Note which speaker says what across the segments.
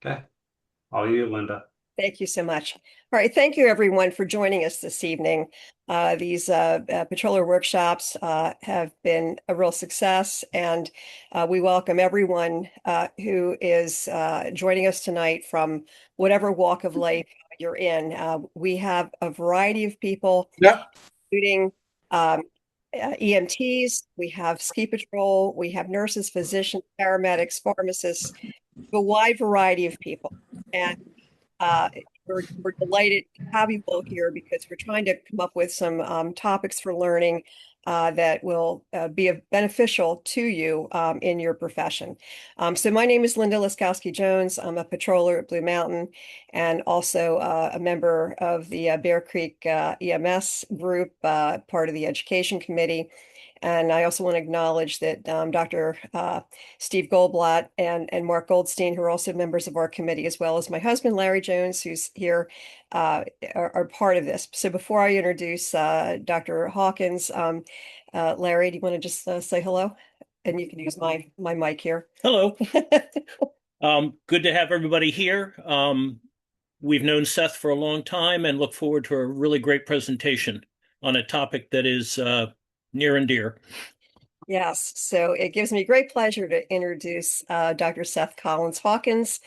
Speaker 1: Okay. All you, Linda.
Speaker 2: Thank you so much. All right, thank you everyone for joining us this evening. These patroller workshops have been a real success, and we welcome everyone who is joining us tonight from whatever walk of life you're in. We have a variety of people,
Speaker 1: Yep.
Speaker 2: including um, EMTs, we have ski patrol, we have nurses, physicians, paramedics, pharmacists, a wide variety of people. And uh, we're delighted to have you all here because we're trying to come up with some topics for learning that will be beneficial to you in your profession. So my name is Linda Laskowski-Jones. I'm a patroller at Blue Mountain and also a member of the Bear Creek EMS group, part of the education committee. And I also want to acknowledge that Dr. Steve Goldblatt and Mark Goldstein, who are also members of our committee, as well as my husband, Larry Jones, who's here, are part of this. So before I introduce Dr. Hawkins, Larry, do you want to just say hello? And you can use my mic here.
Speaker 3: Hello. Good to have everybody here. We've known Seth for a long time and look forward to a really great presentation on a topic that is near and dear.
Speaker 2: Yes, so it gives me great pleasure to introduce Dr. Seth Collings Hawkins.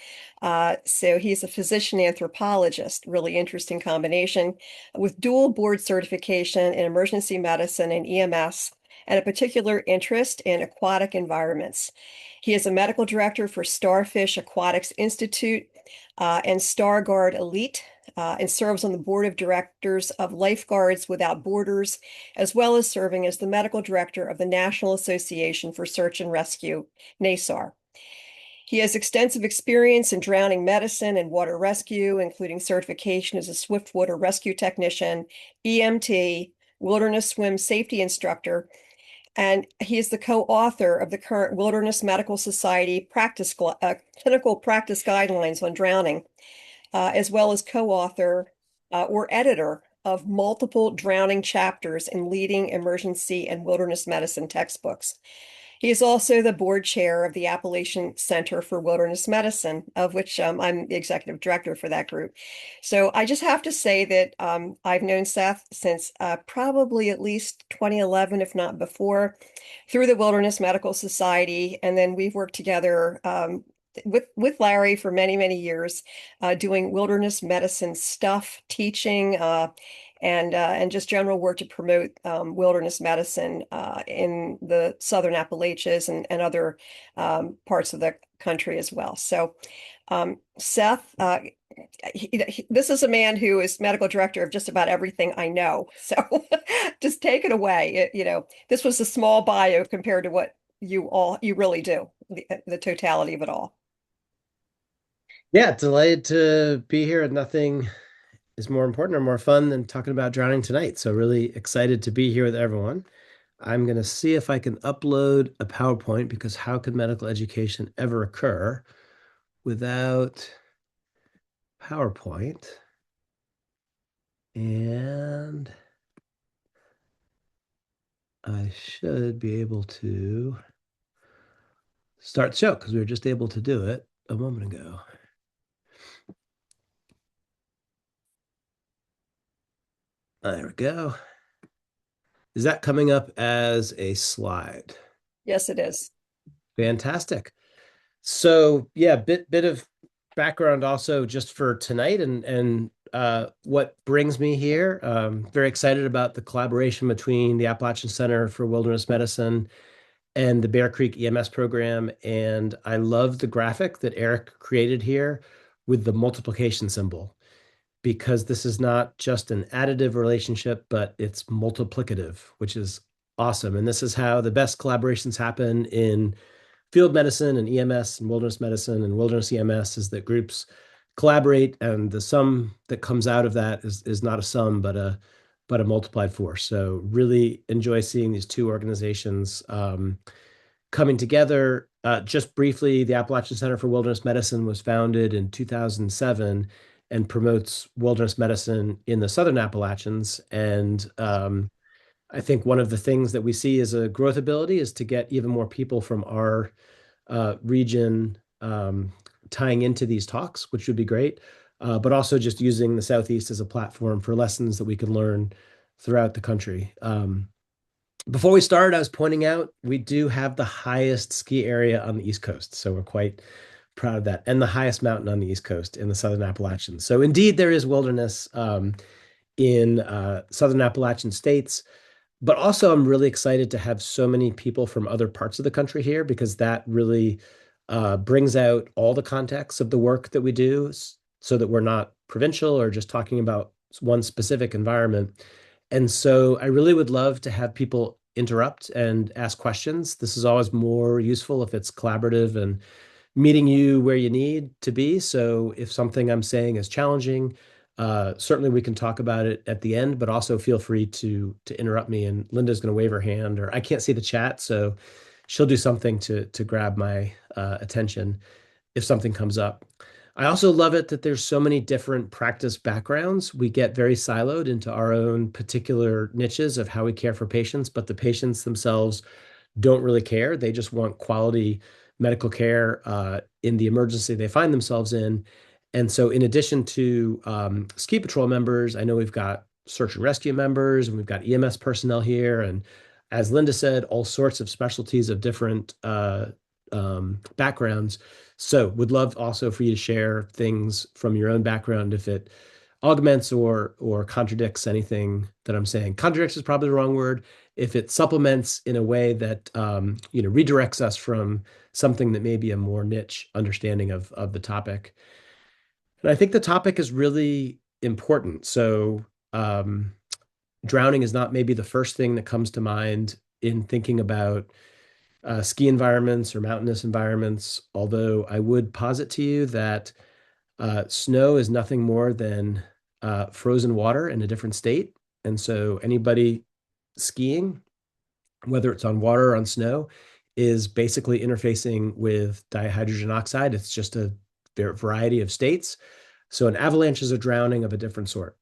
Speaker 2: So he's a physician anthropologist, really interesting combination with dual board certification in emergency medicine and EMS, and a particular interest in aquatic environments. He is a medical director for Starfish Aquatics Institute and StarGuard Elite, and serves on the board of directors of Lifeguards Without Borders, as well as serving as the medical director of the National Association for Search and Rescue, NASAR. He has extensive experience in drowning medicine and water rescue, including certification as a Swiftwater Rescue Technician, EMT, wilderness swim safety instructor, and he is the co-author of the current Wilderness Medical Society clinical practice guidelines on drowning, as well as co-author or editor of multiple drowning chapters in leading emergency and wilderness medicine textbooks. He is also the board chair of the Appalachian Center for Wilderness Medicine, of which I'm the executive director for that group. So I just have to say that I've known Seth since probably at least 2011, if not before, through the Wilderness Medical Society. And then we've worked together with Larry for many, many years, doing wilderness medicine stuff, teaching, and just general work to promote wilderness medicine in the Southern Appalachians and other parts of the country as well. So, Seth, this is a man who is medical director of just about everything I know. So, just take it away. This was a small bio compared to what you really do, the totality of it all.
Speaker 4: Yeah, delighted to be here, and nothing is more important or more fun than talking about drowning tonight. So really excited to be here with everyone. I'm going to see if I can upload a PowerPoint, because how could medical education ever occur without PowerPoint? And I should be able to start the show because we were just able to do it a moment ago. There we go. Is that coming up as a slide?
Speaker 2: Yes, it is.
Speaker 4: Fantastic. So yeah, bit of background also just for tonight and what brings me here. Very excited about the collaboration between the Appalachian Center for Wilderness Medicine and the Bear Creek EMS program. And I love the graphic that Eric created here with the multiplication symbol, because this is not just an additive relationship, but it's multiplicative, which is awesome. And this is how the best collaborations happen in field medicine and EMS and wilderness medicine and wilderness EMS, is that groups collaborate, and the sum that comes out of that is not a sum, but a multiplied force. So really enjoy seeing these two organizations coming together. Just briefly, the Appalachian Center for Wilderness Medicine was founded in 2007 and promotes wilderness medicine in the Southern Appalachians. And I think one of the things that we see as a growth ability is to get even more people from our region tying into these talks, which would be great, but also just using the Southeast as a platform for lessons that we can learn throughout the country. Before we started, I was pointing out we do have the highest ski area on the East Coast, so we're quite proud of that, and the highest mountain on the East Coast in the Southern Appalachians. So indeed, there is wilderness in Southern Appalachian states. But also, I'm really excited to have so many people from other parts of the country here because that really brings out all the context of the work that we do so that we're not provincial or just talking about one specific environment. And so I really would love to have people interrupt and ask questions. This is always more useful if it's collaborative and meeting you where you need to be. So if something I'm saying is challenging, certainly we can talk about it at the end, but also feel free to interrupt me. And Linda's going to wave her hand, or I can't see the chat, so she'll do something to grab my attention if something comes up. I also love it that there's so many different practice backgrounds. We get very siloed into our own particular niches of how we care for patients, but the patients themselves don't really care. They just want quality medical care in the emergency they find themselves in. And so in addition to ski patrol members, I know we've got search and rescue members and we've got EMS personnel here. And as Linda said, all sorts of specialties of different backgrounds. So would love also for you to share things from your own background if it augments or contradicts anything that I'm saying. Contradicts is probably the wrong word. If it supplements in a way that redirects us from something that may be a more niche understanding of the topic. And I think the topic is really important. So drowning is not maybe the first thing that comes to mind in thinking about ski environments or mountainous environments, although I would posit to you that snow is nothing more than frozen water in a different state. And so anybody skiing, whether it's on water or on snow, is basically interfacing with dihydrogen oxide. It's just a variety of states. So an avalanche is a drowning of a different sort.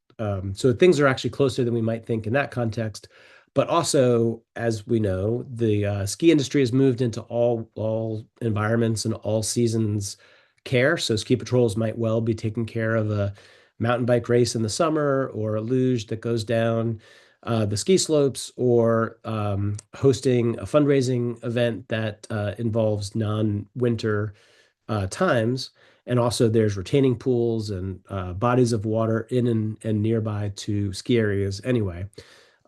Speaker 4: So things are actually closer than we might think in that context. But also, as we know, the ski industry has moved into all environments and all seasons care. So ski patrols might well be taking care of a mountain bike race in the summer or a luge that goes down the ski slopes, or hosting a fundraising event that involves non-winter times. And also there's retaining pools and bodies of water in and nearby to ski areas anyway.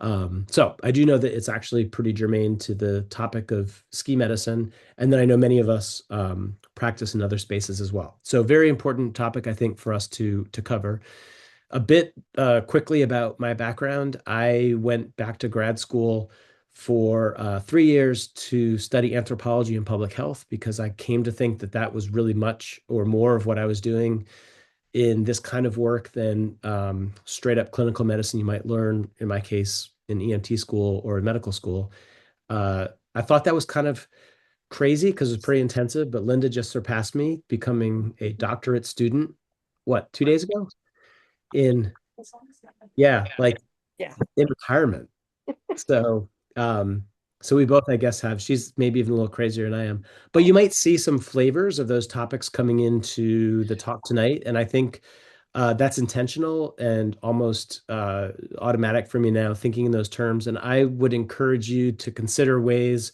Speaker 4: So I do know that it's actually pretty germane to the topic of ski medicine. And then I know many of us practice in other spaces as well. So very important topic, I think, for us to cover. A bit quickly about my background. I went back to grad school for 3 years to study anthropology and public health because I came to think that that was really much or more of what I was doing in this kind of work than straight up clinical medicine you might learn, in my case, in EMT school or in medical school. I thought that was kind of crazy because it was pretty intensive, but Linda just surpassed me, becoming a doctorate student, what, 2 days ago? Like
Speaker 2: Yeah.
Speaker 4: in retirement. So, so we both, I guess, she's maybe even a little crazier than I am, but you might see some flavors of those topics coming into the talk tonight. And I think that's intentional and almost automatic for me now, thinking in those terms. And I would encourage you to consider ways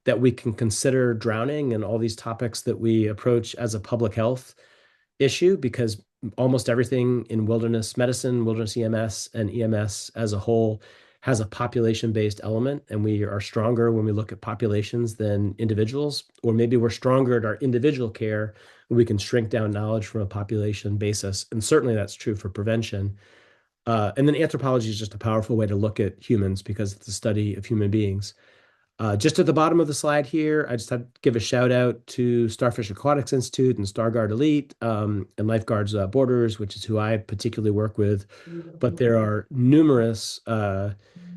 Speaker 4: that we can consider drowning and all these topics that we approach as a public health issue, because almost everything in wilderness medicine, wilderness EMS, and EMS as a whole has a population-based element, and we are stronger when we look at populations than individuals, or maybe we're stronger at our individual care when we can shrink down knowledge from a population basis, and certainly that's true for prevention. And then anthropology is just a powerful way to look at humans because it's the study of human beings. Just at the bottom of the slide here, I just have to give a shout out to Starfish Aquatics Institute and StarGuard Elite and Lifeguards Borders, which is who I particularly work with. But there are numerous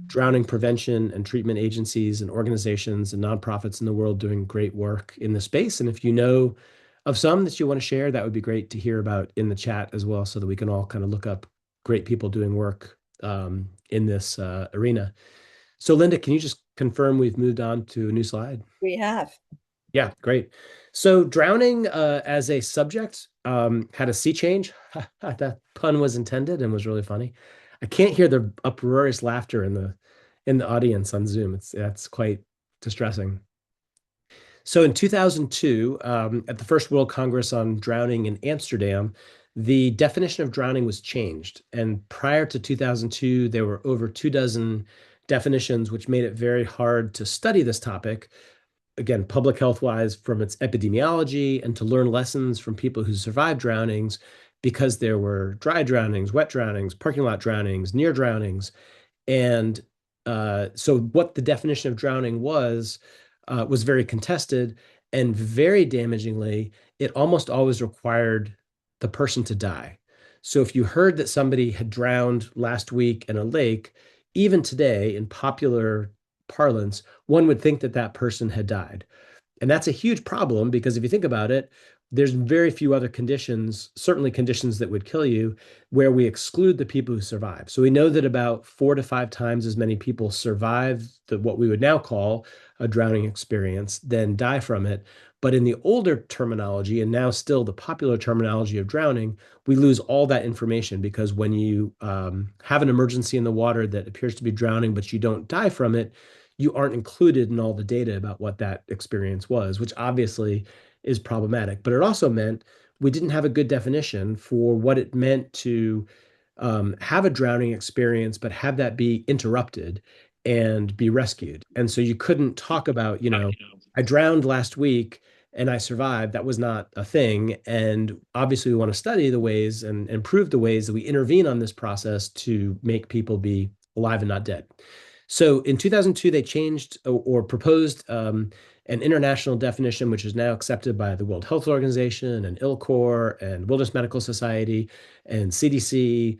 Speaker 4: drowning prevention and treatment agencies and organizations and nonprofits in the world doing great work in this space. And if you know of some that you want to share, that would be great to hear about in the chat as well, so that we can all kind of look up great people doing work in this arena. So Linda, can you just confirm we've moved on to a new slide?
Speaker 2: We have.
Speaker 4: Yeah, great. So drowning as a subject had a sea change. That pun was intended and was really funny. I can't hear the uproarious laughter in the audience on Zoom. That's quite distressing. So in 2002, at the first World Congress on Drowning in Amsterdam, the definition of drowning was changed. And prior to 2002, there were over 24 definitions, which made it very hard to study this topic, again, public health wise, from its epidemiology and to learn lessons from people who survived drownings, because there were dry drownings, wet drownings, parking lot drownings, near drownings. And so what the definition of drowning was very contested, and very damagingly, it almost always required the person to die. So if you heard that somebody had drowned last week in a lake, even today in popular parlance, one would think that that person had died. And that's a huge problem because if you think about it, there's very few other conditions, certainly conditions that would kill you, where we exclude the people who survive. So we know that about 4 to 5 times as many people survive what we would now call a drowning experience than die from it. But in the older terminology, and now still the popular terminology of drowning, we lose all that information because when you have an emergency in the water that appears to be drowning, but you don't die from it, you aren't included in all the data about what that experience was, which obviously is problematic. But it also meant we didn't have a good definition for what it meant to have a drowning experience, but have that be interrupted and be rescued. And so you couldn't talk about, I drowned last week and I survived. That was not a thing. And obviously, we want to study the ways and improve the ways that we intervene on this process to make people be alive and not dead. So in 2002, they changed or proposed an international definition, which is now accepted by the World Health Organization and ILCOR and Wilderness Medical Society and CDC.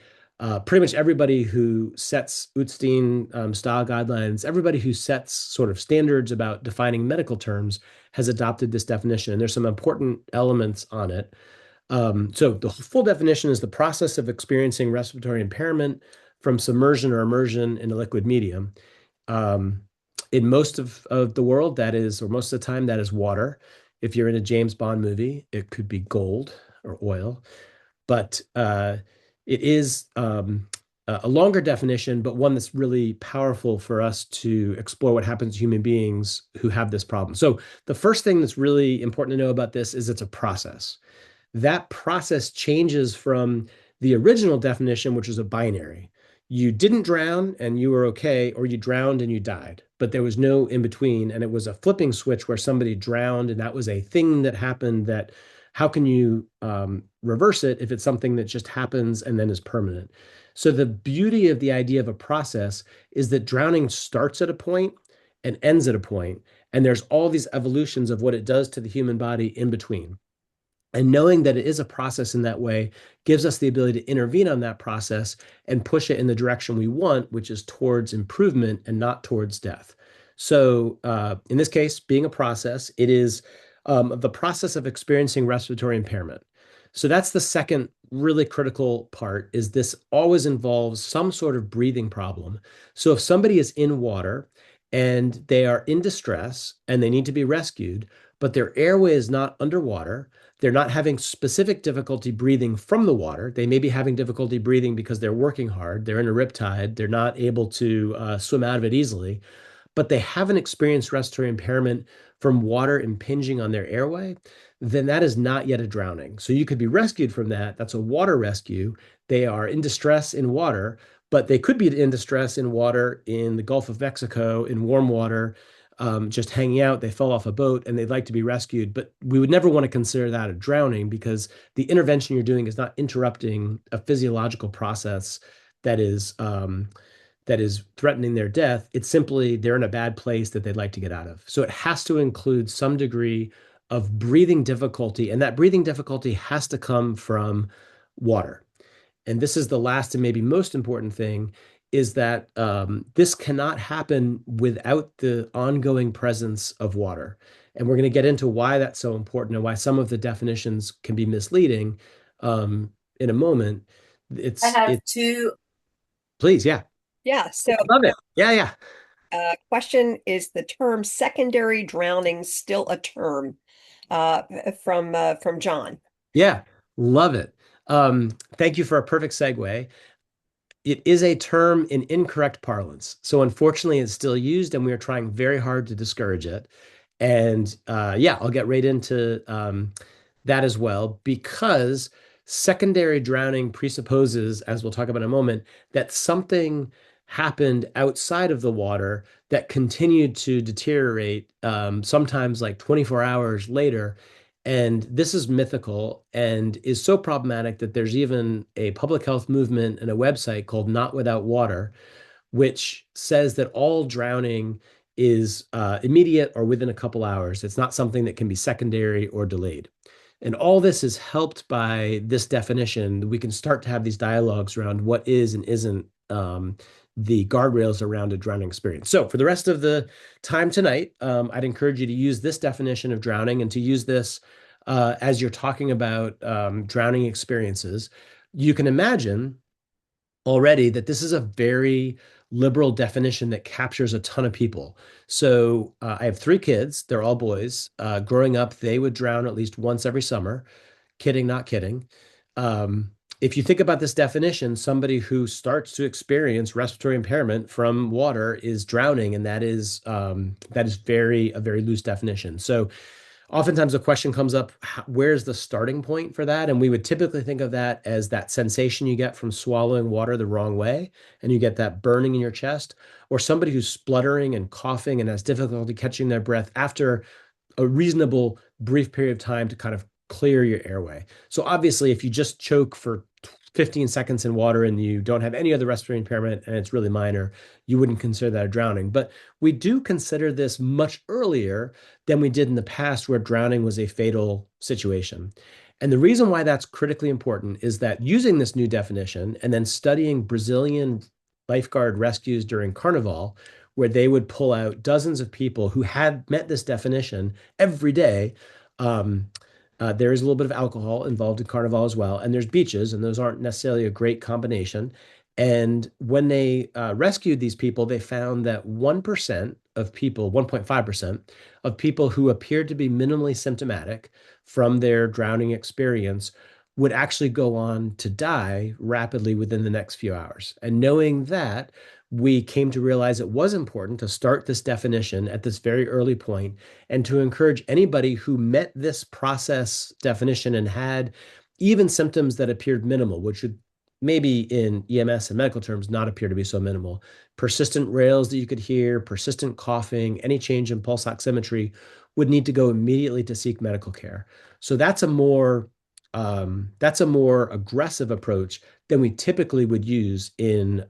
Speaker 4: Pretty much everybody who sets Utstein style guidelines, everybody who sets sort of standards about defining medical terms has adopted this definition. And there's some important elements on it. So the full definition is the process of experiencing respiratory impairment from submersion or immersion in a liquid medium. In most of the world, that is, or most of the time, that is water. If you're in a James Bond movie, it could be gold or oil. But it is a longer definition, but one that's really powerful for us to explore what happens to human beings who have this problem. So the first thing that's really important to know about this is it's a process. That process changes from the original definition, which is a binary. You didn't drown and you were okay, or you drowned and you died, but there was no in between. And it was a flipping switch where somebody drowned and that was a thing that happened. That how can you reverse it if it's something that just happens and then is permanent? So the beauty of the idea of a process is that drowning starts at a point and ends at a point, and there's all these evolutions of what it does to the human body in between. And knowing that it is a process in that way gives us the ability to intervene on that process and push it in the direction we want, which is towards improvement and not towards death. So in this case, being a process, it is the process of experiencing respiratory impairment. So that's the second really critical part, is this always involves some sort of breathing problem. So if somebody is in water and they are in distress and they need to be rescued, but their airway is not underwater, they're not having specific difficulty breathing from the water. They may be having difficulty breathing because they're working hard. They're in a riptide. They're not able to swim out of it easily, but they haven't experienced respiratory impairment from water impinging on their airway. Then that is not yet a drowning. So you could be rescued from that. That's a water rescue. They are in distress in water, but they could be in distress in water in the Gulf of Mexico, in warm water, just hanging out. They fell off a boat and they'd like to be rescued. But we would never want to consider that a drowning, because the intervention you're doing is not interrupting a physiological process that is threatening their death. It's simply they're in a bad place that they'd like to get out of. So it has to include some degree of breathing difficulty, and that breathing difficulty has to come from water. And this is the last and maybe most important thing, is that this cannot happen without the ongoing presence of water. And we're going to get into why that's so important and why some of the definitions can be misleading in a moment.
Speaker 5: I have two.
Speaker 4: Please, yeah.
Speaker 2: Yeah, so
Speaker 4: I love it. Yeah.
Speaker 2: question, is the term secondary drowning still a term? from John.
Speaker 4: Yeah, love it. Thank you for a perfect segue. It is a term in incorrect parlance. So unfortunately, it's still used, and we are trying very hard to discourage it. And yeah, I'll get right into that as well, because secondary drowning presupposes, as we'll talk about in a moment, that something happened outside of the water that continued to deteriorate, sometimes like 24 hours later. And this is mythical and is so problematic that there's even a public health movement and a website called Not Without Water, which says that all drowning is immediate or within a couple hours. It's not something that can be secondary or delayed. And all this is helped by this definition. We can start to have these dialogues around what is and isn't the guardrails around a drowning experience. So for the rest of the time tonight, I'd encourage you to use this definition of drowning and to use this as you're talking about drowning experiences. You can imagine already that this is a very liberal definition that captures a ton of people. So I have 3 kids. They're all boys. Growing up, they would drown at least once every summer. Kidding, not kidding. If you think about this definition, somebody who starts to experience respiratory impairment from water is drowning, and that is a very loose definition. So oftentimes the question comes up, where's the starting point for that? And we would typically think of that as that sensation you get from swallowing water the wrong way, and you get that burning in your chest, or somebody who's spluttering and coughing and has difficulty catching their breath after a reasonable brief period of time to kind of clear your airway. So obviously, if you just choke for 15 seconds in water and you don't have any other respiratory impairment and it's really minor, you wouldn't consider that a drowning. But we do consider this much earlier than we did in the past, where drowning was a fatal situation. And the reason why that's critically important is that using this new definition and then studying Brazilian lifeguard rescues during Carnival, where they would pull out dozens of people who had met this definition every day. There is a little bit of alcohol involved in Carnival as well, and there's beaches, and those aren't necessarily a great combination. And when they rescued these people, they found that 1% of people, 1.5% of people who appeared to be minimally symptomatic from their drowning experience would actually go on to die rapidly within the next few hours. And knowing that, we came to realize it was important to start this definition at this very early point and to encourage anybody who met this process definition and had even symptoms that appeared minimal, which would maybe in EMS and medical terms not appear to be so minimal. Persistent rales that you could hear, persistent coughing, any change in pulse oximetry would need to go immediately to seek medical care. So that's a more aggressive approach than we typically would use in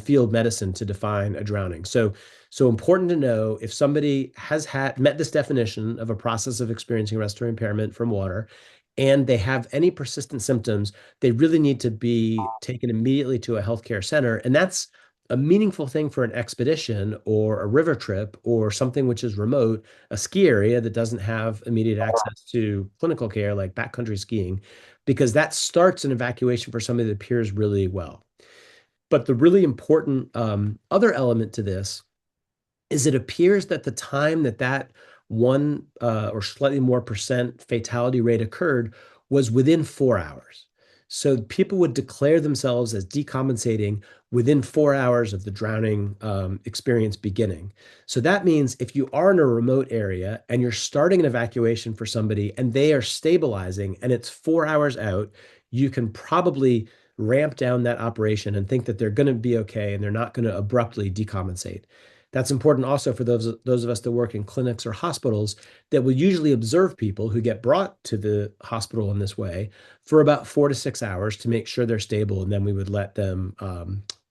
Speaker 4: field medicine to define a drowning. So important to know, if somebody has met this definition of a process of experiencing respiratory impairment from water, and they have any persistent symptoms, they really need to be taken immediately to a healthcare center. And that's a meaningful thing for an expedition or a river trip or something which is remote, a ski area that doesn't have immediate access to clinical care like backcountry skiing, because that starts an evacuation for somebody that appears really well. But the really important other element to this is it appears that the time that 1 or slightly more percent fatality rate occurred was within 4 hours. So people would declare themselves as decompensating within 4 hours of the drowning experience beginning. So that means if you are in a remote area and you're starting an evacuation for somebody and they are stabilizing and it's 4 hours out, you can probably ramp down that operation and think that they're going to be okay and they're not going to abruptly decompensate. That's important also for those of us that work in clinics or hospitals that will usually observe people who get brought to the hospital in this way for about 4 to 6 hours to make sure they're stable, and then we would let them,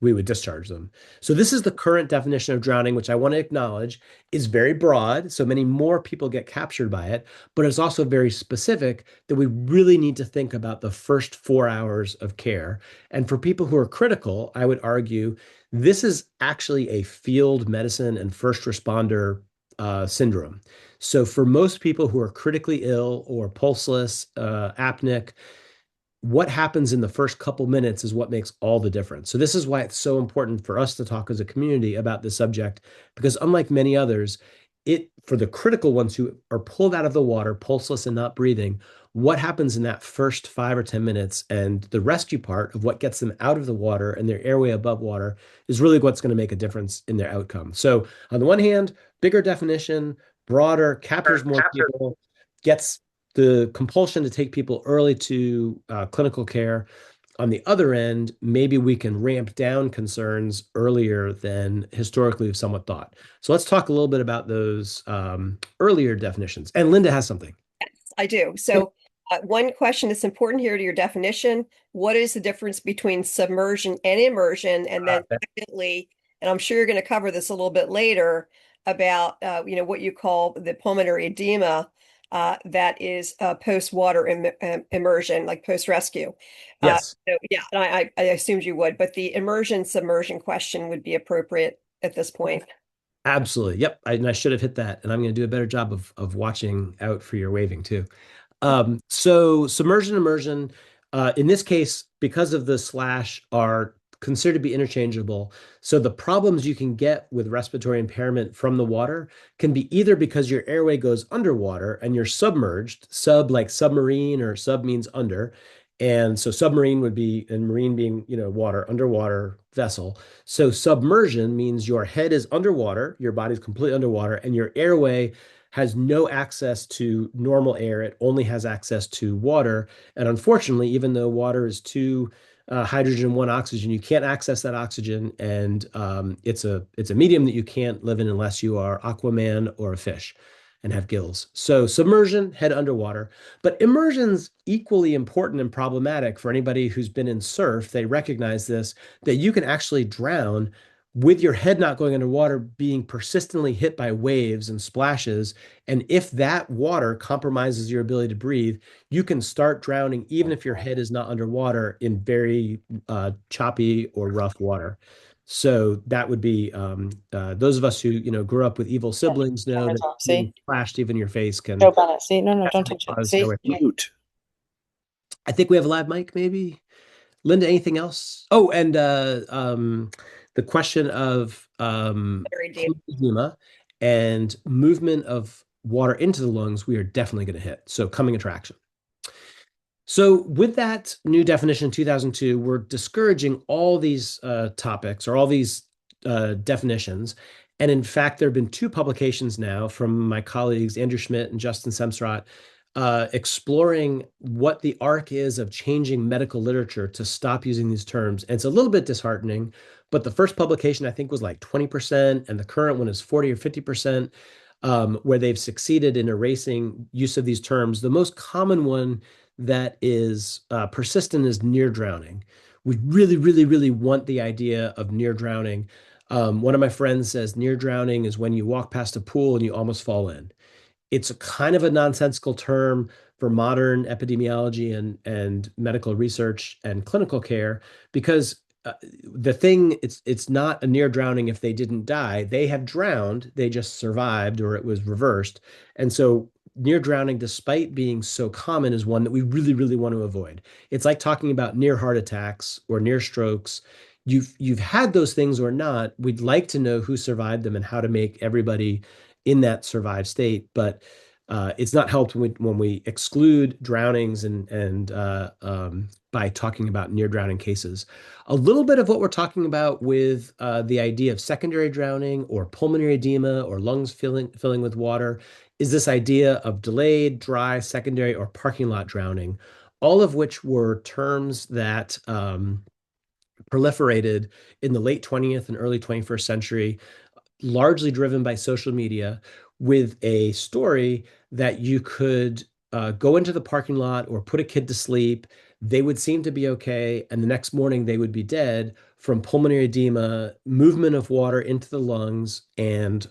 Speaker 4: we would discharge them. So this is the current definition of drowning, which I want to acknowledge is very broad. So many more people get captured by it, but it's also very specific that we really need to think about the first 4 hours of care. And for people who are critical, I would argue this is actually a field medicine and first responder syndrome. So for most people who are critically ill or pulseless, apneic, what happens in the first couple minutes is what makes all the difference. So this is why it's so important for us to talk as a community about this subject, because unlike many others, for the critical ones who are pulled out of the water, pulseless and not breathing, what happens in that first 5 or 10 minutes and the rescue part of what gets them out of the water and their airway above water is really what's going to make a difference in their outcome. So on the one hand, bigger definition, broader, captures more people, gets the compulsion to take people early to clinical care. On the other end, maybe we can ramp down concerns earlier than historically we've somewhat thought. So let's talk a little bit about those earlier definitions. And Linda has something.
Speaker 2: Yes, I do. So one question that's important here to your definition, what is the difference between submersion and immersion? And then secondly, and I'm sure you're going to cover this a little bit later, about what you call the pulmonary edema that is post-water immersion, like post-rescue.
Speaker 4: Yes.
Speaker 2: So yeah, I assumed you would, but the immersion submersion question would be appropriate at this point.
Speaker 4: Absolutely. Yep. And I should have hit that. And I'm going to do a better job of watching out for your waving too. So submersion, immersion, in this case, because of the slash, are considered to be interchangeable. So the problems you can get with respiratory impairment from the water can be either because your airway goes underwater and you're submerged, sub like submarine, or sub means under. And so submarine would be, and marine being, water, underwater vessel. So submersion means your head is underwater, your body's completely underwater, and your airway has no access to normal air. It only has access to water. And unfortunately, even though water is two hydrogen, one oxygen, you can't access that oxygen. And it's a medium that you can't live in unless you are Aquaman or a fish and have gills. So submersion, head underwater. But immersion's equally important and problematic for anybody who's been in surf. They recognize this, that you can actually drown with your head not going underwater, being persistently hit by waves and splashes. And if that water compromises your ability to breathe, you can start drowning even if your head is not underwater in very choppy or rough water. So that would be those of us who grew up with evil siblings know that being splashed even in your face can.
Speaker 6: Joe Bennett, see, no, don't touch it. See,
Speaker 3: Mute.
Speaker 4: I think we have a live mic, maybe. Linda, anything else? Oh, and the question of edema and movement of water into the lungs, we are definitely going to hit. So coming attraction. So with that new definition in 2002, we're discouraging all these topics or all these definitions. And in fact, there have been 2 publications now from my colleagues, Andrew Schmidt and Justin Semsrott, exploring what the arc is of changing medical literature to stop using these terms. And it's a little bit disheartening, but the first publication I think was like 20%, and the current one is 40 or 50%, where they've succeeded in erasing use of these terms. The most common one that is persistent is near drowning. We really, really, really want the idea of near drowning. One of my friends says near drowning is when you walk past a pool and you almost fall in. It's a kind of a nonsensical term for modern epidemiology and medical research and clinical care, because the thing, it's not a near drowning if they didn't die. They have drowned, they just survived, or it was reversed. And so near drowning, despite being so common, is one that we really, really want to avoid. It's like talking about near heart attacks or near strokes. You've had those things or not. We'd like to know who survived them and how to make everybody in that survived state, but it's not helped when we exclude drownings and by talking about near drowning cases. A little bit of what we're talking about with the idea of secondary drowning or pulmonary edema or lungs filling with water is this idea of delayed, dry, secondary, or parking lot drowning, all of which were terms that proliferated in the late 20th and early 21st century, largely driven by social media, with a story that you could go into the parking lot or put a kid to sleep. They would seem to be okay, and the next morning they would be dead from pulmonary edema, movement of water into the lungs, and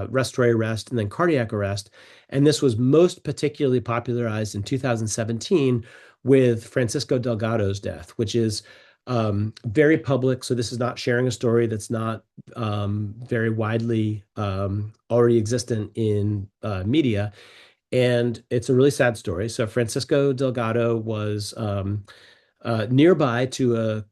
Speaker 4: respiratory arrest, and then cardiac arrest. And this was most particularly popularized in 2017 with Francisco Delgado's death, which is very public. So this is not sharing a story that's not very widely already existent in media. And it's a really sad story. So Francisco Delgado was nearby to a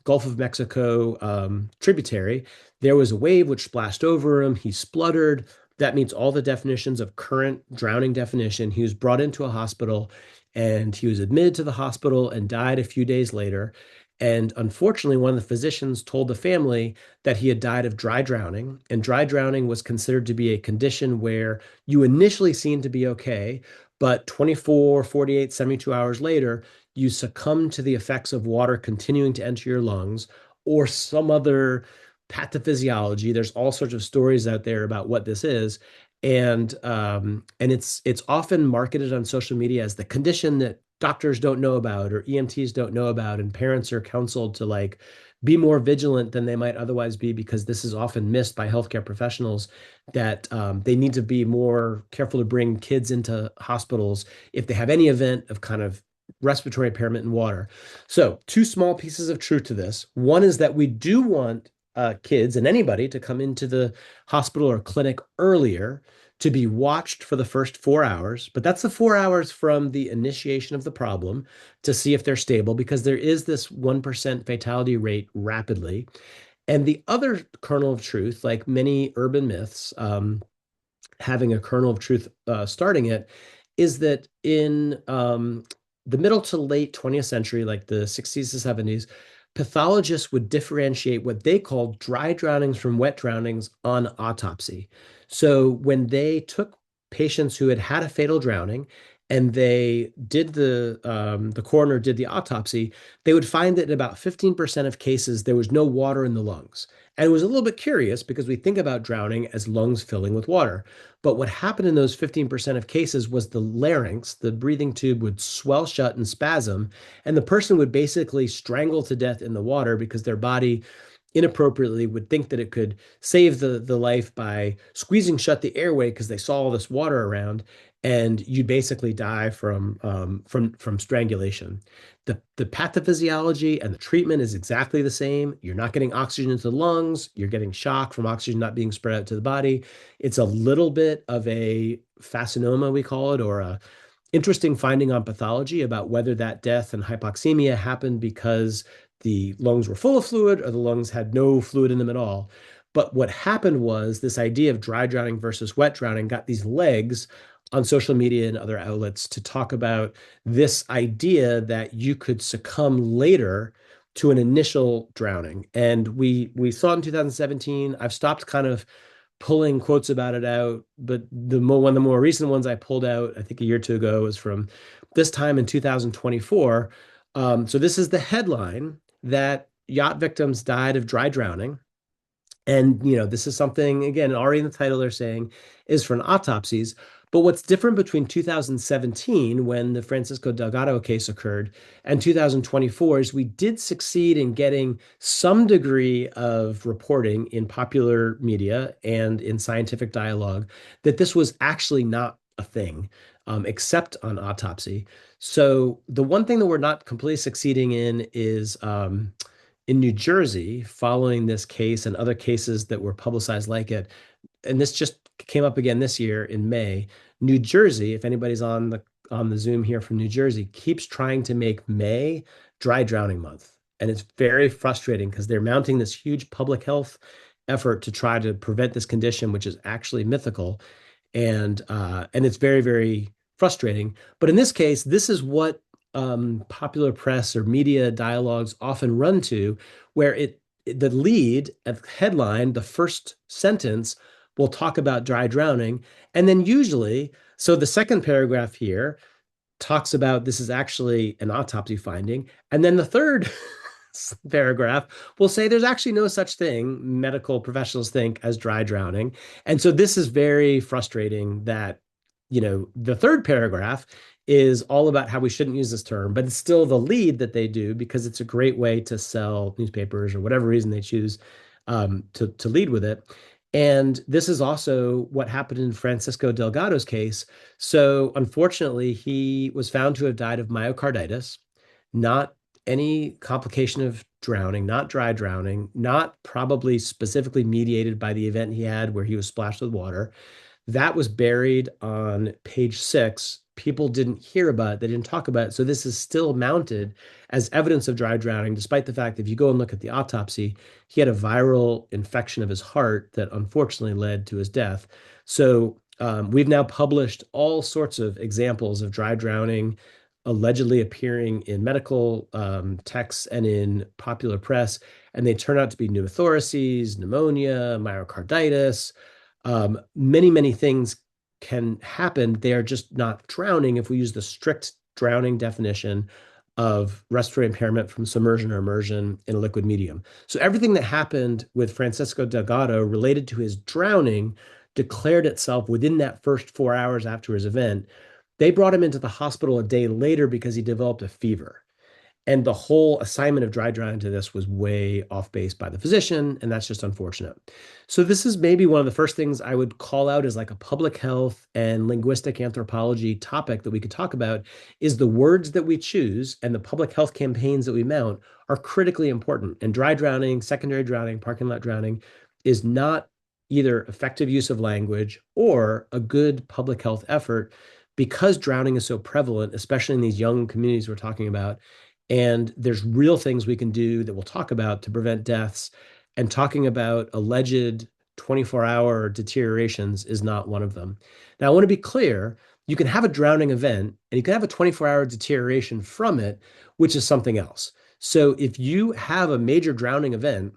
Speaker 4: Gulf of Mexico tributary. There was a wave which splashed over him. He spluttered, That meets all the definitions of current drowning definition. He was brought into a hospital and he was admitted to the hospital and died a few days later. And unfortunately, one of the physicians told the family that he had died of dry drowning. And dry drowning was considered to be a condition where you initially seem to be okay, but 24, 48, 72 hours later, you succumb to the effects of water continuing to enter your lungs or some other pathophysiology. There's all sorts of stories out there about what this is. And it's often marketed on social media as the condition that doctors don't know about or EMTs don't know about, and parents are counseled to like be more vigilant than they might otherwise be because this is often missed by healthcare professionals that they need to be more careful to bring kids into hospitals if they have any event of kind of respiratory impairment in water. So, two small pieces of truth to this. One is that we do want kids and anybody to come into the hospital or clinic earlier to be watched for the first 4 hours, but that's the 4 hours from the initiation of the problem to see if they're stable, because there is this 1% fatality rate rapidly. And the other kernel of truth, like many urban myths, having a kernel of truth starting it, is that in the middle to late 20th century, like the 60s to 70s, pathologists would differentiate what they called dry drownings from wet drownings on autopsy. So when they took patients who had had a fatal drowning and they did the coroner did the autopsy, they would find that in about 15% of cases, there was no water in the lungs. And it was a little bit curious because we think about drowning as lungs filling with water. But what happened in those 15% of cases was the larynx, the breathing tube, would swell shut and spasm, and the person would basically strangle to death in the water because their body inappropriately would think that it could save the life by squeezing shut the airway because they saw all this water around, and you basically die from strangulation. The pathophysiology and the treatment is exactly the same. You're not getting oxygen into the lungs. You're getting shock from oxygen not being spread out to the body. It's a little bit of a fascinoma, we call it, or a interesting finding on pathology about whether that death and hypoxemia happened because the lungs were full of fluid or the lungs had no fluid in them at all. But what happened was this idea of dry drowning versus wet drowning got these legs on social media and other outlets to talk about this idea that you could succumb later to an initial drowning. And we saw it in 2017. I've stopped kind of pulling quotes about it out, but one of the more recent ones I pulled out, I think a year or two ago, was from this time in 2024. So this is the headline that yacht victims died of dry drowning. And, this is something, again, already in the title they're saying is for an autopsies. But what's different between 2017, when the Francisco Delgado case occurred, and 2024 is we did succeed in getting some degree of reporting in popular media and in scientific dialogue that this was actually not a thing, except on autopsy. So the one thing that we're not completely succeeding in is in New Jersey, following this case and other cases that were publicized like it, and this just came up again this year in May, New Jersey, if anybody's on the Zoom here from New Jersey, keeps trying to make May dry drowning month. And it's very frustrating because they're mounting this huge public health effort to try to prevent this condition, which is actually mythical. And it's very, very frustrating. But in this case, this is what popular press or media dialogues often run to, where the lead headline, the first sentence, will talk about dry drowning. And then usually, so the second paragraph here talks about this is actually an autopsy finding. And then the third paragraph will say there's actually no such thing, medical professionals think, as dry drowning. And so this is very frustrating that, the third paragraph is all about how we shouldn't use this term, but it's still the lead that they do because it's a great way to sell newspapers or whatever reason they choose to lead with it. And this is also what happened in Francisco Delgado's case. So unfortunately, he was found to have died of myocarditis, not any complication of drowning, not dry drowning, not probably specifically mediated by the event he had where he was splashed with water. That was buried on page 6 people didn't hear about it, they didn't talk about it. So this is still mounted as evidence of dry drowning, despite the fact that if you go and look at the autopsy, he had a viral infection of his heart that unfortunately led to his death. So we've now published all sorts of examples of dry drowning allegedly appearing in medical texts and in popular press, and they turn out to be pneumothoraces, pneumonia, myocarditis. Many, many things can happen. They are just not drowning if we use the strict drowning definition of respiratory impairment from submersion or immersion in a liquid medium. So everything that happened with Francisco Delgado related to his drowning declared itself within that first 4 hours after his event. They brought him into the hospital a day later because he developed a fever. And the whole assignment of dry drowning to this was way off base by the physician, and that's just unfortunate. So this is maybe one of the first things I would call out as like a public health and linguistic anthropology topic that we could talk about is the words that we choose and the public health campaigns that we mount are critically important. And dry drowning, secondary drowning, parking lot drowning is not either effective use of language or a good public health effort because drowning is so prevalent, especially in these young communities we're talking about. And there's real things we can do that we'll talk about to prevent deaths. And talking about alleged 24-hour deteriorations is not one of them. Now, I want to be clear. You can have a drowning event and you can have a 24-hour deterioration from it, which is something else. So if you have a major drowning event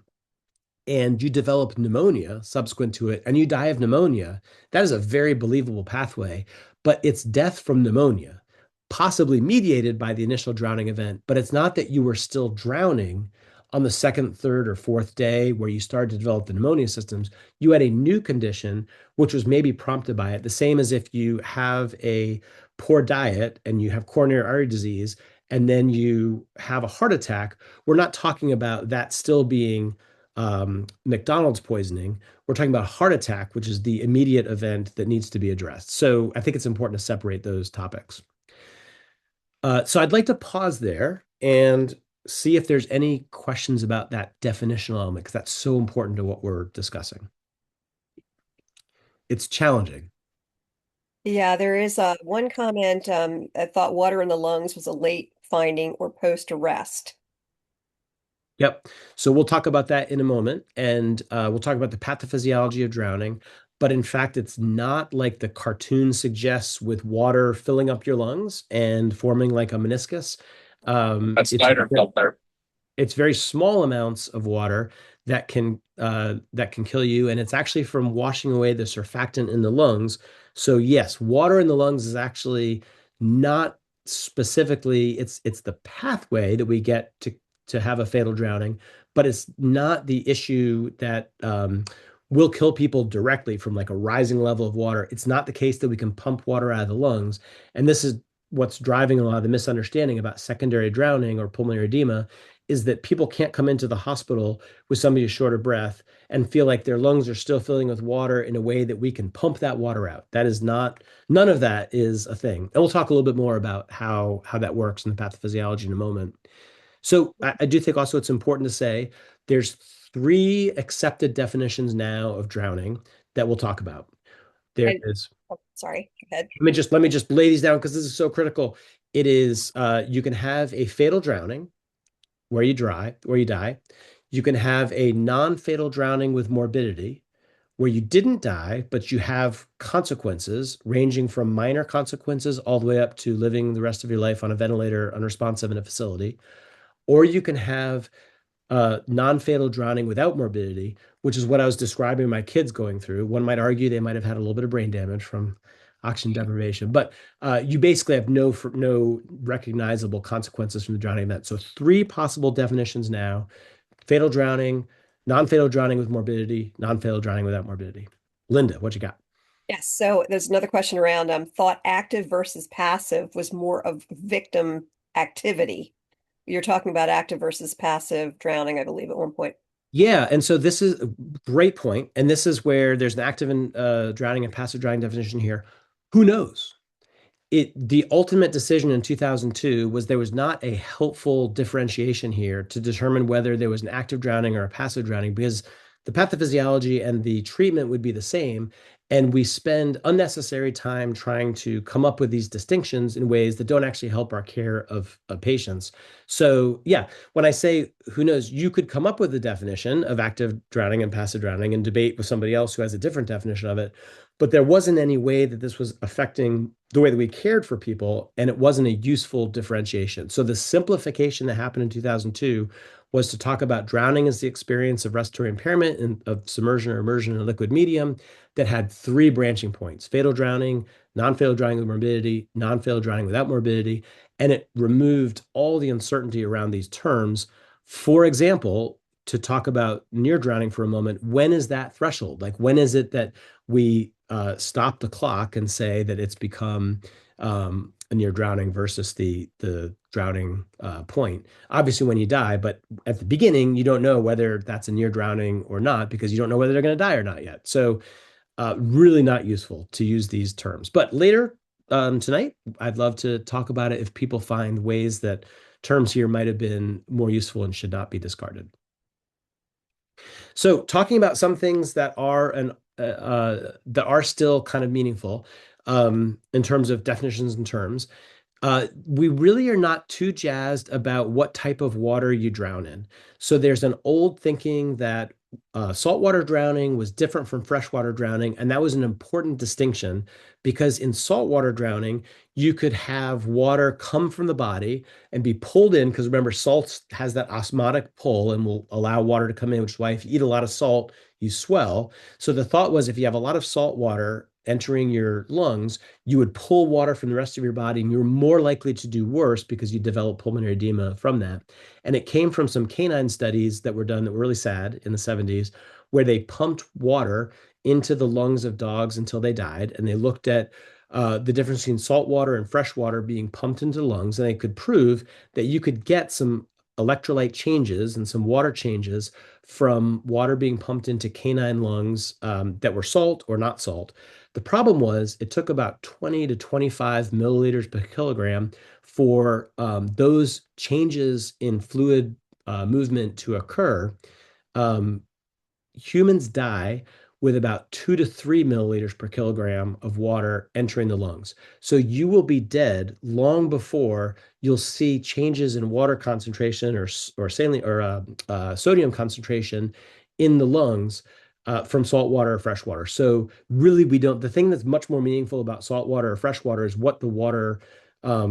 Speaker 4: and you develop pneumonia subsequent to it and you die of pneumonia, that is a very believable pathway, but it's death from pneumonia, possibly mediated by the initial drowning event, but it's not that you were still drowning on the second, third, or fourth day where you started to develop the pneumonia systems. You had a new condition, which was maybe prompted by it. The same as if you have a poor diet and you have coronary artery disease, and then you have a heart attack. We're not talking about that still being McDonald's poisoning. We're talking about a heart attack, which is the immediate event that needs to be addressed. So I think it's important to separate those topics. So I'd like to pause there and see if there's any questions about that definitional element, because that's so important to what we're discussing. It's challenging.
Speaker 2: Yeah, there is one comment. I thought water in the lungs was a late finding or post-arrest.
Speaker 4: Yep. So we'll talk about that in a moment, and we'll talk about the pathophysiology of drowning. But in fact, it's not like the cartoon suggests with water filling up your lungs and forming like a meniscus.
Speaker 1: That's spider filter.
Speaker 4: It's very small amounts of water that can kill you, and it's actually from washing away the surfactant in the lungs. So yes, water in the lungs is actually not specifically, it's the pathway that we get to have a fatal drowning, but it's not the issue that will kill people directly from like a rising level of water. It's not the case that we can pump water out of the lungs. And this is what's driving a lot of the misunderstanding about secondary drowning or pulmonary edema, is that people can't come into the hospital with somebody who's short of breath and feel like their lungs are still filling with water in a way that we can pump that water out. That is not, none of that is a thing. And we'll talk a little bit more about how that works in the pathophysiology in a moment. So I do think also it's important to say there's 3 accepted definitions now of drowning that we'll talk about. There is.
Speaker 2: Oh, sorry, go ahead.
Speaker 4: Let me just lay these down because this is so critical. It is you can have a fatal drowning where you die. You can have a non-fatal drowning with morbidity where you didn't die, but you have consequences ranging from minor consequences all the way up to living the rest of your life on a ventilator, unresponsive in a facility. Or you can have non-fatal drowning without morbidity, which is what I was describing my kids going through. One might argue they might have had a little bit of brain damage from oxygen deprivation, but you basically have no recognizable consequences from the drowning event. So 3 possible definitions now: fatal drowning, non-fatal drowning with morbidity, non-fatal drowning without morbidity. Linda, what you got?
Speaker 2: Yes, so there's another question around thought active versus passive was more of victim activity. You're talking about active versus passive drowning, I believe, at one point.
Speaker 4: Yeah, and so this is a great point, and this is where there's an active and drowning and passive drowning definition here. Who knows? The ultimate decision in 2002 was there was not a helpful differentiation here to determine whether there was an active drowning or a passive drowning, because the pathophysiology and the treatment would be the same. And we spend unnecessary time trying to come up with these distinctions in ways that don't actually help our care of patients. So yeah, when I say, who knows, you could come up with a definition of active drowning and passive drowning and debate with somebody else who has a different definition of it. But there wasn't any way that this was affecting the way that we cared for people, and it wasn't a useful differentiation. So the simplification that happened in 2002 was to talk about drowning as the experience of respiratory impairment and of submersion or immersion in a liquid medium that had 3 branching points: fatal drowning, non-fatal drowning with morbidity, non-fatal drowning without morbidity. And it removed all the uncertainty around these terms. For example, to talk about near drowning for a moment, when is that threshold? Like, when is it that we stop the clock and say that it's become a near drowning versus the drowning point? Obviously, when you die, but at the beginning, you don't know whether that's a near drowning or not, because you don't know whether they're going to die or not yet. So really not useful to use these terms. But later tonight, I'd love to talk about it if people find ways that terms here might have been more useful and should not be discarded. So talking about some things that are still kind of meaningful in terms of definitions and terms. We really are not too jazzed about what type of water you drown in. So there's an old thinking that saltwater drowning was different from freshwater drowning, and that was an important distinction because in saltwater drowning, you could have water come from the body and be pulled in, because remember, salt has that osmotic pull and will allow water to come in, which is why if you eat a lot of salt, you swell. So the thought was, if you have a lot of salt water entering your lungs, you would pull water from the rest of your body, and you're more likely to do worse because you develop pulmonary edema from that. And it came from some canine studies that were done that were really sad in the 70s, where they pumped water into the lungs of dogs until they died. And they looked at the difference between salt water and fresh water being pumped into the lungs. And they could prove that you could get some electrolyte changes and some water changes from water being pumped into canine lungs that were salt or not salt. The problem was it took about 20 to 25 milliliters per kilogram for those changes in fluid movement to occur. Humans die with about 2 to 3 milliliters per kilogram of water entering the lungs. So you will be dead long before you'll see changes in water concentration or saline or sodium concentration in the lungs from saltwater or freshwater. So really, the thing that's much more meaningful about saltwater or freshwater is what the water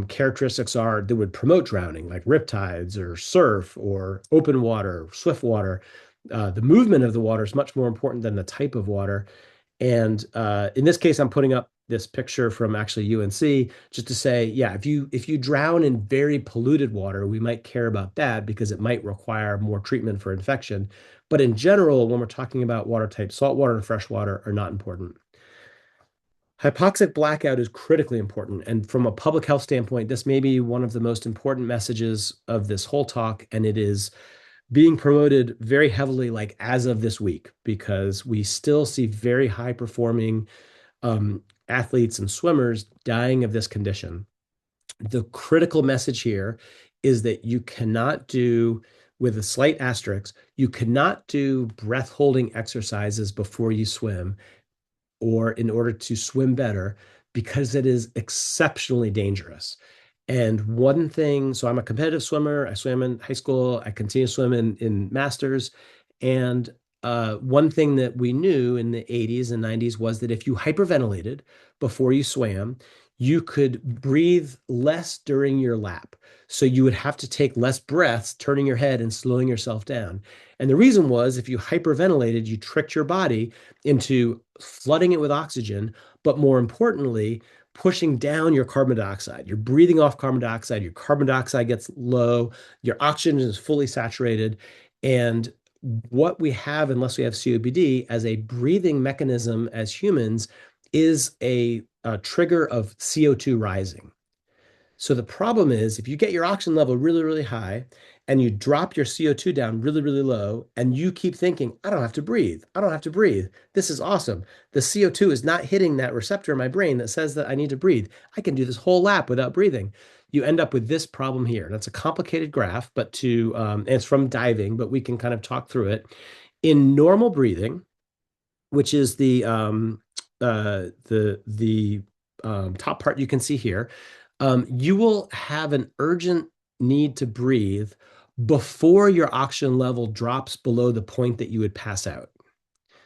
Speaker 4: characteristics are that would promote drowning, like riptides or surf or open water, swift water. The movement of the water is much more important than the type of water. And in this case, I'm putting up this picture from actually UNC just to say, yeah, if you drown in very polluted water, we might care about that because it might require more treatment for infection. But in general, when we're talking about water types, saltwater and freshwater are not important. Hypoxic blackout is critically important. And from a public health standpoint, this may be one of the most important messages of this whole talk. And it is being promoted very heavily, like as of this week, because we still see very high performing athletes and swimmers dying of this condition. The critical message here is that you cannot do, with a slight asterisk, you cannot do breath holding exercises before you swim or in order to swim better, because it is exceptionally dangerous. And one thing, so I'm a competitive swimmer. I swam in high school. I continue to swim in masters. And one thing that we knew in the 80s and 90s was that if you hyperventilated before you swam, you could breathe less during your lap. So you would have to take less breaths, turning your head and slowing yourself down. And the reason was, if you hyperventilated, you tricked your body into flooding it with oxygen, but more importantly, pushing down your carbon dioxide. You're breathing off carbon dioxide, your carbon dioxide gets low, your oxygen is fully saturated. And what we have, unless we have COPD, as a breathing mechanism as humans, is a trigger of CO2 rising. So the problem is, if you get your oxygen level really, really high and you drop your CO2 down really, really low, and you keep thinking, I don't have to breathe. I don't have to breathe. This is awesome. The CO2 is not hitting that receptor in my brain that says that I need to breathe. I can do this whole lap without breathing. You end up with this problem here. That's a complicated graph, but and it's from diving, but we can kind of talk through it. In normal breathing, which is the top part you can see here, you will have an urgent need to breathe before your oxygen level drops below the point that you would pass out.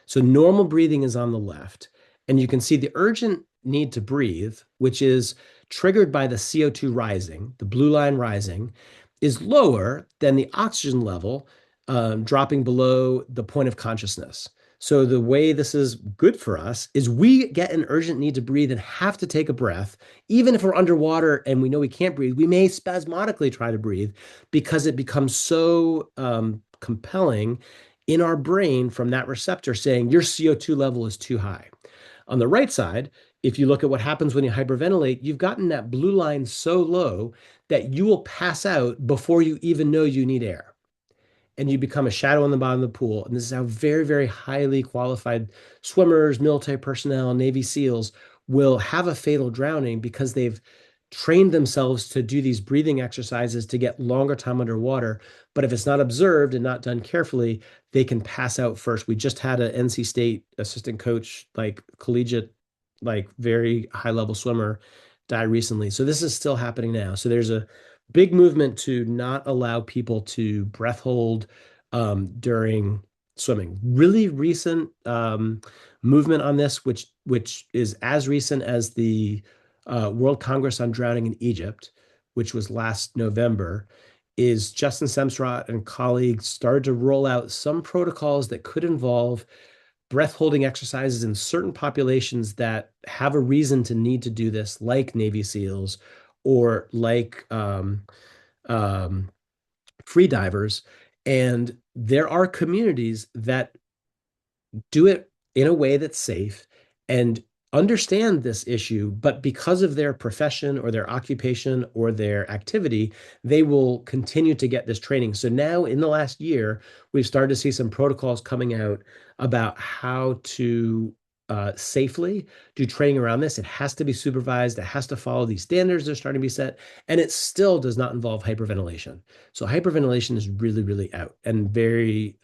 Speaker 4: So normal breathing is on the left, and you can see the urgent need to breathe, which is triggered by the CO2 rising, the blue line rising, is lower than the oxygen level dropping below the point of consciousness. So the way this is good for us is we get an urgent need to breathe and have to take a breath. Even if we're underwater and we know we can't breathe, we may spasmodically try to breathe because it becomes so compelling in our brain from that receptor saying your CO2 level is too high. On the right side, if you look at what happens when you hyperventilate, you've gotten that blue line so low that you will pass out before you even know you need air. And you become a shadow on the bottom of the pool. And this is how very, very highly qualified swimmers, military personnel, Navy SEALs will have a fatal drowning because they've trained themselves to do these breathing exercises to get longer time underwater. But if it's not observed and not done carefully, they can pass out first. We just had an NC State assistant coach, like collegiate, like very high level swimmer, die recently. So this is still happening now. So there's a big movement to not allow people to breath hold during swimming. Really recent movement on this, which is as recent as the World Congress on Drowning in Egypt, which was last November, is Justin Semsrott and colleagues started to roll out some protocols that could involve breath holding exercises in certain populations that have a reason to need to do this, like Navy SEALs or like free divers. And there are communities that do it in a way that's safe and understand this issue, but because of their profession or their occupation or their activity, they will continue to get this training. So now in the last year, we've started to see some protocols coming out about how to safely do training around this. It has to be supervised. It has to follow these standards that are starting to be set. And it still does not involve hyperventilation. So hyperventilation is really, really out and very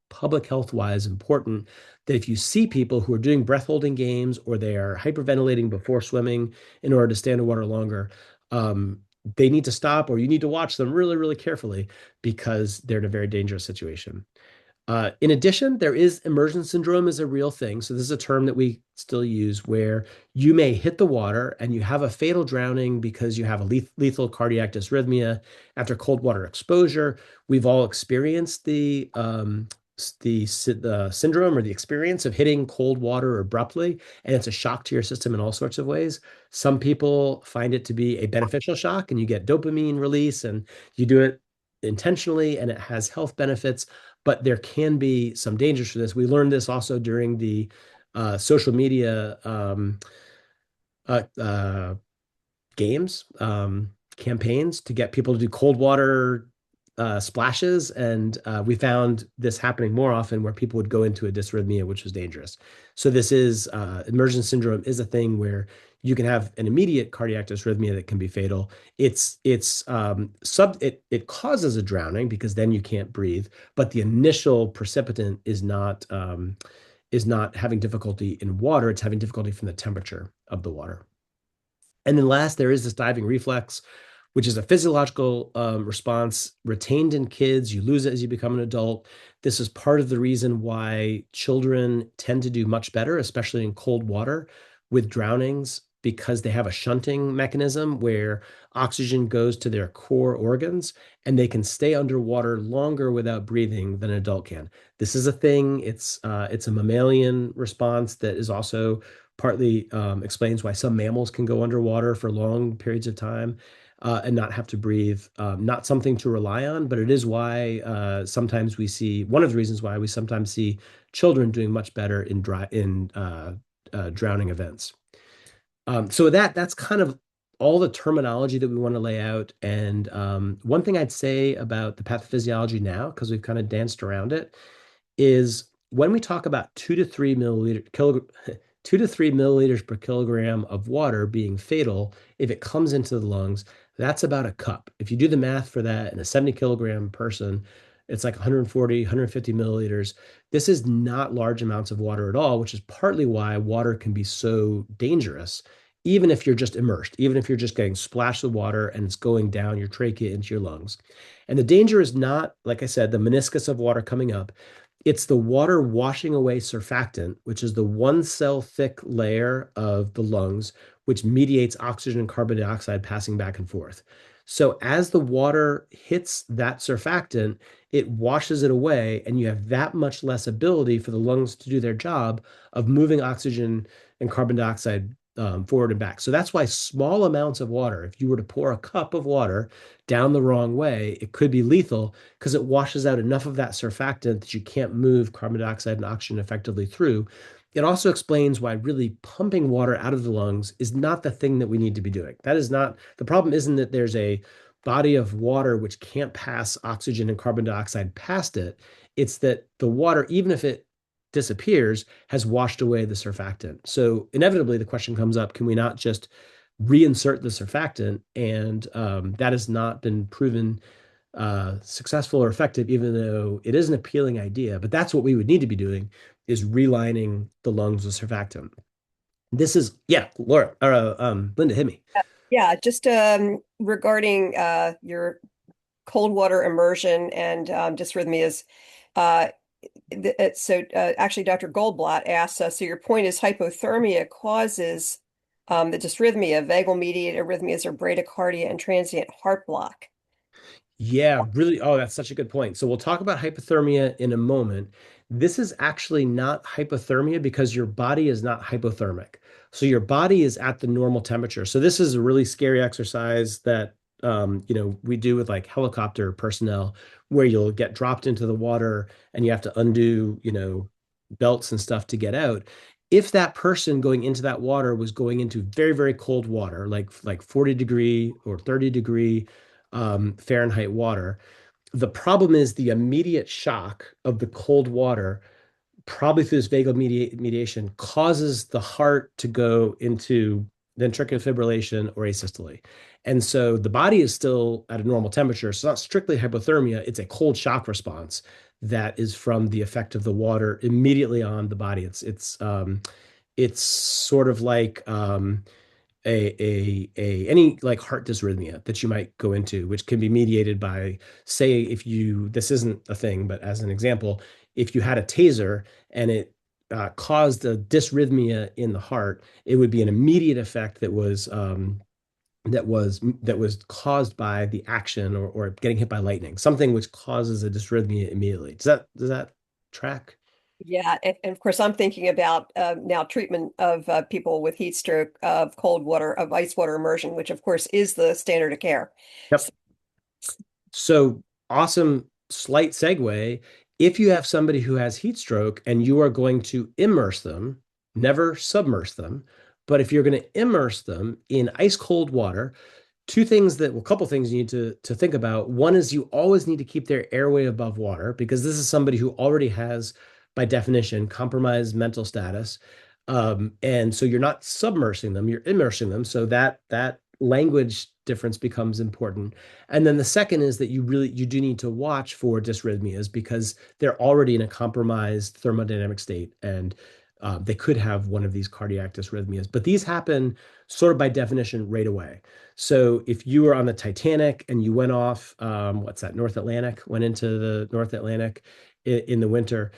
Speaker 4: public health wise important that if you see people who are doing breath holding games or they are hyperventilating before swimming in order to stay underwater longer, they need to stop or you need to watch them really, really carefully because they're in a very dangerous situation. In addition, there is immersion syndrome is a real thing. So this is a term that we still use where you may hit the water and you have a fatal drowning because you have a lethal cardiac dysrhythmia after cold water exposure. We've all experienced the syndrome or the experience of hitting cold water abruptly, and it's a shock to your system in all sorts of ways. Some people find it to be a beneficial shock and you get dopamine release and you do it intentionally and it has health benefits, but there can be some dangers for this. We learned this also during the social media games, campaigns to get people to do cold water splashes. And we found this happening more often where people would go into a dysrhythmia, which was dangerous. So this is immersion syndrome is a thing where you can have an immediate cardiac dysrhythmia that can be fatal. It causes a drowning because then you can't breathe, but the initial precipitant is not having difficulty in water. It's having difficulty from the temperature of the water. And then last, there is this diving reflex, which is a physiological response retained in kids. You lose it as you become an adult. This is part of the reason why children tend to do much better, especially in cold water with drownings, because they have a shunting mechanism where oxygen goes to their core organs and they can stay underwater longer without breathing than an adult can. This is a thing. It's a mammalian response that is also partly explains why some mammals can go underwater for long periods of time and not have to breathe. Not something to rely on, but it is why sometimes we see, one of the reasons why we sometimes see children doing much better in drowning events. So that's kind of all the terminology that we want to lay out. And one thing I'd say about the pathophysiology now, because we've kind of danced around it, is when we talk about 2 to 3 milliliters per kilogram of water being fatal, if it comes into the lungs, that's about a cup. If you do the math for that in a 70 kilogram person, It's like 140, 150 milliliters. This is not large amounts of water at all, which is partly why water can be so dangerous, even if you're just immersed, even if you're just getting splashed with water and it's going down your trachea into your lungs. And the danger is not, like I said, the meniscus of water coming up. It's the water washing away surfactant, which is the one cell thick layer of the lungs, which mediates oxygen and carbon dioxide passing back and forth. So as the water hits that surfactant, it washes it away, and you have that much less ability for the lungs to do their job of moving oxygen and carbon dioxide forward and back. So that's why small amounts of water, if you were to pour a cup of water down the wrong way, it could be lethal because it washes out enough of that surfactant that you can't move carbon dioxide and oxygen effectively through. It also explains why really pumping water out of the lungs is not the thing that we need to be doing. That is not, the problem isn't that there's a body of water which can't pass oxygen and carbon dioxide past it. It's that the water, even if it disappears, has washed away the surfactant. So inevitably the question comes up, can we not just reinsert the surfactant? And that has not been proven successful or effective, even though it is an appealing idea. But that's what we would need to be doing, is relining the lungs with surfactant. This is, Laura, Linda, hit me.
Speaker 2: Yeah, just regarding your cold water immersion and dysrhythmias. Actually, Dr. Goldblatt asks, so your point is hypothermia causes the dysrhythmia, vagal-mediated arrhythmias or bradycardia and transient heart block.
Speaker 4: Yeah, really. Oh, that's such a good point. So we'll talk about hypothermia in a moment. This is actually not hypothermia because your body is not hypothermic. So your body is at the normal temperature. So this is a really scary exercise that we do with like helicopter personnel, where you'll get dropped into the water and you have to undo, belts and stuff to get out. If that person going into that water was going into very, very cold water, like 40-degree or 30-degree Fahrenheit water, the problem is the immediate shock of the cold water, probably through this vagal mediation, causes the heart to go into ventricular fibrillation or asystole. And so the body is still at a normal temperature. So it's not strictly hypothermia. It's a cold shock response that is from the effect of the water immediately on the body. It's sort of like any like heart dysrhythmia that you might go into, which can be mediated by, say, this isn't a thing, but as an example, if you had a taser and it caused a dysrhythmia in the heart, it would be an immediate effect that was caused by the action or getting hit by lightning, something which causes a dysrhythmia immediately. Does that track?
Speaker 2: Yeah, and of course, I'm thinking about now treatment of people with heat stroke, of cold water, of ice water immersion, which of course is the standard of care.
Speaker 4: Yep. So awesome, slight segue. If you have somebody who has heat stroke and you are going to immerse them, never submerge them, but if you're going to immerse them in ice cold water, a couple things you need to think about. One is you always need to keep their airway above water, because this is somebody who already has, by definition, compromised mental status. And so you're not submersing them, you're immersing them. So that language difference becomes important. And then the second is that you do need to watch for dysrhythmias, because they're already in a compromised thermodynamic state, and they could have one of these cardiac dysrhythmias. But these happen sort of by definition right away. So if you were on the Titanic and you went off, North Atlantic, went into the North Atlantic in the winter,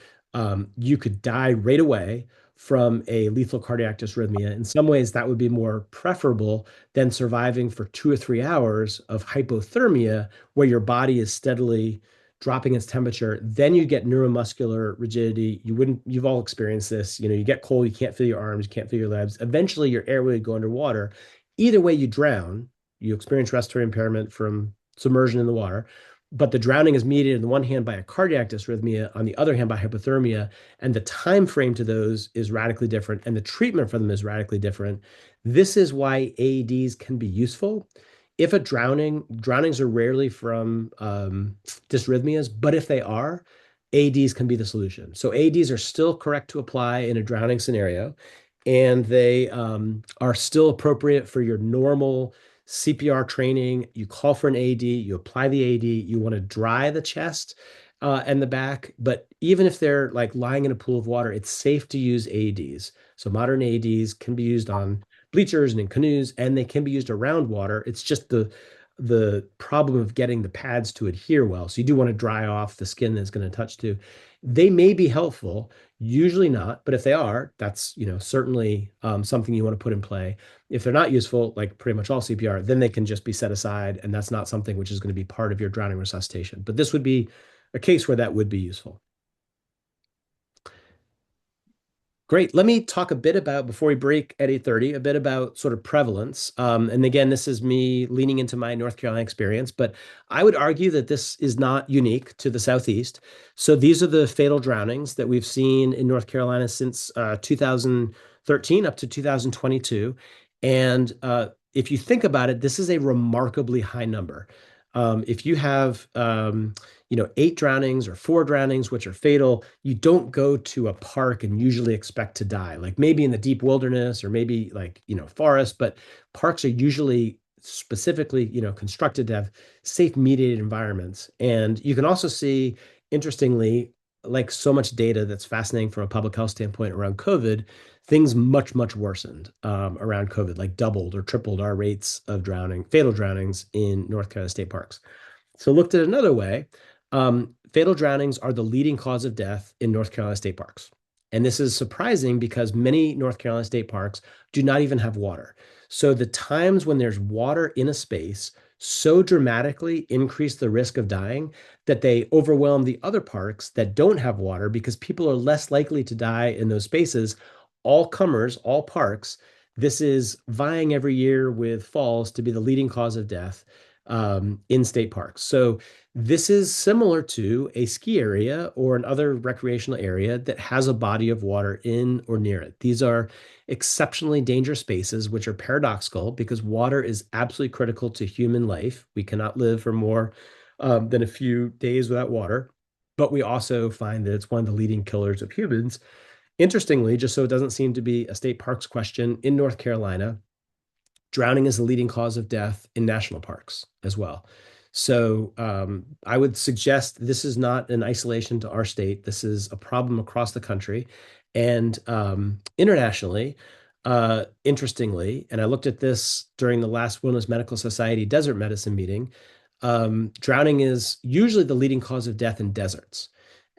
Speaker 4: you could die right away from a lethal cardiac dysrhythmia. In some ways, that would be more preferable than surviving for 2 or 3 hours of hypothermia, where your body is steadily dropping its temperature. Then you get neuromuscular rigidity. You've all experienced this. You get cold, you can't feel your arms, you can't feel your legs. Eventually, your airway would go underwater. Either way, you drown. You experience respiratory impairment from submersion in the water. But the drowning is mediated on the one hand by a cardiac dysrhythmia, on the other hand by hypothermia, and the time frame to those is radically different, and the treatment for them is radically different. This is why AEDs can be useful. If drownings are rarely from dysrhythmias, but if they are, AEDs can be the solution. So AEDs are still correct to apply in a drowning scenario, and they are still appropriate for your normal CPR training. You call for an AED, you apply the AED, you want to dry the chest. and the back. But even if they're like lying in a pool of water, it's safe to use AEDs. So modern AEDs can be used on bleachers and in canoes, and they can be used around water. It's just the problem of getting the pads to adhere well. So you do want to dry off the skin that's going to touch to. They may be helpful, usually not, but if they are, that's certainly something you want to put in play. If they're not useful, like pretty much all CPR, then they can just be set aside, and that's not something which is going to be part of your drowning resuscitation. But this would be a case where that would be useful. Great. Let me talk a bit about, before we break at 8:30, a bit about sort of prevalence. And again, this is me leaning into my North Carolina experience, but I would argue that this is not unique to the Southeast. So these are the fatal drownings that we've seen in North Carolina since 2013 up to 2022. And if you think about it, this is a remarkably high number. If you have 8 drownings or 4 drownings, which are fatal, you don't go to a park and usually expect to die, like maybe in the deep wilderness or maybe like, forest, but parks are usually specifically, constructed to have safe mediated environments. And you can also see, interestingly, like so much data that's fascinating from a public health standpoint around COVID, things much, much worsened around COVID, like doubled or tripled our rates of fatal drownings in North Carolina state parks. So looked at another way, fatal drownings are the leading cause of death in North Carolina state parks. And this is surprising because many North Carolina state parks do not even have water. So the times when there's water in a space so dramatically increase the risk of dying that they overwhelm the other parks that don't have water, because people are less likely to die in those spaces. All comers, all parks, this is vying every year with falls to be the leading cause of death in state parks. So this is similar to a ski area or another recreational area that has a body of water in or near it. These are exceptionally dangerous spaces, which are paradoxical because water is absolutely critical to human life. We cannot live for more than a few days without water, but we also find that it's one of the leading killers of humans. Interestingly, just so it doesn't seem to be a state parks question, in North Carolina, drowning is the leading cause of death in national parks as well. So I would suggest this is not an isolation to our state. This is a problem across the country. And internationally, interestingly, and I looked at this during the last Wilderness Medical Society desert medicine meeting, drowning is usually the leading cause of death in deserts.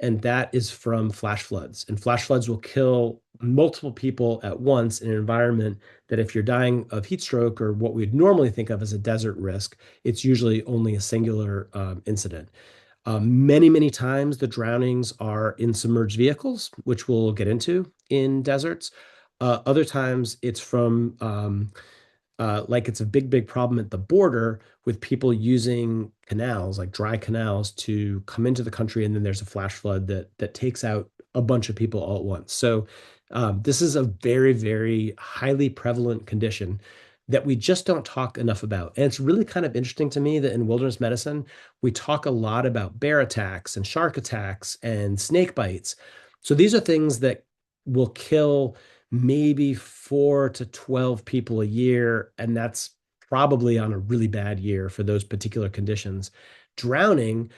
Speaker 4: And that is from flash floods. And flash floods will kill multiple people at once in an environment that, if you're dying of heat stroke or what we'd normally think of as a desert risk, it's usually only a singular incident. Many, many times the drownings are in submerged vehicles, which we'll get into in deserts. Other times it's from like it's a big, big problem at the border with people using canals, like dry canals, to come into the country, and then there's a flash flood that takes out a bunch of people all at once. So this is a very, very highly prevalent condition that we just don't talk enough about. And it's really kind of interesting to me that in wilderness medicine, we talk a lot about bear attacks and shark attacks and snake bites. So these are things that will kill maybe 4 to 12 people a year, and that's probably on a really bad year for those particular conditions. Drowning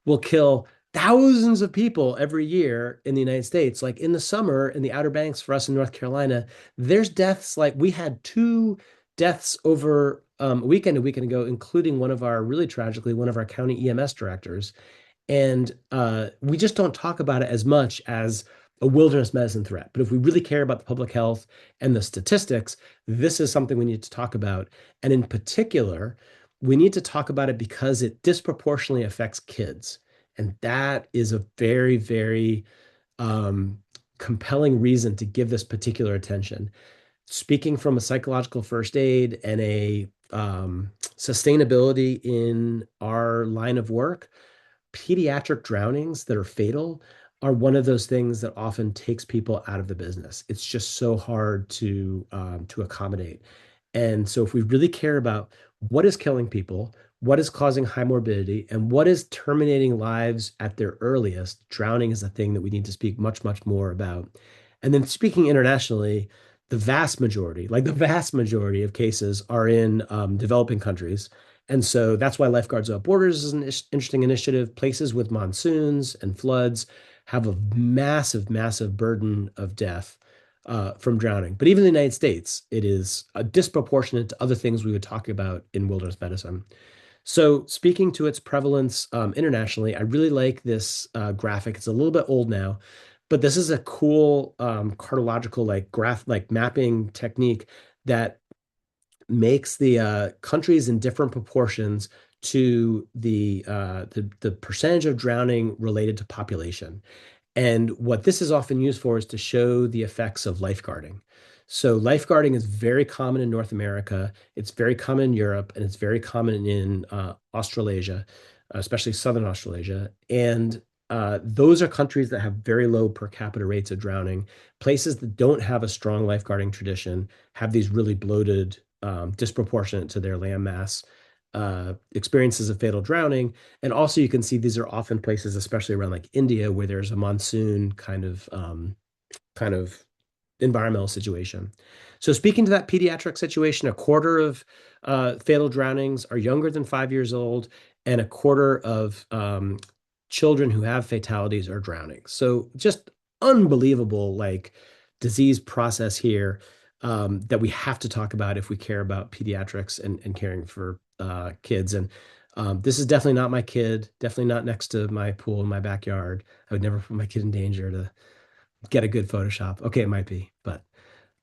Speaker 4: will kill thousands of people every year in the United States. Like in the summer in the Outer Banks for us in North Carolina, there's deaths. Like we had 2 deaths over a weekend ago, including one of our county EMS directors. And we just don't talk about it as much as a wilderness medicine threat. But if we really care about the public health and the statistics, this is something we need to talk about. And in particular, we need to talk about it because it disproportionately affects kids. And that is a very, very compelling reason to give this particular attention. Speaking from a psychological first aid and a sustainability in our line of work, pediatric drownings that are fatal are one of those things that often takes people out of the business. It's just so hard to accommodate. And so if we really care about what is killing people, what is causing high morbidity, and what is terminating lives at their earliest, drowning is a thing that we need to speak much, much more about. And then speaking internationally, the vast majority of cases are in developing countries. And so that's why Lifeguards Without Borders is an interesting initiative. Places with monsoons and floods have a massive, massive burden of death from drowning. But even in the United States, it is disproportionate to other things we would talk about in wilderness medicine. So speaking to its prevalence internationally, I really like this graphic. It's a little bit old now, but this is a cool cartological like mapping technique that makes the countries in different proportions to the percentage of drowning related to population. And what this is often used for is to show the effects of lifeguarding. So lifeguarding is very common in North America, it's very common in Europe, and it's very common in Australasia, especially Southern Australasia. And those are countries that have very low per capita rates of drowning. Places that don't have a strong lifeguarding tradition have these really bloated, disproportionate to their land mass experiences of fatal drowning. And also you can see these are often places, especially around like India, where there's a monsoon kind of environmental situation. So speaking to that pediatric situation, a quarter of fatal drownings are younger than 5 years old, and a quarter of children who have fatalities are drowning. So just unbelievable like disease process here that we have to talk about if we care about pediatrics and caring for kids. And this is definitely not my kid, definitely not next to my pool in my backyard. I would never put my kid in danger to get a good Photoshop. Okay, it might be, but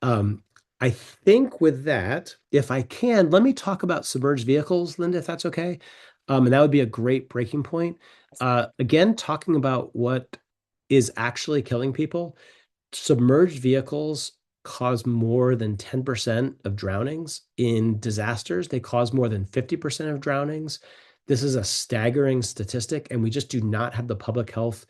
Speaker 4: I think with that, if I can, let me talk about submerged vehicles, Linda, if that's okay. And that would be a great breaking point. Again, talking about what is actually killing people, submerged vehicles cause more than 10% of drownings in disasters. They cause more than 50% of drownings. This is a staggering statistic, and we just do not have the public health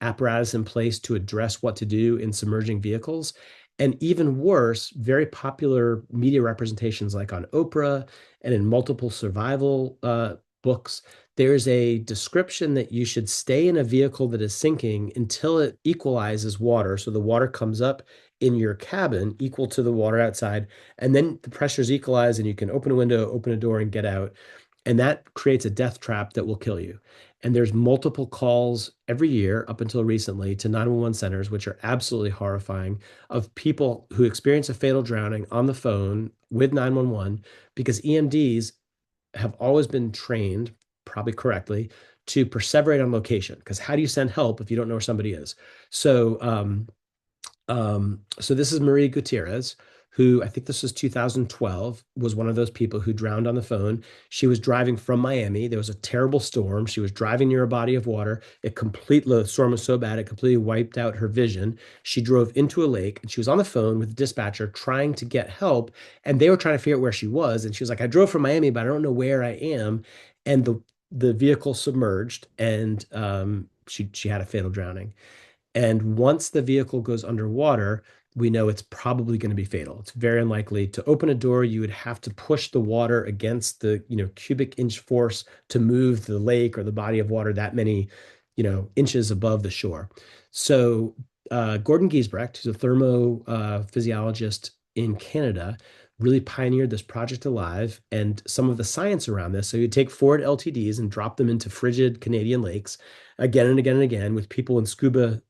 Speaker 4: apparatus in place to address what to do in submerging vehicles. And even worse, very popular media representations like on Oprah and in multiple survival books, there's a description that you should stay in a vehicle that is sinking until it equalizes water. So the water comes up in your cabin equal to the water outside, and then the pressures equalize and you can open a window, open a door, and get out. And that creates a death trap that will kill you. And there's multiple calls every year up until recently to 911 centers, which are absolutely horrifying, of people who experience a fatal drowning on the phone with 911 because EMDs have always been trained, probably correctly, to perseverate on location. Because how do you send help if you don't know where somebody is? So, so this is Marie Gutierrez, who I think this was 2012, was one of those people who drowned on the phone. She was driving from Miami. There was a terrible storm. She was driving near a body of water. The storm was so bad, it completely wiped out her vision. She drove into a lake, and she was on the phone with the dispatcher trying to get help. And they were trying to figure out where she was. And she was like, I drove from Miami, but I don't know where I am. And the vehicle submerged, and she had a fatal drowning. And once the vehicle goes underwater, we know it's probably going to be fatal. It's very unlikely. To open a door, you would have to push the water against the, cubic inch force to move the lake or the body of water that many, inches above the shore. So Gordon Giesbrecht, who's a thermophysiologist in Canada, really pioneered this Project Alive and some of the science around this. So you take Ford LTDs and drop them into frigid Canadian lakes again and again and again with people in scuba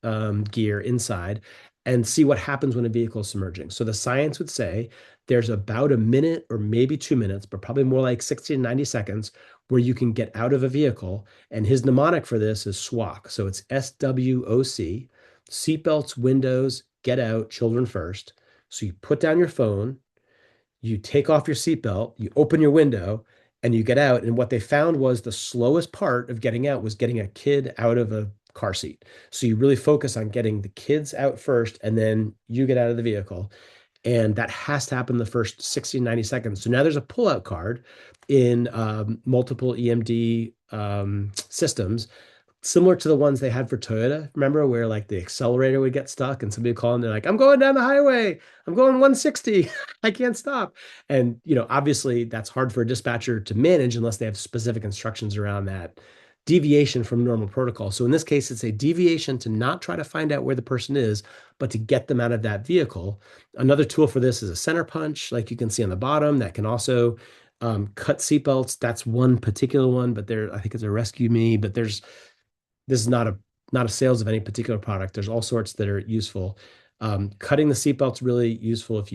Speaker 4: gear inside, and see what happens when a vehicle is submerging. So the science would say there's about a minute or maybe 2 minutes, but probably more like 60 to 90 seconds where you can get out of a vehicle. And his mnemonic for this is SWOC. So it's SWOC, seatbelts, windows, get out, children first. So you put down your phone, you take off your seatbelt, you open your window, and you get out. And what they found was the slowest part of getting out was getting a kid out of a car seat. So you really focus on getting the kids out first, and then you get out of the vehicle. And that has to happen the first 60 to 90 seconds. So now there's a pullout card in multiple EMD systems, similar to the ones they had for Toyota. Remember, where like the accelerator would get stuck and somebody would call and they're like, I'm going down the highway, I'm going 160, I can't stop. And, obviously that's hard for a dispatcher to manage unless they have specific instructions around that deviation from normal protocol. So in this case, it's a deviation to not try to find out where the person is, but to get them out of that vehicle. Another tool for this is a center punch, like you can see on the bottom, that can also Cut seatbelts, that's one particular one, but I think it's a Rescue Me, but this is not a sales of any particular product. There's all sorts that are useful. Cutting the seatbelt's really useful if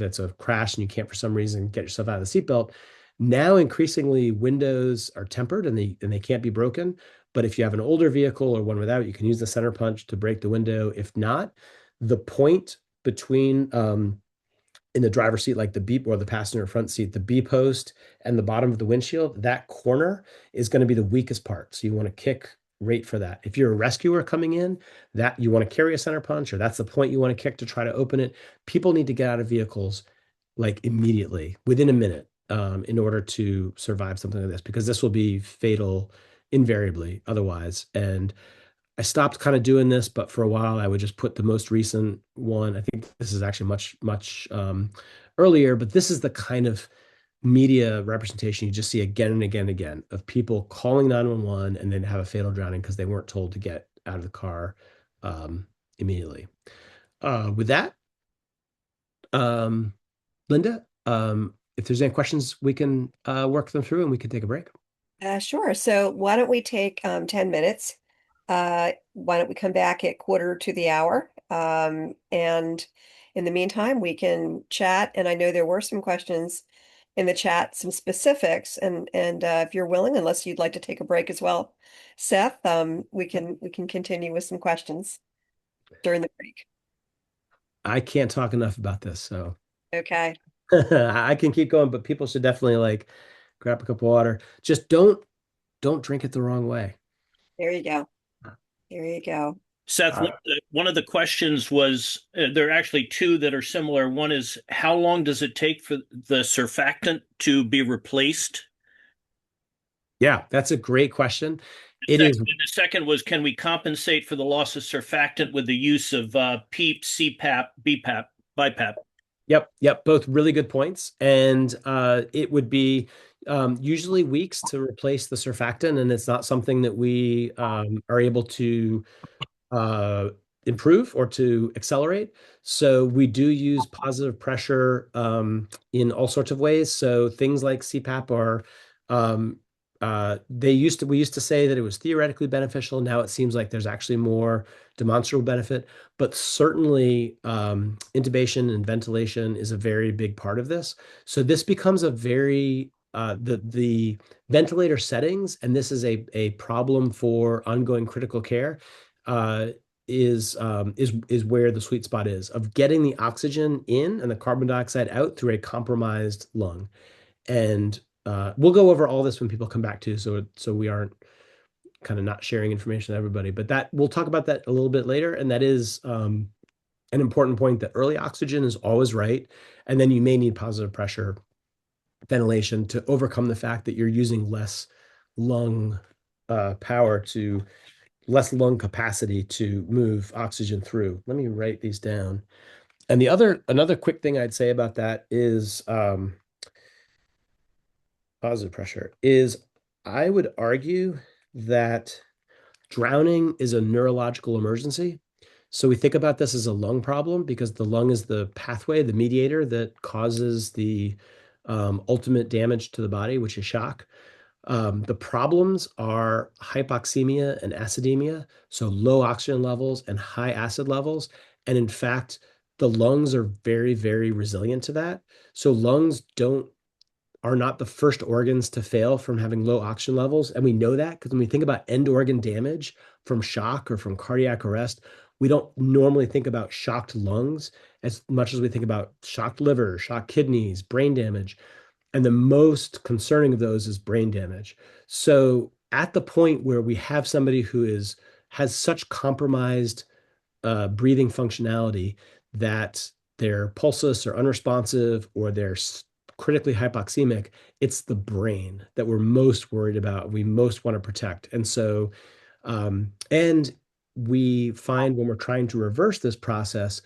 Speaker 4: it's a crash and you can't for some reason get yourself out of the seatbelt. Now, increasingly, windows are tempered and they can't be broken. But if you have an older vehicle or one without, you can use the center punch to break the window. If not, the point between in the driver's seat, like the B or the passenger front seat, the B post and the bottom of the windshield, that corner is going to be the weakest part. So you want to kick right for that. If you're a rescuer coming in, that you want to carry a center punch, or that's the point you want to kick to try to open it. People need to get out of vehicles like immediately, within a minute, in order to survive something like this, because this will be fatal invariably otherwise. And I stopped kind of doing this, but for a while I would just put the most recent one. I think this is actually much earlier, but this is the kind of media representation you just see again and again and again of people calling 911 and then have a fatal drowning because they weren't told to get out of the car immediately. With that, Linda, if there's any questions, we can work them through and we can take a break.
Speaker 2: Sure. So why don't we take 10 minutes? Why don't we come back at quarter to the hour? And in the meantime, we can chat. And I know there were some questions in the chat, some specifics. And if you're willing, unless you'd like to take a break as well, Seth, we can continue with some questions during the break.
Speaker 4: I can't talk enough about this, so
Speaker 2: Okay.
Speaker 4: I can keep going, but people should definitely like grab a cup of water. Just don't drink it the wrong way.
Speaker 2: There you go. There you go.
Speaker 3: Seth, one of the questions was, there are actually two that are similar. One is, how long does it take for the surfactant to be replaced?
Speaker 4: Yeah, that's a great question.
Speaker 3: The second was, can we compensate for the loss of surfactant with the use of PEEP, CPAP, BPAP, BiPAP?
Speaker 4: Yep. Both really good points. And it would be usually weeks to replace the surfactant, and it's not something that we are able to improve or to accelerate. So we do use positive pressure in all sorts of ways. So things like CPAP are we used to say that it was theoretically beneficial. Now it seems like there's actually more demonstrable benefit, but certainly intubation and ventilation is a very big part of this. So this becomes a very the ventilator settings, and this is a problem for ongoing critical care, is where the sweet spot is of getting the oxygen in and the carbon dioxide out through a compromised lung. And we'll go over all this when people come back too, so we aren't kind of not sharing information with everybody. But that we'll talk about that a little bit later, and that is an important point, that early oxygen is always right, and then you may need positive pressure ventilation to overcome the fact that you're using less lung less lung capacity to move oxygen through. Let me write these down. And another quick thing I'd say about that is positive pressure is, I would argue that drowning is a neurological emergency. So we think about this as a lung problem because the lung is the pathway, the mediator that causes the ultimate damage to the body, which is shock. The problems are hypoxemia and acidemia, so low oxygen levels and high acid levels. And in fact, the lungs are very, very resilient to that. So lungs are not the first organs to fail from having low oxygen levels. And we know that because when we think about end organ damage from shock or from cardiac arrest, we don't normally think about shocked lungs as much as we think about shocked liver, shocked kidneys, brain damage. And the most concerning of those is brain damage. So at the point where we have somebody who has such compromised breathing functionality that their pulses are unresponsive or they're critically hypoxemic, it's the brain that we're most worried about, we most want to protect. And so, and we find when we're trying to reverse this process,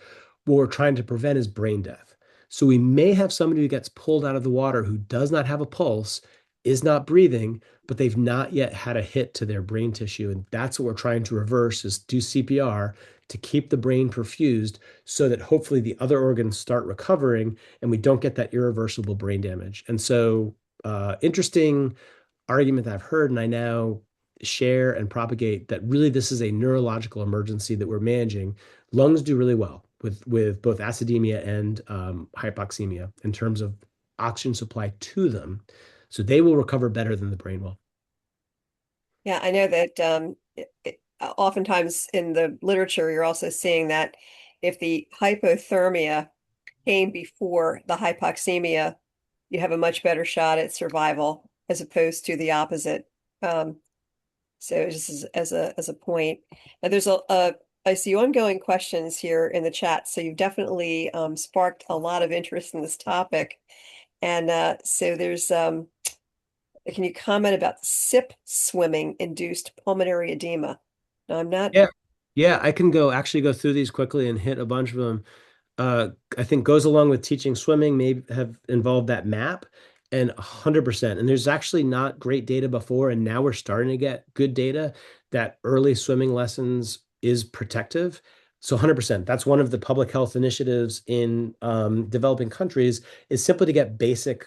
Speaker 4: what we're trying to prevent is brain death. So we may have somebody who gets pulled out of the water who does not have a pulse, is not breathing, but they've not yet had a hit to their brain tissue. And that's what we're trying to reverse, is do CPR, to keep the brain perfused so that hopefully the other organs start recovering and we don't get that irreversible brain damage. And so interesting argument that I've heard, and I now share and propagate, that really this is a neurological emergency that we're managing. Lungs do really well with both acidemia and hypoxemia in terms of oxygen supply to them. So they will recover better than the brain will.
Speaker 2: Yeah, I know that oftentimes in the literature, you're also seeing that if the hypothermia came before the hypoxemia, you have a much better shot at survival as opposed to the opposite. So just as a point, there's I see ongoing questions here in the chat. So you've definitely sparked a lot of interest in this topic. And so there's, can you comment about SIP swimming induced pulmonary edema? No, I'm not.
Speaker 4: Yeah, I can actually go through these quickly and hit a bunch of them. I think goes along with teaching swimming, may have involved that map, and 100%. And there's actually not great data before, and now we're starting to get good data that early swimming lessons is protective. So 100%. That's one of the public health initiatives in developing countries, is simply to get basic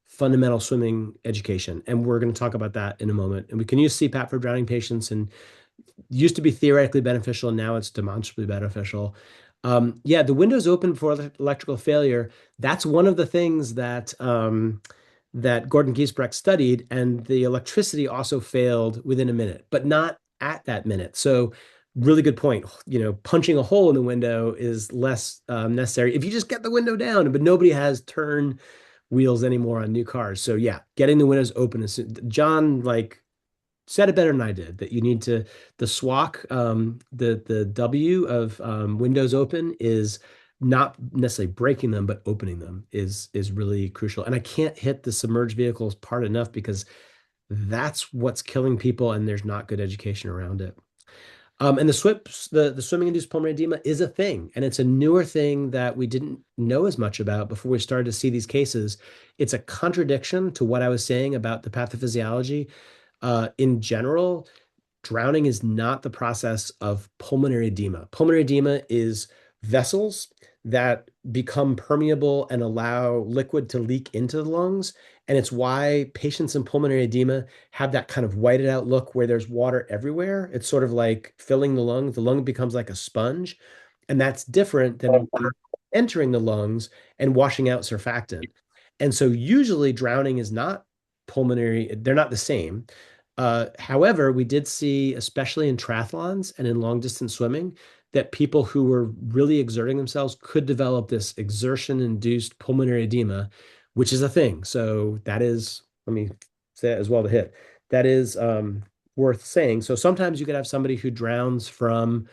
Speaker 4: fundamental swimming education. And we're going to talk about that in a moment. And we can use CPAP for drowning patients, and used to be theoretically beneficial, and now it's demonstrably beneficial. Yeah, the window's open for electrical failure. That's one of the things that that Gordon Giesbrecht studied, and the electricity also failed within a minute, but not at that minute. So really good point. Punching a hole in the window is less necessary if you just get the window down, but nobody has turn wheels anymore on new cars. So yeah, getting the windows open John said it better than I did, that you need to, the SWOC, the W of windows open is not necessarily breaking them, but opening them is really crucial. And I can't hit the submerged vehicles part enough, because that's what's killing people, and there's not good education around it. And the swimming-induced pulmonary edema is a thing, and it's a newer thing that we didn't know as much about before we started to see these cases. It's a contradiction to what I was saying about the pathophysiology. In general, drowning is not the process of pulmonary edema. Pulmonary edema is vessels that become permeable and allow liquid to leak into the lungs. And it's why patients in pulmonary edema have that kind of whited out look where there's water everywhere. It's sort of like filling the lung. The lung becomes like a sponge. And that's different than entering the lungs and washing out surfactant. And so usually drowning is not pulmonary. They're not the same. However, we did see, especially in triathlons and in long distance swimming, that people who were really exerting themselves could develop this exertion-induced pulmonary edema, which is a thing. So that is, let me say it as well to hit, that is worth saying. So sometimes you could have somebody who drowns from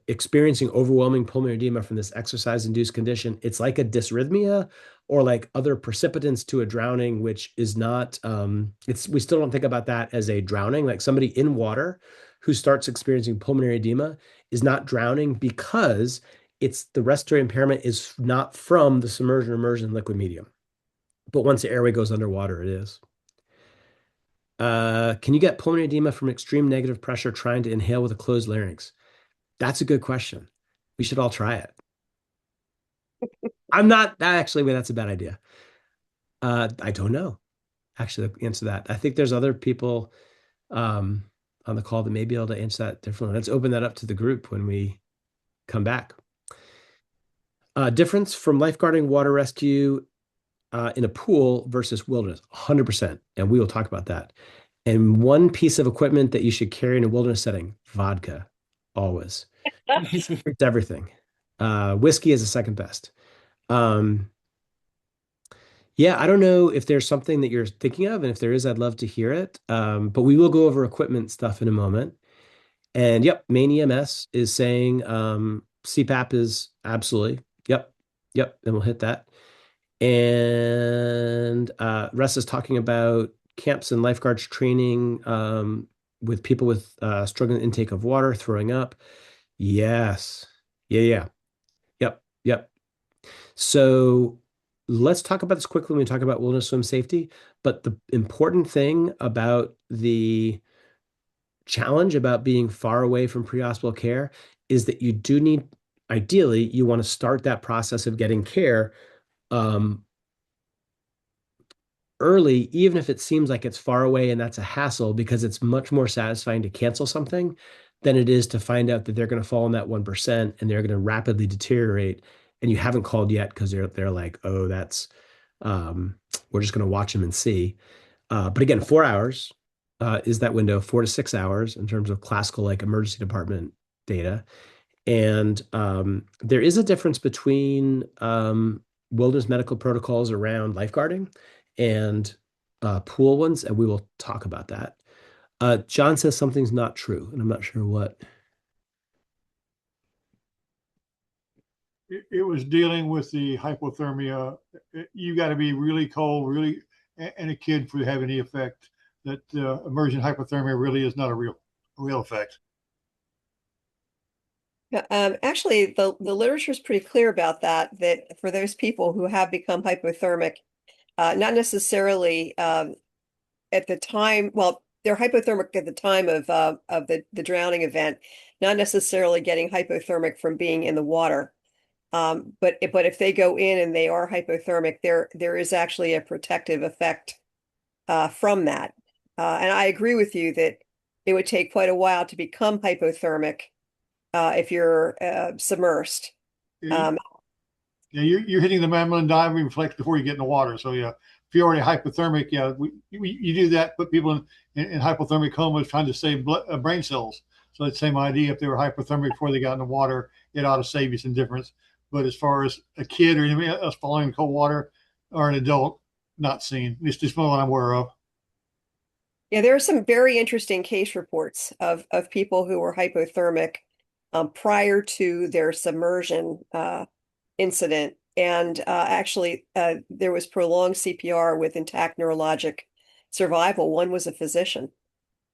Speaker 4: experiencing overwhelming pulmonary edema from this exercise-induced condition. It's like a dysrhythmia or like other precipitants to a drowning, which is not, we still don't think about that as a drowning. Like somebody in water who starts experiencing pulmonary edema is not drowning, because it's the respiratory impairment is not from the submersion or immersion liquid medium. But once the airway goes underwater, it is. Can you get pulmonary edema from extreme negative pressure trying to inhale with a closed larynx? That's a good question. We should all try it. I'm not actually, wait, that's a bad idea. I don't know, actually, the answer to that. I think there's other people on the call that may be able to answer that differently. Let's open that up to the group when we come back. Difference from lifeguarding water rescue in a pool versus wilderness, 100%. And we will talk about that. And one piece of equipment that you should carry in a wilderness setting, vodka, always. It's everything. Whiskey is the second best. Yeah, I don't know if there's something that you're thinking of, and if there is, I'd love to hear it. But we will go over equipment stuff in a moment. And yep, Maine EMS is saying CPAP is absolutely. Yep. And we'll hit that. And Russ is talking about camps and lifeguards training with people with struggling intake of water, throwing up. Yes. Yeah. Yep. So let's talk about this quickly when we talk about wilderness swim safety. But the important thing about the challenge about being far away from pre-hospital care is that you do need, ideally, you want to start that process of getting care early, even if it seems like it's far away and that's a hassle, because it's much more satisfying to cancel something than it is to find out that they're going to fall in that 1% and they're going to rapidly deteriorate. And you haven't called yet because they're like, oh, that's we're just going to watch them and see. But again, 4 hours is that window, 4 to 6 hours in terms of classical like emergency department data. And there is a difference between wilderness medical protocols around lifeguarding and pool ones, and we will talk about that. John says something's not true, and I'm not sure what.
Speaker 7: It was dealing with the hypothermia. You got to be really cold, and a kid for have any effect. That emergent hypothermia really is not a real effect.
Speaker 2: Actually, the literature is pretty clear about that for those people who have become hypothermic, not necessarily at the time, well, they're hypothermic at the time of the drowning event, not necessarily getting hypothermic from being in the water. But if they go in and they are hypothermic, there is actually a protective effect from that. And I agree with you that it would take quite a while to become hypothermic if you're submersed.
Speaker 7: Yeah, you're hitting the mammalian diving reflex before you get in the water. So yeah, if you're already hypothermic, yeah, you do that. Put people in hypothermic comas trying to save brain cells. So it's the same idea. If they were hypothermic before they got in the water, it ought to save you some difference. But as far as a kid or anybody else falling in cold water or an adult, not seen. It's just what I'm aware of.
Speaker 2: Yeah, there are some very interesting case reports of people who were hypothermic prior to their submersion incident. And actually, there was prolonged CPR with intact neurologic survival. One was a physician.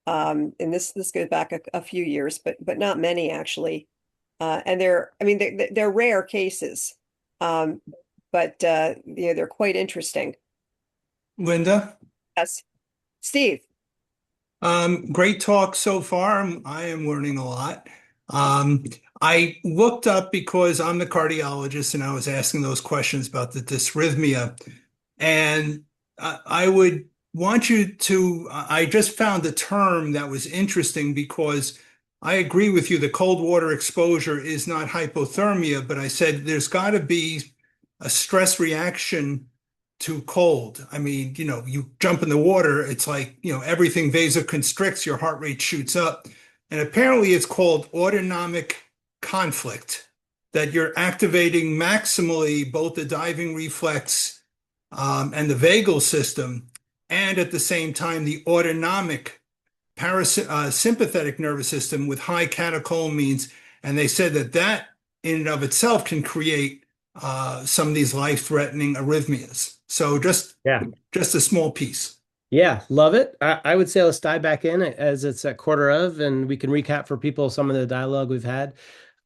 Speaker 2: And this goes back a few years, but not many actually. And they're rare cases, but they're quite interesting.
Speaker 8: Linda?
Speaker 2: Yes, Steve.
Speaker 8: Great talk so far. I am learning a lot. I looked up because I'm the cardiologist and I was asking those questions about the dysrhythmia. And I would want you to, I just found a term that was interesting because I agree with you, the cold water exposure is not hypothermia, but I said there's got to be a stress reaction to cold. I mean, you jump in the water, it's like, everything vasoconstricts, your heart rate shoots up. And apparently it's called autonomic conflict, that you're activating maximally both the diving reflex and the vagal system, and at the same time, the autonomic sympathetic nervous system with high catecholamines. And they said that in and of itself can create some of these life-threatening arrhythmias. So just a small piece.
Speaker 4: Yeah, love it. I would say let's dive back in as it's at quarter of, and we can recap for people some of the dialogue we've had.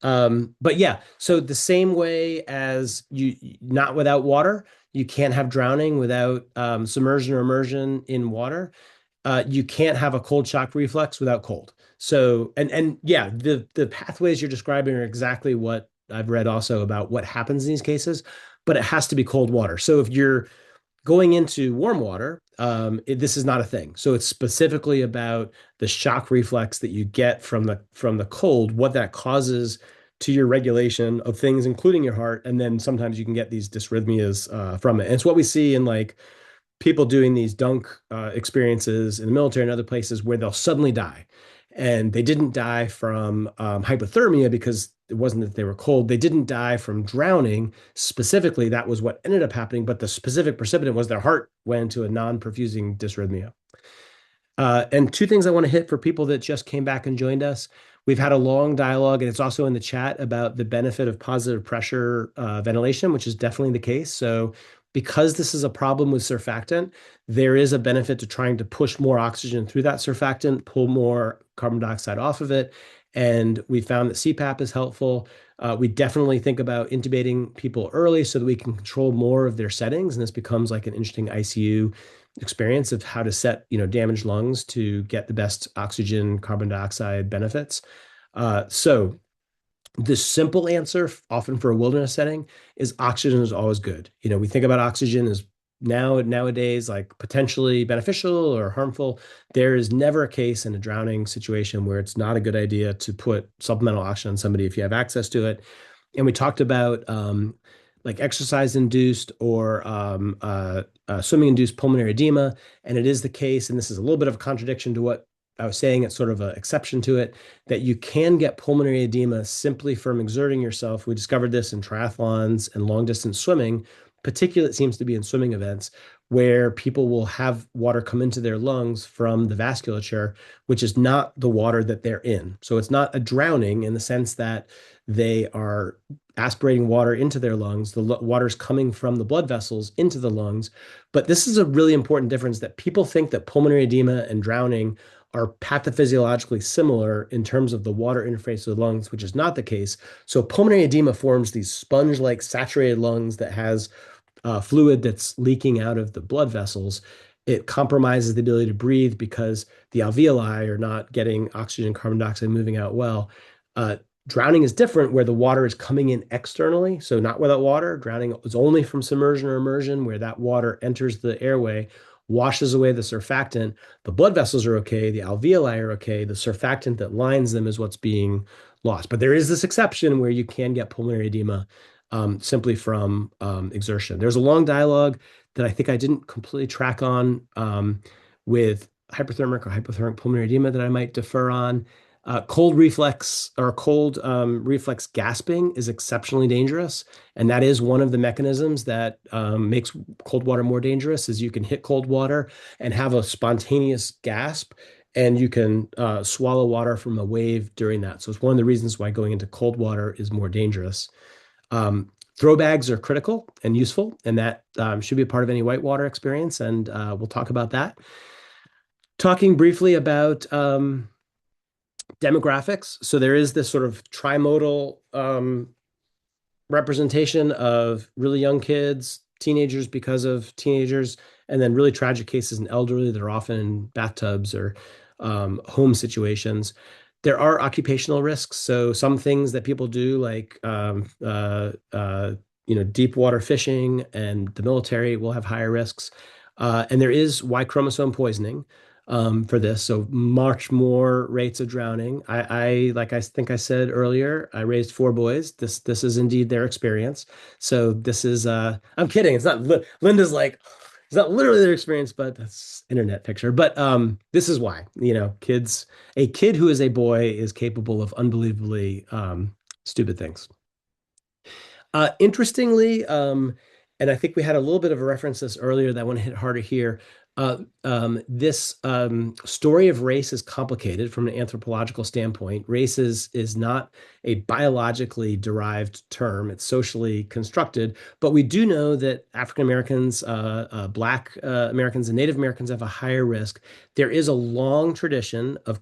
Speaker 4: But yeah, so the same way as not without water, you can't have drowning without submersion or immersion in water. You can't have a cold shock reflex without cold. So, and yeah, the pathways you're describing are exactly what I've read also about what happens in these cases, but it has to be cold water. So if you're going into warm water, this is not a thing. So it's specifically about the shock reflex that you get from the cold, what that causes to your regulation of things, including your heart. And then sometimes you can get these dysrhythmias from it. And it's what we see in like people doing these dunk experiences in the military and other places where they'll suddenly die. And they didn't die from hypothermia because it wasn't that they were cold. They didn't die from drowning. Specifically, that was what ended up happening. But the specific precipitant was their heart went into a non-perfusing dysrhythmia. And two things I want to hit for people that just came back and joined us. We've had a long dialogue, and it's also in the chat about the benefit of positive pressure ventilation, which is definitely the case. So because this is a problem with surfactant, there is a benefit to trying to push more oxygen through that surfactant, pull more carbon dioxide off of it. And we found that CPAP is helpful. We definitely think about intubating people early so that we can control more of their settings. And this becomes like an interesting ICU experience of how to set, damaged lungs to get the best oxygen, carbon dioxide benefits. So The simple answer, often for a wilderness setting, is oxygen is always good. We think about oxygen as nowadays like potentially beneficial or harmful. There is never a case in a drowning situation where it's not a good idea to put supplemental oxygen on somebody if you have access to it. And we talked about like exercise-induced or swimming-induced pulmonary edema. And it is the case, and this is a little bit of a contradiction to what I was saying, it's sort of an exception to it, that you can get pulmonary edema simply from exerting yourself. We discovered this in triathlons and long-distance swimming. Particularly, it seems to be in swimming events where people will have water come into their lungs from the vasculature, which is not the water that they're in. So it's not a drowning in the sense that they are aspirating water into their lungs. The water's coming from the blood vessels into the lungs. But this is a really important difference, that people think that pulmonary edema and drowning are pathophysiologically similar in terms of the water interface with the lungs, which is not the case. So pulmonary edema forms these sponge-like saturated lungs that has fluid that's leaking out of the blood vessels. It compromises the ability to breathe because the alveoli are not getting oxygen, carbon dioxide moving out well. Drowning is different, where the water is coming in externally. So not without water. Drowning is only from submersion or immersion, where that water enters the airway, washes away the surfactant. The blood vessels are okay. The alveoli are okay. The surfactant that lines them is what's being lost. But there is this exception where you can get pulmonary edema simply from exertion. There's a long dialogue that I think I didn't completely track on with hyperthermic or hypothermic pulmonary edema that I might defer on. Cold reflex gasping is exceptionally dangerous. And that is one of the mechanisms that makes cold water more dangerous, is you can hit cold water and have a spontaneous gasp, and you can swallow water from a wave during that. So it's one of the reasons why going into cold water is more dangerous. Throw bags are critical and useful, and that should be a part of any whitewater experience. And we'll talk about that. Talking briefly about demographics. So there is this sort of trimodal representation of really young kids, teenagers because of teenagers, and then really tragic cases in elderly that are often in bathtubs or home situations. There are occupational risks. So some things that people do, like deep water fishing and the military, will have higher risks. And there is Y chromosome poisoning for this. So much more rates of drowning. I think I said earlier, I raised 4 boys. This is indeed their experience. So this is I'm kidding. It's not Linda's like, it's not literally their experience, but that's internet picture. But this is why, a kid who is a boy is capable of unbelievably stupid things. Interestingly, and I think we had a little bit of a reference to this earlier that I want to hit harder here. This story of race is complicated from an anthropological standpoint. Race is not a biologically derived term. It's socially constructed. But we do know that African Americans, Black Americans, and Native Americans have a higher risk. There is a long tradition of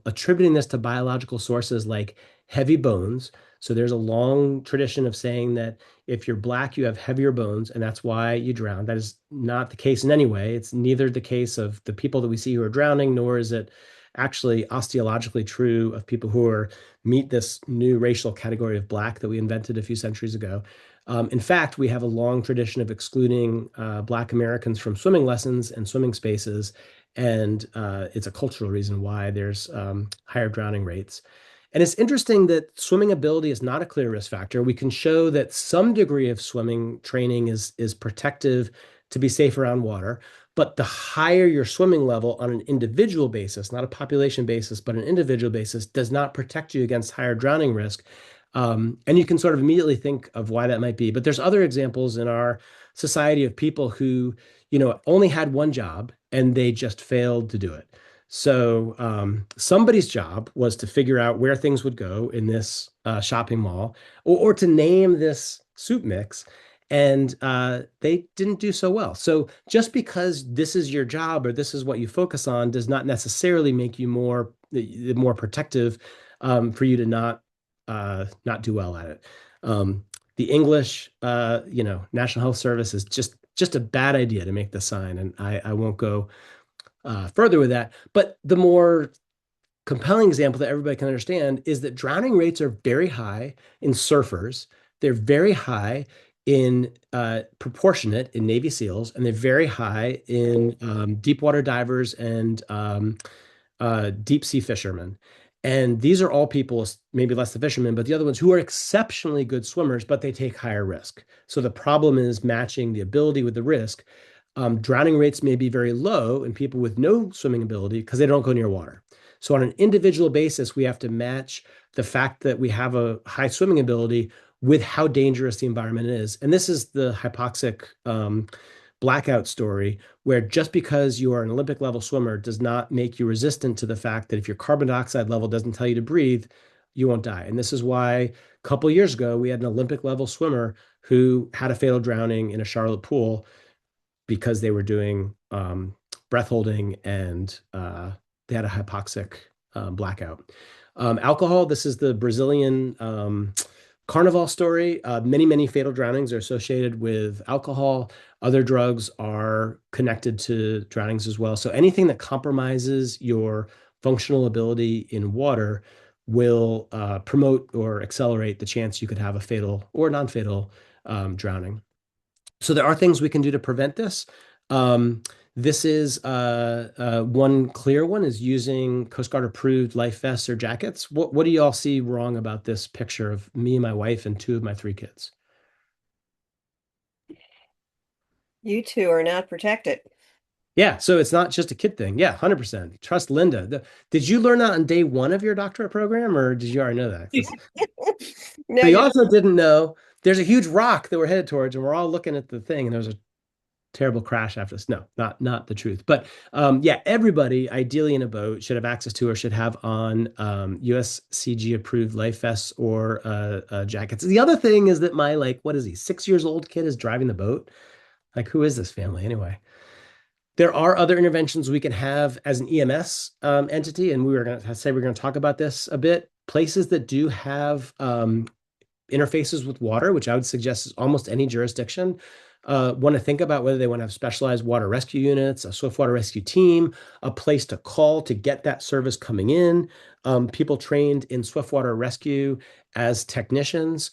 Speaker 4: attributing this to biological sources like heavy bones. So there's a long tradition of saying that if you're Black, you have heavier bones, and that's why you drown. That is not the case in any way. It's neither the case of the people that we see who are drowning, nor is it actually osteologically true of people who meet this new racial category of Black that we invented a few centuries ago. In fact, we have a long tradition of excluding Black Americans from swimming lessons and swimming spaces, and it's a cultural reason why there's higher drowning rates. And it's interesting that swimming ability is not a clear risk factor. We can show that some degree of swimming training is protective to be safe around water, but the higher your swimming level on an individual basis, not a population basis, but an individual basis, does not protect you against higher drowning risk. And you can sort of immediately think of why that might be. But there's other examples in our society of people who, only had one job and they just failed to do it. So somebody's job was to figure out where things would go in this shopping mall, or to name this soup mix, and they didn't do so well. So just because this is your job or this is what you focus on does not necessarily make you more protective for you to not do well at it. The English, National Health Service is just a bad idea to make the sign, and I won't go further with that. But the more compelling example that everybody can understand is that drowning rates are very high in surfers. They're very high in proportionate in Navy SEALs, and they're very high in deep water divers and deep sea fishermen. And these are all people, maybe less the fishermen, but the other ones who are exceptionally good swimmers, but they take higher risk. So the problem is matching the ability with the risk. Drowning rates may be very low in people with no swimming ability because they don't go near water. So on an individual basis, we have to match the fact that we have a high swimming ability with how dangerous the environment is. And this is the hypoxic blackout story, where just because you are an Olympic level swimmer does not make you resistant to the fact that if your carbon dioxide level doesn't tell you to breathe, you won't die. And this is why a couple of years ago, we had an Olympic level swimmer who had a fatal drowning in a Charlotte pool because they were doing breath holding and they had a hypoxic blackout. Alcohol, this is the Brazilian Carnival story. Many fatal drownings are associated with alcohol. Other drugs are connected to drownings as well. So anything that compromises your functional ability in water will promote or accelerate the chance you could have a fatal or non-fatal drowning. So there are things we can do to prevent this. This is one clear one is using Coast Guard approved life vests or jackets. What do you all see wrong about this picture of me and my wife and 2 of my 3 kids?
Speaker 2: You two are not protected.
Speaker 4: Yeah, so it's not just a kid thing. Yeah, 100%. Trust Linda. Did you learn that on day 1 of your doctorate program, or did you already know that?
Speaker 2: No,
Speaker 4: So you also didn't know there's a huge rock that we're headed towards, and we're all looking at the thing, and there's a terrible crash after this. No, not the truth. But yeah, everybody ideally in a boat should have access to or should have on USCG approved life vests or jackets. The other thing is that my, like, what is he, 6 years old kid is driving the boat. Like, who is this family anyway? There are other interventions we can have as an EMS entity, and we're going to talk about this a bit. Places that do have interfaces with water, which I would suggest is almost any jurisdiction, want to think about whether they want to have specialized water rescue units, a Swiftwater Rescue team, a place to call to get that service coming in, people trained in Swiftwater Rescue as technicians.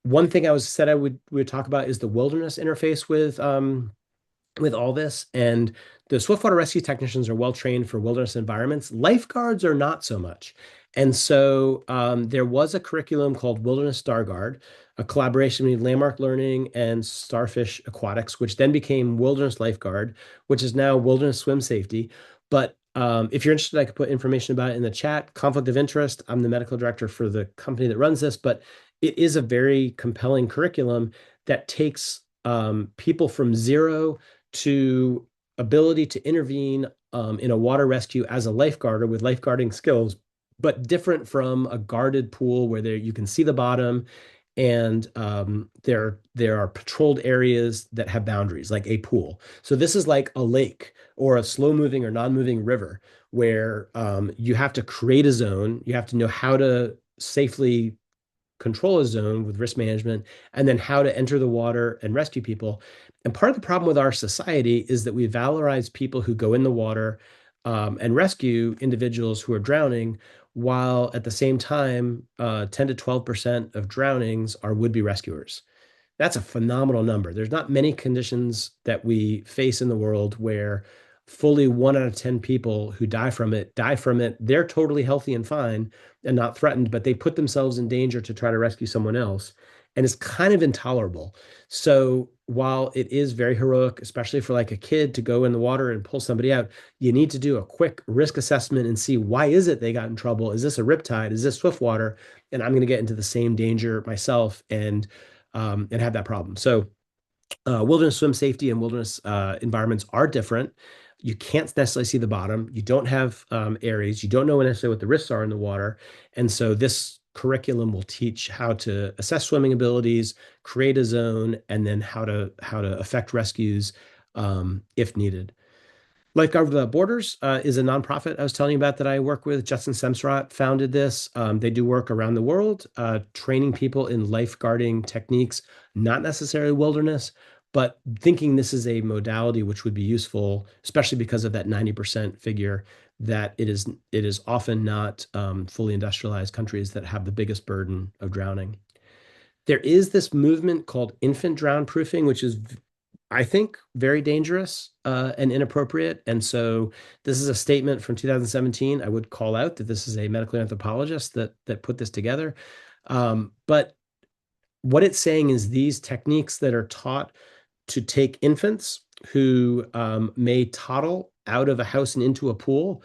Speaker 4: One thing I would talk about is the wilderness interface with all this. And the Swiftwater Rescue technicians are well trained for wilderness environments. Lifeguards are not so much. And so there was a curriculum called Wilderness StarGuard, a collaboration between Landmark Learning and Starfish Aquatics, which then became Wilderness Lifeguard, which is now Wilderness Swim Safety. But if you're interested, I could put information about it in the chat. Conflict of interest, I'm the medical director for the company that runs this, but it is a very compelling curriculum that takes people from zero to ability to intervene in a water rescue as a lifeguarder with lifeguarding skills, but different from a guarded pool where you can see the bottom, and there are patrolled areas that have boundaries, like a pool. So this is like a lake or a slow-moving or non-moving river where you have to create a zone. You have to know how to safely control a zone with risk management, and then how to enter the water and rescue people. And part of the problem with our society is that we valorize people who go in the water and rescue individuals who are drowning, while at the same time, 10 to 12% of drownings are would-be rescuers. That's a phenomenal number. There's not many conditions that we face in the world where fully 1 out of 10 people who die from it. They're totally healthy and fine and not threatened, but they put themselves in danger to try to rescue someone else. And it's kind of intolerable. So while it is very heroic, especially for like a kid to go in the water and pull somebody out, you need to do a quick risk assessment and see, why is it they got in trouble? Is this a riptide? Is this Swiftwater? And I'm going to get into the same danger myself and have that problem. So wilderness swim safety and wilderness environments are different. You can't necessarily see the bottom. You don't have areas. You don't know necessarily what the risks are in the water. And so this curriculum will teach how to assess swimming abilities, create a zone, and then how to affect rescues if needed. Lifeguards Without Borders is a nonprofit I was telling you about that I work with. Justin Semsrott founded this. They do work around the world, training people in lifeguarding techniques, not necessarily wilderness, but thinking this is a modality which would be useful, especially because of that 90% figure that it is often not fully industrialized countries that have the biggest burden of drowning. There is this movement called infant drown proofing, which is, I think, very dangerous and inappropriate. And so this is a statement from 2017. I would call out that this is a medical anthropologist that put this together. But what it's saying is these techniques that are taught to take infants who may toddle out of a house and into a pool,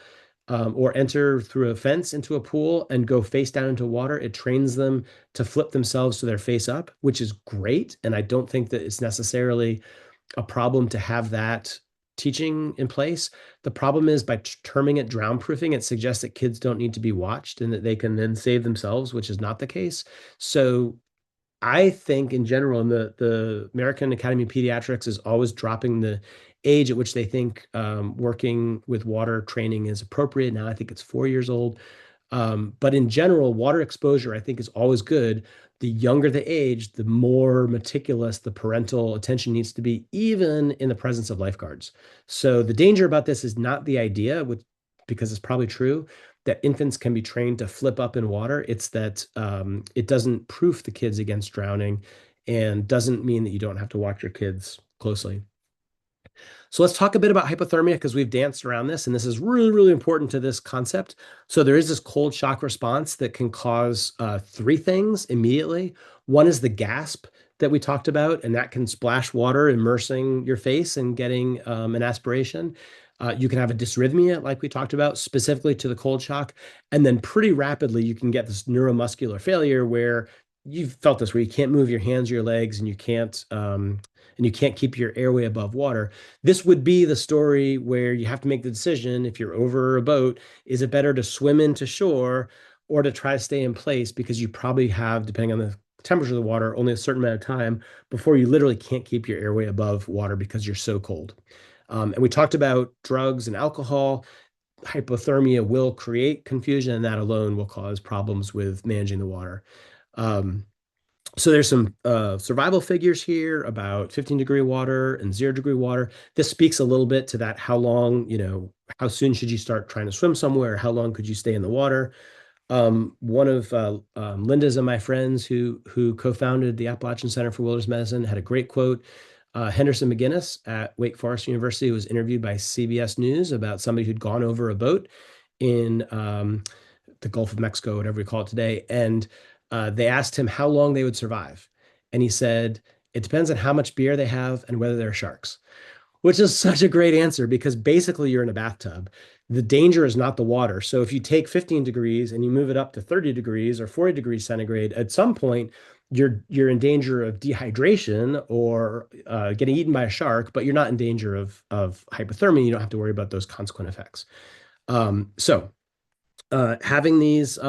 Speaker 4: or enter through a fence into a pool and go face down into water. It trains them to flip themselves so they're face up, which is great. And I don't think that it's necessarily a problem to have that teaching in place. The problem is by terming it drown proofing, it suggests that kids don't need to be watched and that they can then save themselves, which is not the case. So I think in general, and the American Academy of Pediatrics is always dropping the age at which they think working with water training is appropriate. Now I think it's 4 years old. But in general, water exposure, I think, is always good. The younger the age, the more meticulous the parental attention needs to be, even in the presence of lifeguards. So the danger about this is not the idea, because it's probably true, that infants can be trained to flip up in water. It's that it doesn't proof the kids against drowning and doesn't mean that you don't have to watch your kids closely. So let's talk a bit about hypothermia, because we've danced around this, and this is really, really important to this concept. So there is this cold shock response that can cause three things immediately. One is the gasp that we talked about, and that can splash water, immersing your face and getting an aspiration. You can have a dysrhythmia, like we talked about, specifically to the cold shock. And then pretty rapidly, you can get this neuromuscular failure where you've felt this, where you can't move your hands or your legs, and you can't keep your airway above water. This would be the story where you have to make the decision, if you're over a boat, is it better to swim into shore or to try to stay in place? Because you probably have, depending on the temperature of the water, only a certain amount of time before you literally can't keep your airway above water because you're so cold. And we talked about drugs and alcohol. Hypothermia will create confusion, and that alone will cause problems with managing the water. So there's some survival figures here about 15-degree water and 0-degree water. This speaks a little bit to that, how long, how soon should you start trying to swim somewhere? How long could you stay in the water? One of Linda's and my friends who co-founded the Appalachian Center for Wilderness Medicine had a great quote. Henderson McGinnis at Wake Forest University was interviewed by CBS News about somebody who'd gone over a boat in the Gulf of Mexico, whatever we call it today. And they asked him how long they would survive. And he said, it depends on how much beer they have and whether there are sharks, which is such a great answer, because basically you're in a bathtub. The danger is not the water. So if you take 15 degrees and you move it up to 30 degrees or 40 degrees centigrade, at some point you're in danger of dehydration or getting eaten by a shark, but you're not in danger of hypothermia. You don't have to worry about those consequent effects. So having these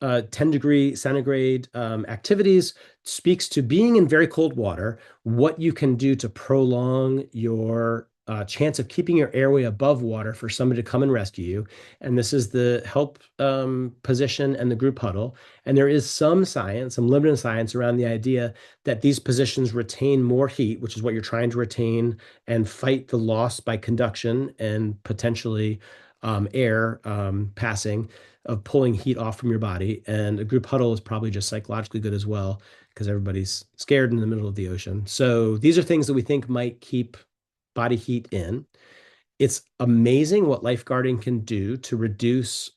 Speaker 4: 10-degree centigrade activities speaks to being in very cold water, what you can do to prolong your chance of keeping your airway above water for somebody to come and rescue you. And this is the help position and the group huddle. And there is some science, some limited science around the idea that these positions retain more heat, which is what you're trying to retain and fight the loss by conduction and potentially air passing, of pulling heat off from your body. And a group huddle is probably just psychologically good as well, because everybody's scared in the middle of the ocean. So these are things that we think might keep body heat in. It's amazing what lifeguarding can do to reduce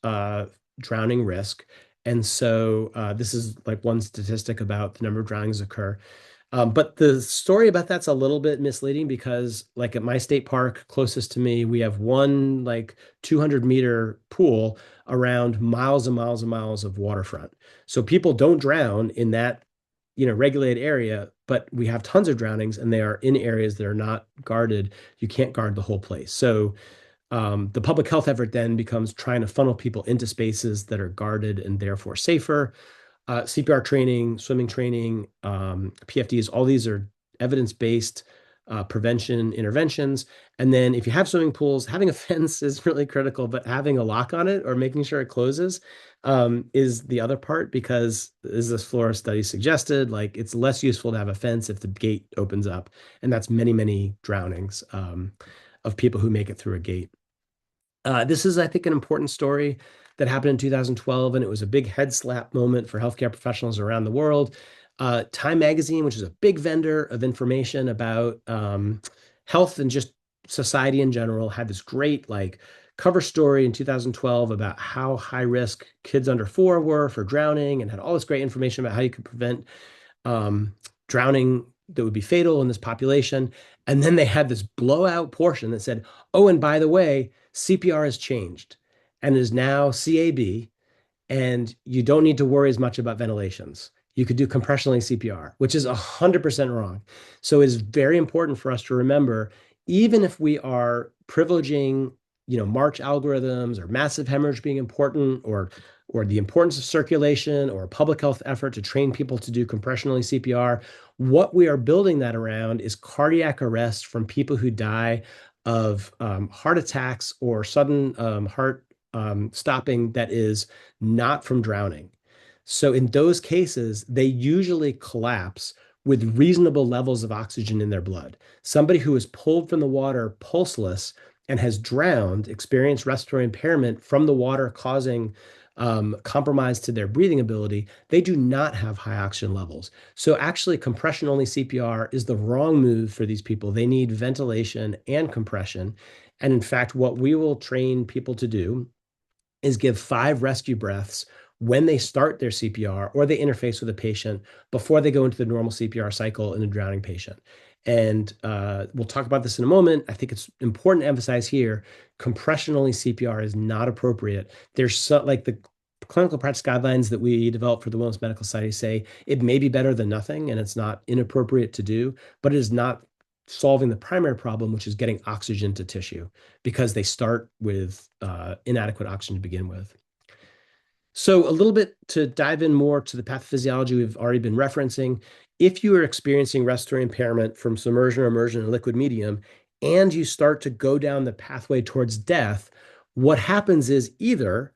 Speaker 4: drowning risk. And so this is like one statistic about the number of drownings occur. But the story about that's a little bit misleading, because like at my state park closest to me, we have one like 200-meter pool around miles and miles and miles of waterfront. So people don't drown in that, regulated area, but we have tons of drownings, and they are in areas that are not guarded. You can't guard the whole place. So the public health effort then becomes trying to funnel people into spaces that are guarded and therefore safer. CPR training, swimming training, PFDs, all these are evidence-based prevention interventions. And then if you have swimming pools, having a fence is really critical, but having a lock on it or making sure it closes is the other part, because as this Florida study suggested, like it's less useful to have a fence if the gate opens up. And that's many, many drownings of people who make it through a gate. This is, I think, an important story that happened in 2012, and it was a big head slap moment for healthcare professionals around the world. Time Magazine, which is a big vendor of information about health and just society in general, had this great cover story in 2012 about how high risk kids under 4 were for drowning, and had all this great information about how you could prevent drowning that would be fatal in this population. And then they had this blowout portion that said, oh, and by the way, CPR has changed and is now CAB, and you don't need to worry as much about ventilations. You could do compression-only CPR, which is 100% wrong. So it's very important for us to remember, even if we are privileging, March algorithms or massive hemorrhage being important, or the importance of circulation, or a public health effort to train people to do compression-only CPR, what we are building that around is cardiac arrest from people who die of heart attacks or sudden heart stopping that is not from drowning. So in those cases, they usually collapse with reasonable levels of oxygen in their blood. Somebody who is pulled from the water pulseless and has drowned, experienced respiratory impairment from the water causing compromise to their breathing ability, they do not have high oxygen levels. So actually, compression-only CPR is the wrong move for these people. They need ventilation and compression. And in fact, what we will train people to do is give 5 rescue breaths when they start their CPR or they interface with a patient before they go into the normal CPR cycle in a drowning patient. And we'll talk about this in a moment. I think it's important to emphasize here, compression-only CPR is not appropriate. There's the clinical practice guidelines that we developed for the Wellness Medical Society say it may be better than nothing, and it's not inappropriate to do, but it is not solving the primary problem, which is getting oxygen to tissue, because they start with inadequate oxygen to begin with. So a little bit to dive in more to the pathophysiology we've already been referencing. If you are experiencing respiratory impairment from submersion or immersion in a liquid medium, and you start to go down the pathway towards death, what happens is either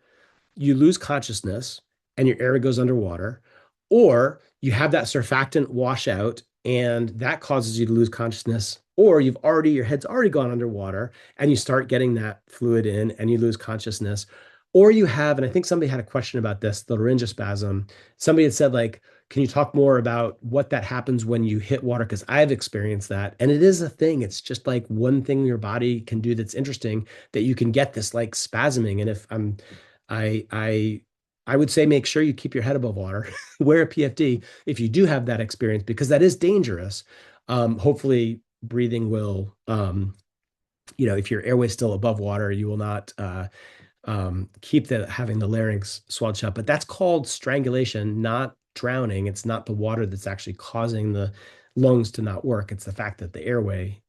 Speaker 4: you lose consciousness and your airway goes underwater, or you have that surfactant wash out and that causes you to lose consciousness, or your head's already gone underwater and you start getting that fluid in and you lose consciousness. Or you have, and I think somebody had a question about this, the laryngospasm. Somebody had said, can you talk more about what that happens when you hit water? Because I've experienced that. And it is a thing. It's just one thing your body can do that's interesting, that you can get this spasming. And if I would say make sure you keep your head above water, wear a PFD if you do have that experience, because that is dangerous. Hopefully breathing will, if your airway is still above water, you will not keep having the larynx swelled shut. But that's called strangulation, not drowning. It's not the water that's actually causing the lungs to not work. It's the fact that the airway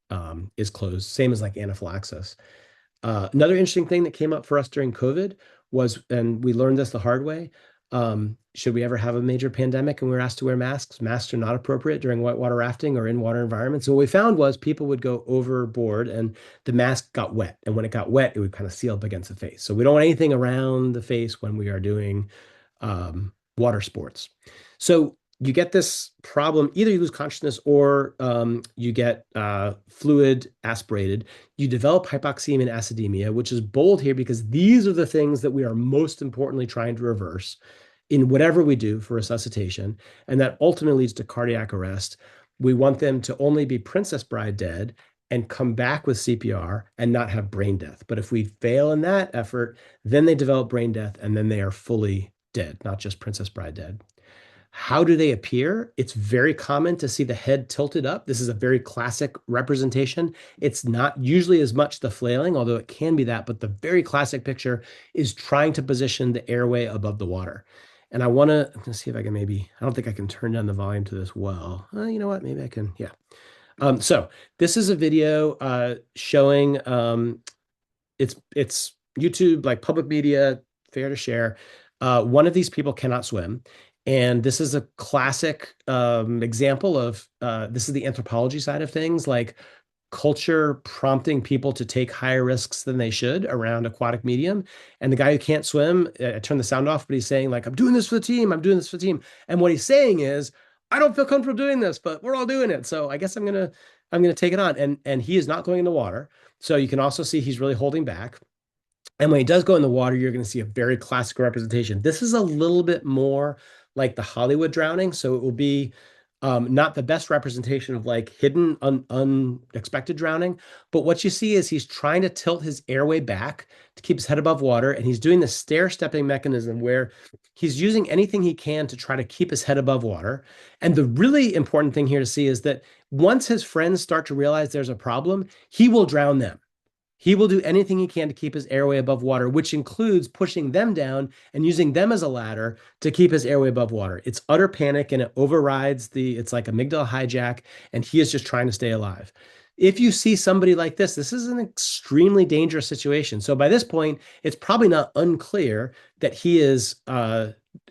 Speaker 4: is closed, same as anaphylaxis. Another interesting thing that came up for us during COVID was, and we learned this the hard way, should we ever have a major pandemic and we were asked to wear masks? Masks are not appropriate during whitewater rafting or in water environments. So what we found was people would go overboard and the mask got wet. And when it got wet, it would kind of seal up against the face. So we don't want anything around the face when we are doing water sports. So you get this problem, either you lose consciousness or you get fluid aspirated. You develop hypoxemia and acidemia, which is bold here because these are the things that we are most importantly trying to reverse in whatever we do for resuscitation. And that ultimately leads to cardiac arrest. We want them to only be Princess Bride dead and come back with CPR and not have brain death. But if we fail in that effort, then they develop brain death and then they are fully dead, not just Princess Bride dead. How do they appear? It's very common to see the head tilted up. This is a very classic representation. It's not usually as much the flailing, although it can be that, but the very classic picture is trying to position the airway above the water. And I'm gonna see if I can I don't think I can turn down the volume to this well. You know what, maybe I can, yeah. So this is a video showing, it's YouTube, public media, fair to share. One of these people cannot swim. And this is a classic example of, this is the anthropology side of things, culture prompting people to take higher risks than they should around aquatic medium. And the guy who can't swim, I turned the sound off, but he's saying I'm doing this for the team. I'm doing this for the team. And what he's saying is, I don't feel comfortable doing this, but we're all doing it. So I guess I'm going to take it on. And he is not going in the water. So you can also see he's really holding back. And when he does go in the water, you're going to see a very classic representation. This is a little bit more like the Hollywood drowning. So it will be not the best representation of like hidden, unexpected drowning. But what you see is he's trying to tilt his airway back to keep his head above water. And he's doing the stair-stepping mechanism where he's using anything he can to try to keep his head above water. And the really important thing here to see is that once his friends start to realize there's a problem, he will drown them. He will do anything he can to keep his airway above water, which includes pushing them down and using them as a ladder to keep his airway above water. It's utter panic and it overrides it's like amygdala hijack, and he is just trying to stay alive. If you see somebody like this is an extremely dangerous situation. So by this point, it's probably not unclear that he is,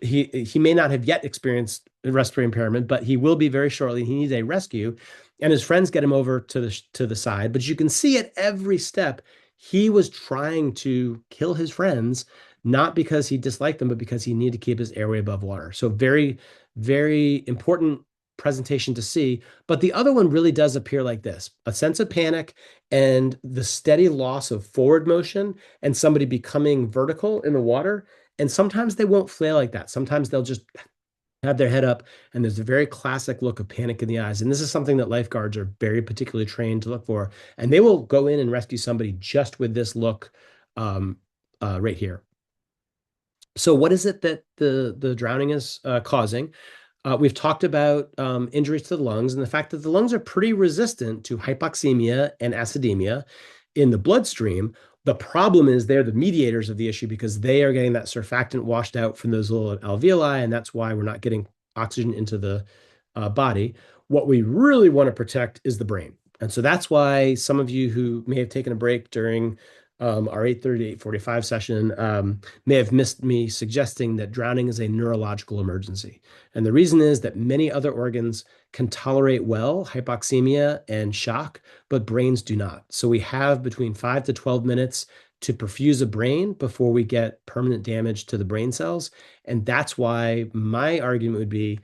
Speaker 4: he may not have yet experienced respiratory impairment, but he will be very shortly. He needs a rescue. And his friends get him over to the side. But you can see at every step, he was trying to kill his friends, not because he disliked them, but because he needed to keep his airway above water. So very, very important presentation to see. But the other one really does appear like this: a sense of panic and the steady loss of forward motion and somebody becoming vertical in the water. And sometimes they won't flail like that. Sometimes they'll just have their head up, and there's a very classic look of panic in the eyes. And this is something that lifeguards are very particularly trained to look for. And they will go in and rescue somebody just with this look right here. So what is it that the drowning is causing? We've talked about injuries to the lungs and the fact that the lungs are pretty resistant to hypoxemia and acidemia in the bloodstream. The problem is they're the mediators of the issue because they are getting that surfactant washed out from those little alveoli, and that's why we're not getting oxygen into the body. What we really want to protect is the brain. And so that's why some of you who may have taken a break during our 8:30, 8:45 session may have missed me suggesting that drowning is a neurological emergency. And the reason is that many other organs can tolerate well hypoxemia and shock, but brains do not. So we have between 5 to 12 minutes to perfuse a brain before we get permanent damage to the brain cells. And that's why my argument would be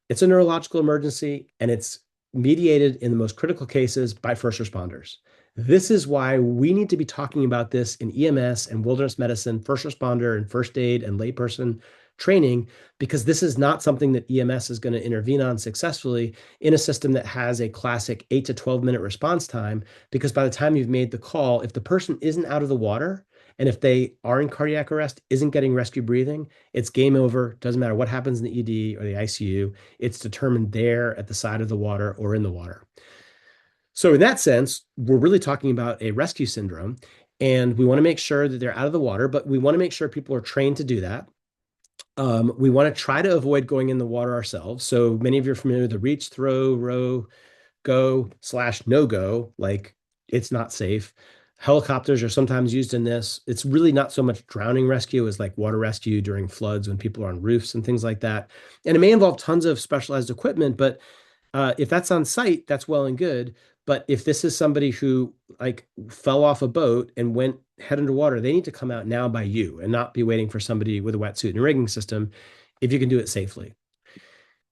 Speaker 4: it's a neurological emergency, and it's mediated in the most critical cases by first responders. This is why we need to be talking about this in EMS and wilderness medicine, first responder and first aid and layperson training, because this is not something that EMS is going to intervene on successfully in a system that has a classic 8 to 12 minute response time. Because by the time you've made the call, if the person isn't out of the water and if they are in cardiac arrest, isn't getting rescue breathing, it's game over. Doesn't matter what happens in the ED or the ICU. It's determined there at the side of the water or in the water. So in that sense, we're really talking about a rescue syndrome, and we want to make sure that they're out of the water, but we want to make sure people are trained to do that. We want to try to avoid going in the water ourselves. So many of you are familiar with the reach, throw, row, go / no go, like it's not safe. Helicopters are sometimes used in this. It's really not so much drowning rescue as like water rescue during floods when people are on roofs and things like that. And it may involve tons of specialized equipment, but if that's on site, that's well and good. But if this is somebody who like fell off a boat and went head underwater, they need to come out now by you and not be waiting for somebody with a wetsuit and a rigging system if you can do it safely.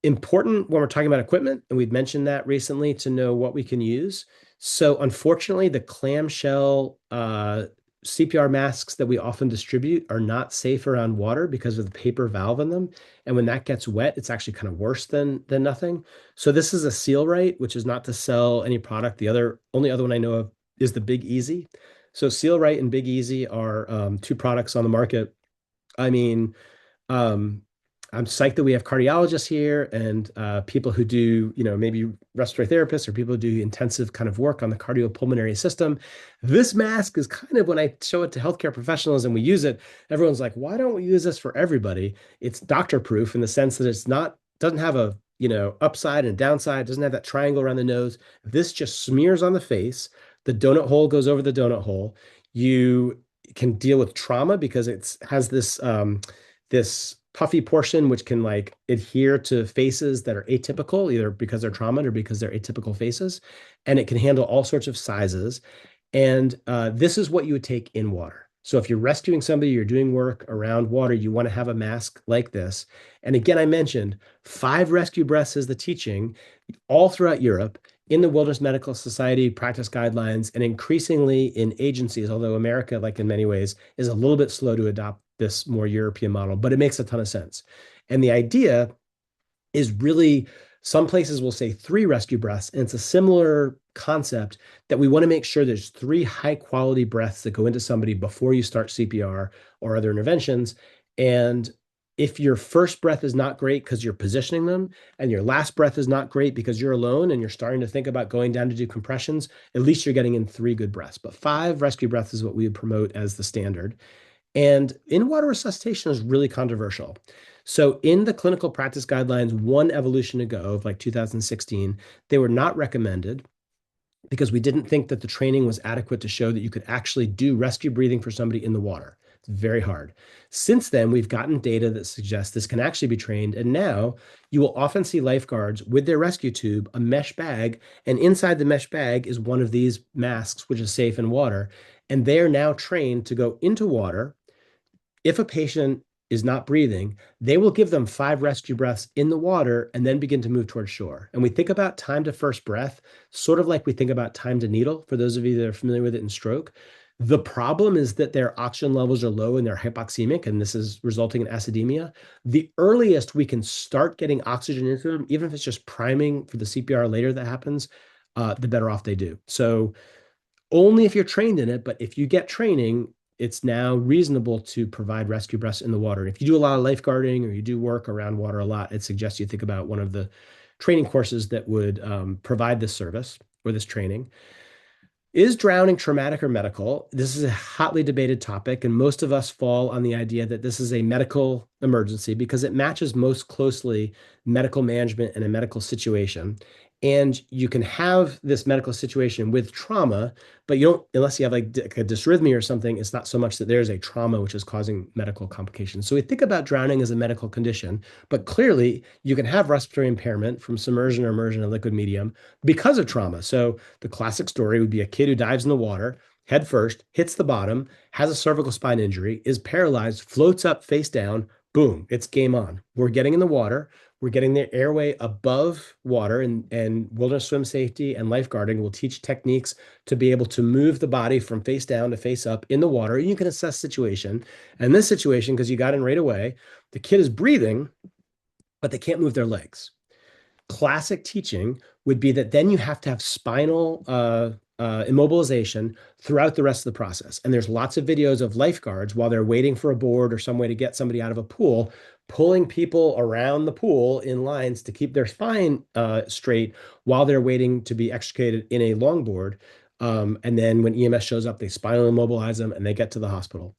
Speaker 4: Important when we're talking about equipment, and we've mentioned that recently, to know what we can use. So unfortunately, the clamshell CPR masks that we often distribute are not safe around water because of the paper valve in them. And when that gets wet, it's actually kind of worse than nothing. So this is a Seal-Rite, which is not to sell any product. The only other one I know of is the Big Easy. So Seal-Rite and Big Easy are two products on the market. I mean, I'm psyched that we have cardiologists here and people who do, maybe respiratory therapists or people who do intensive kind of work on the cardiopulmonary system. This mask is kind of, when I show it to healthcare professionals and we use it, everyone's like, why don't we use this for everybody? It's doctor proof in the sense that doesn't have a, upside and downside, doesn't have that triangle around the nose. This just smears on the face. The donut hole goes over the donut hole. You can deal with trauma because it has this, this puffy portion, which can like adhere to faces that are atypical, either because they're trauma or because they're atypical faces. And it can handle all sorts of sizes. And this is what you would take in water. So if you're rescuing somebody, you're doing work around water, you want to have a mask like this. And again, I mentioned 5 rescue breaths is the teaching all throughout Europe. in the Wilderness Medical Society practice guidelines, and increasingly in agencies, although America, like in many ways, is a little bit slow to adopt this more European model, but it makes a ton of sense. And the idea is really, some places will say 3 rescue breaths, and it's a similar concept that we want to make sure there's 3 high quality breaths that go into somebody before you start CPR or other interventions. And if your first breath is not great because you're positioning them, and your last breath is not great because you're alone and you're starting to think about going down to do compressions, at least you're getting in 3 good breaths. But 5 rescue breaths is what we would promote as the standard. And in-water resuscitation is really controversial. So in the clinical practice guidelines, one evolution ago of like 2016, they were not recommended because we didn't think that the training was adequate to show that you could actually do rescue breathing for somebody in the water. It's very hard. Since then, we've gotten data that suggests this can actually be trained. And now you will often see lifeguards with their rescue tube, a mesh bag, and inside the mesh bag is one of these masks, which is safe in water. And they're now trained to go into water. If a patient is not breathing, they will give them 5 rescue breaths in the water and then begin to move towards shore. And we think about time to first breath, sort of like we think about time to needle, for those of you that are familiar with it in stroke. The problem is that their oxygen levels are low and they're hypoxemic, and this is resulting in acidemia. The earliest we can start getting oxygen into them, even if it's just priming for the CPR later that happens, the better off they do. So only if you're trained in it, but if you get training, it's now reasonable to provide rescue breaths in the water. And if you do a lot of lifeguarding or you do work around water a lot, it suggests you think about one of the training courses that would provide this service or this training. Is drowning traumatic or medical? This is a hotly debated topic, and most of us fall on the idea that this is a medical emergency because it matches most closely medical management in a medical situation. And you can have this medical situation with trauma, but you don't, unless you have like a dysrhythmia or something, it's not so much that there's a trauma which is causing medical complications. So we think about drowning as a medical condition, but clearly you can have respiratory impairment from submersion or immersion in liquid medium because of trauma. So the classic story would be a kid who dives in the water, head first, hits the bottom, has a cervical spine injury, is paralyzed, floats up face down, boom, it's game on. We're getting in the water. We're getting the airway above water, and wilderness swim safety and lifeguarding will teach techniques to be able to move the body from face down to face up in the water. You can assess situation. And this situation, because you got in right away, the kid is breathing, but they can't move their legs. Classic teaching would be that then you have to have spinal immobilization throughout the rest of the process. And there's lots of videos of lifeguards while they're waiting for a board or some way to get somebody out of a pool, pulling people around the pool in lines to keep their spine straight while they're waiting to be extricated in a longboard. And then when EMS shows up, they spinal immobilize them and they get to the hospital.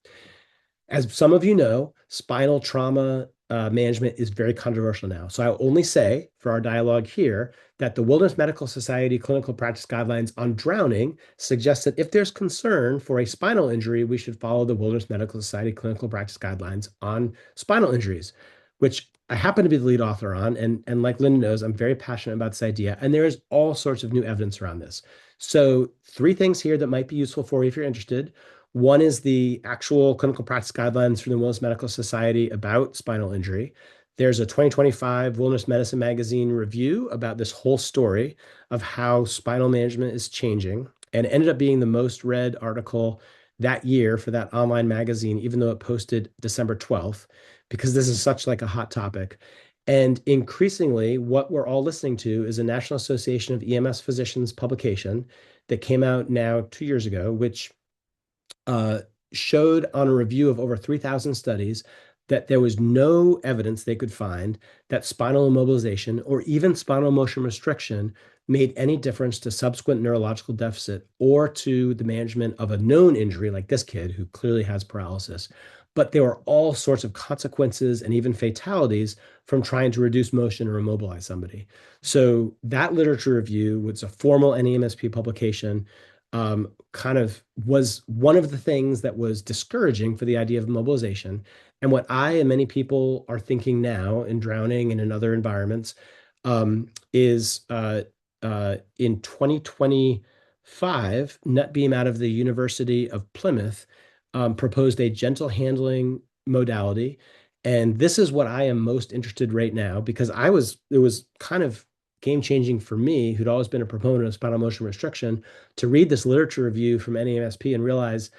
Speaker 4: As some of you know, spinal trauma management is very controversial now. So I'll only say for our dialogue here that the Wilderness Medical Society clinical practice guidelines on drowning suggest that if there's concern for a spinal injury, we should follow the Wilderness Medical Society clinical practice guidelines on spinal injuries, which I happen to be the lead author on. And like Linda knows, I'm very passionate about this idea. And there is all sorts of new evidence around this. So 3 things here that might be useful for you if you're interested. One is the actual clinical practice guidelines from the Wilderness Medical Society about spinal injury. There's a 2025 Wilderness Medicine Magazine review about this whole story of how spinal management is changing, and it ended up being the most read article that year for that online magazine, even though it posted December 12th, because this is such like a hot topic. And increasingly, what we're all listening to is a National Association of EMS Physicians publication that came out now 2 years ago, which showed on a review of over 3,000 studies that there was no evidence they could find that spinal immobilization or even spinal motion restriction made any difference to subsequent neurological deficit or to the management of a known injury like this kid who clearly has paralysis. But there were all sorts of consequences and even fatalities from trying to reduce motion or immobilize somebody. So that literature review was a formal NEMSP publication, kind of was one of the things that was discouraging for the idea of mobilization. And what I and many people are thinking now in drowning and in other environments is in 2025, Nutbeam out of the University of Plymouth proposed a gentle handling modality. And this is what I am most interested right now, because it was kind of game-changing for me, who'd always been a proponent of spinal motion restriction, to read this literature review from NAMSP and realize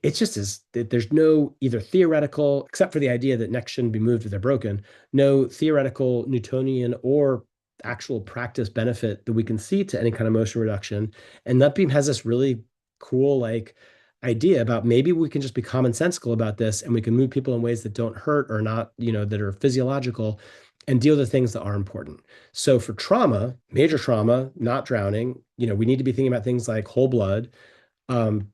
Speaker 4: it's just there's no either theoretical, except for the idea that necks shouldn't be moved if they're broken, no theoretical Newtonian or actual practice benefit that we can see to any kind of motion reduction. And Nutbeam has this really cool like idea about maybe we can just be commonsensical about this, and we can move people in ways that don't hurt or not, that are physiological, and deal with the things that are important. So for trauma, major trauma, not drowning, we need to be thinking about things like whole blood,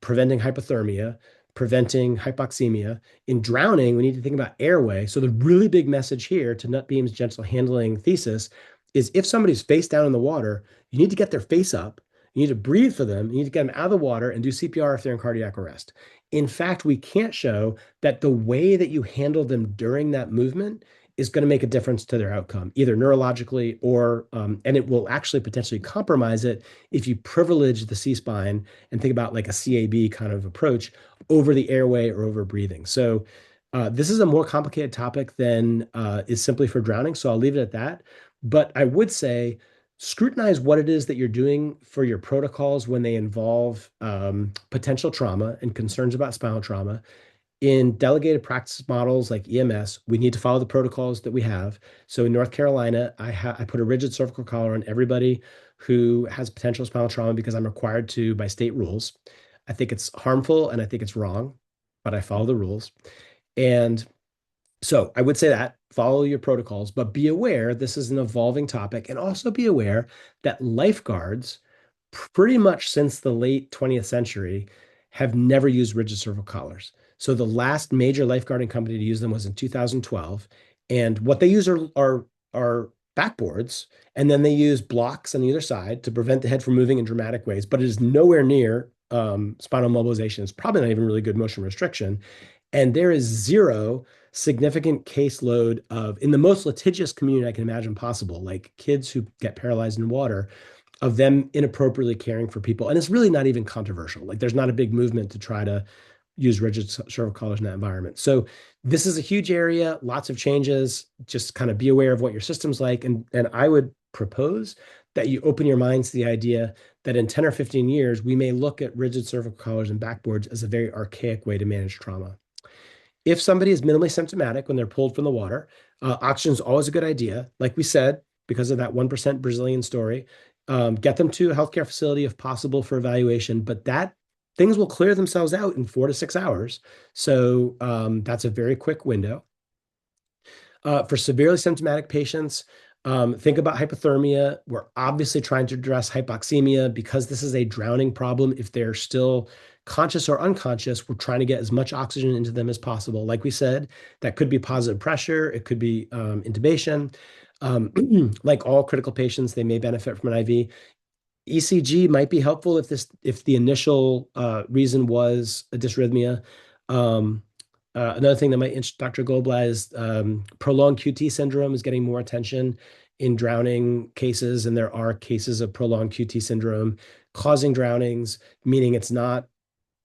Speaker 4: preventing hypothermia, preventing hypoxemia. In drowning, we need to think about airway. So the really big message here to Nutbeam's gentle handling thesis is if somebody's face down in the water, you need to get their face up. You need to breathe for them. You need to get them out of the water and do CPR if they're in cardiac arrest. In fact, we can't show that the way that you handle them during that movement is going to make a difference to their outcome, either neurologically or, and it will actually potentially compromise it if you privilege the C-spine and think about like a CAB kind of approach over the airway or over breathing. So this is a more complicated topic than is simply for drowning. So I'll leave it at that. But I would say scrutinize what it is that you're doing for your protocols when they involve potential trauma and concerns about spinal trauma. In delegated practice models like EMS, we need to follow the protocols that we have. So in North Carolina, I put a rigid cervical collar on everybody who has potential spinal trauma because I'm required to by state rules. I think it's harmful and I think it's wrong, but I follow the rules. And so I would say that follow your protocols, but be aware this is an evolving topic, and also be aware that lifeguards, pretty much since the late 20th century, have never used rigid cervical collars. So the last major lifeguarding company to use them was in 2012. And what they use are backboards, and then they use blocks on either side to prevent the head from moving in dramatic ways, but it is nowhere near spinal mobilization. It's probably not even really good motion restriction. And there is zero significant caseload in the most litigious community I can imagine possible, like kids who get paralyzed in water, of them inappropriately caring for people. And it's really not even controversial. Like there's not a big movement to try to use rigid cervical collars in that environment. So this is a huge area, lots of changes. Just kind of be aware of what your system's like. And I would propose that you open your minds to the idea that in 10 or 15 years, we may look at rigid cervical collars and backboards as a very archaic way to manage trauma. If somebody is minimally symptomatic when they're pulled from the water, oxygen is always a good idea. Like we said, because of that 1% Brazilian story, get them to a healthcare facility if possible for evaluation, but things will clear themselves out in 4 to 6 hours. So that's a very quick window. For severely symptomatic patients, think about hypothermia. We're obviously trying to address hypoxemia because this is a drowning problem. If they're still conscious or unconscious, we're trying to get as much oxygen into them as possible. Like we said, that could be positive pressure. It could be intubation. Like all critical patients, they may benefit from an IV. ECG might be helpful if the initial reason was a dysrhythmia. Another thing that might interest Dr. Goldblatt is prolonged QT syndrome is getting more attention in drowning cases, and there are cases of prolonged QT syndrome causing drownings, meaning it's not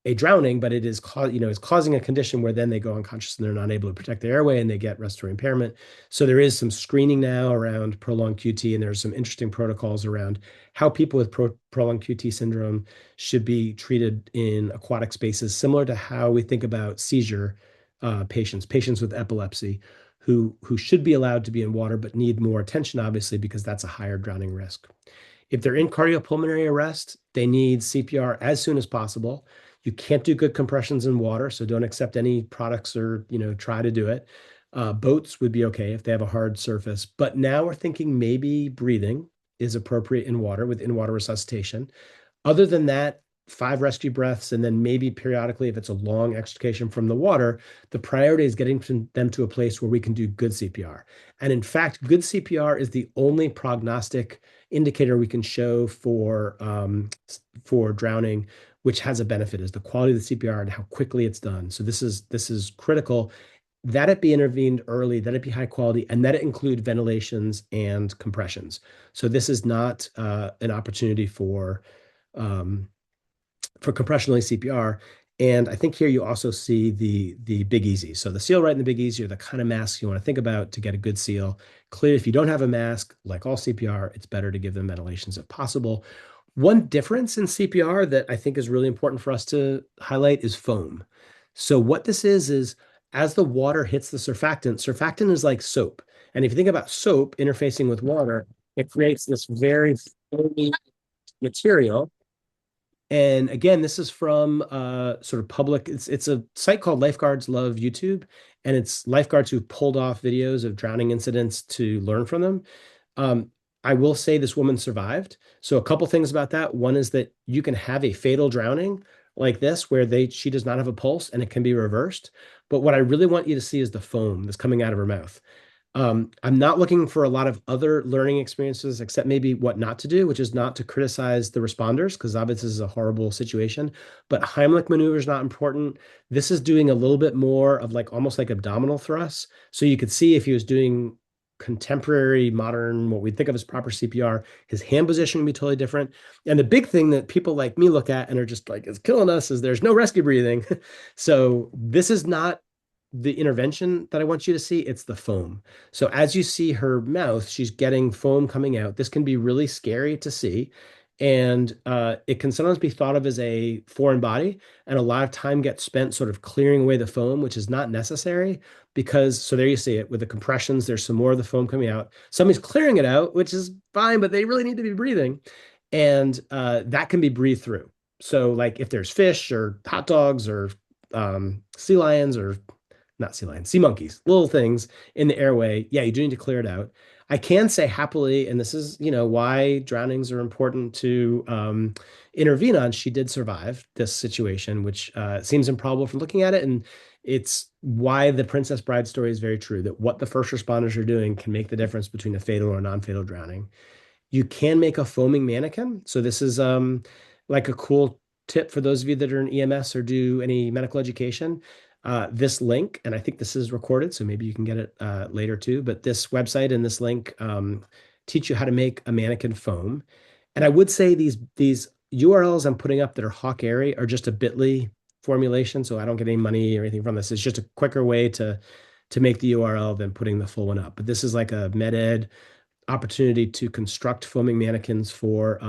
Speaker 4: a drowning, but it is is causing a condition where then they go unconscious and they're not able to protect their airway and they get respiratory impairment. So there is some screening now around prolonged QT, and there's some interesting protocols around how people with prolonged QT syndrome should be treated in aquatic spaces, similar to how we think about seizure patients with epilepsy who should be allowed to be in water but need more attention, obviously, because that's a higher drowning risk. If they're in cardiopulmonary arrest, they need CPR as soon as possible. You can't do good compressions in water, so don't accept any products or try to do it. Boats would be okay if they have a hard surface. But now we're thinking maybe breathing is appropriate in water with in-water resuscitation. Other than that, 5 rescue breaths, and then maybe periodically, if it's a long extrication from the water, the priority is getting them to a place where we can do good CPR. And in fact, good CPR is the only prognostic indicator we can show for drowning, which has a benefit, is the quality of the CPR and how quickly it's done. So this is critical, that it be intervened early, that it be high quality, and that it include ventilations and compressions. So this is not an opportunity for compression-only CPR. And I think here you also see the Big Easy. So the Seal Right and the Big Easy are the kind of masks you want to think about to get a good seal. Clearly, if you don't have a mask, like all CPR, it's better to give them ventilations if possible. One difference in CPR that I think is really important for us to highlight is foam. So what this is as the water hits the surfactant is like soap. And if you think about soap interfacing with water, it creates this very foamy material. And again, this is from sort of public, it's a site called Lifeguards Love YouTube, and it's lifeguards who've pulled off videos of drowning incidents to learn from them. I will say this woman survived. So a couple things about that. One is that you can have a fatal drowning like this where she does not have a pulse and it can be reversed. But what I really want you to see is the foam that's coming out of her mouth. I'm not looking for a lot of other learning experiences except maybe what not to do, which is not to criticize the responders because obviously this is a horrible situation. But Heimlich maneuver is not important. This is doing a little bit more of like almost like abdominal thrusts. So you could see if he was doing contemporary, modern, what we think of as proper CPR, his hand position would be totally different. And the big thing that people like me look at and are just like, it's killing us is there's no rescue breathing. So this is not the intervention that I want you to see, it's the foam. So as you see her mouth, she's getting foam coming out. This can be really scary to see. And it can sometimes be thought of as a foreign body. And a lot of time gets spent sort of clearing away the foam, which is not necessary because, so there you see it with the compressions, there's some more of the foam coming out. Somebody's clearing it out, which is fine, but they really need to be breathing. And that can be breathed through. So like if there's fish or hot dogs or sea lions or not sea lions, sea monkeys, little things in the airway. Yeah, you do need to clear it out. I can say happily, and this is, why drownings are important to intervene on. She did survive this situation, which seems improbable from looking at it. And it's why the Princess Bride story is very true, that what the first responders are doing can make the difference between a fatal or non-fatal drowning. You can make a foaming mannequin. So this is like a cool tip for those of you that are in EMS or do any medical education. This link, and I think this is recorded, so maybe you can get it later too, but this website and this link teach you how to make a mannequin foam. And I would say these URLs I'm putting up that are Hawk Airy are just a bit.ly formulation, so I don't get any money or anything from this. It's just a quicker way to make the URL than putting the full one up. But this is like a med ed opportunity to construct foaming mannequins for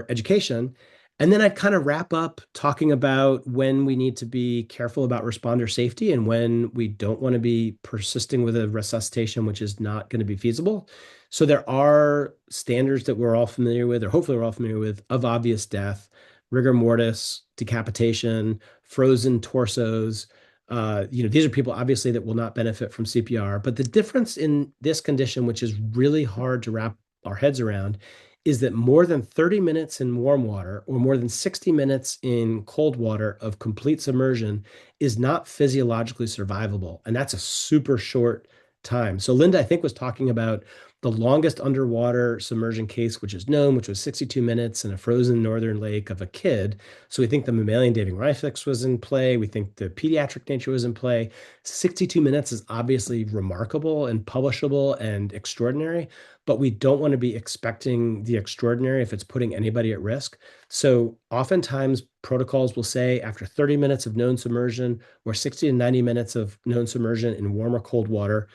Speaker 4: education. And then I'd kind of wrap up talking about when we need to be careful about responder safety and when we don't want to be persisting with a resuscitation, which is not going to be feasible. So there are standards that we're all familiar with, or hopefully we're all familiar with, of obvious death, rigor mortis, decapitation, frozen torsos. These are people obviously that will not benefit from CPR. But the difference in this condition, which is really hard to wrap our heads around, is that more than 30 minutes in warm water or more than 60 minutes in cold water of complete submersion is not physiologically survivable. And that's a super short time. So Linda, I think, was talking about the longest underwater submersion case, which is known, which was 62 minutes in a frozen northern lake of a kid. So we think the mammalian Daving reflex was in play. We think the pediatric nature was in play. 62 minutes is obviously remarkable and publishable and extraordinary, but we don't want to be expecting the extraordinary if it's putting anybody at risk. So oftentimes protocols will say after 30 minutes of known submersion or 60 to 90 minutes of known submersion in warm or cold water,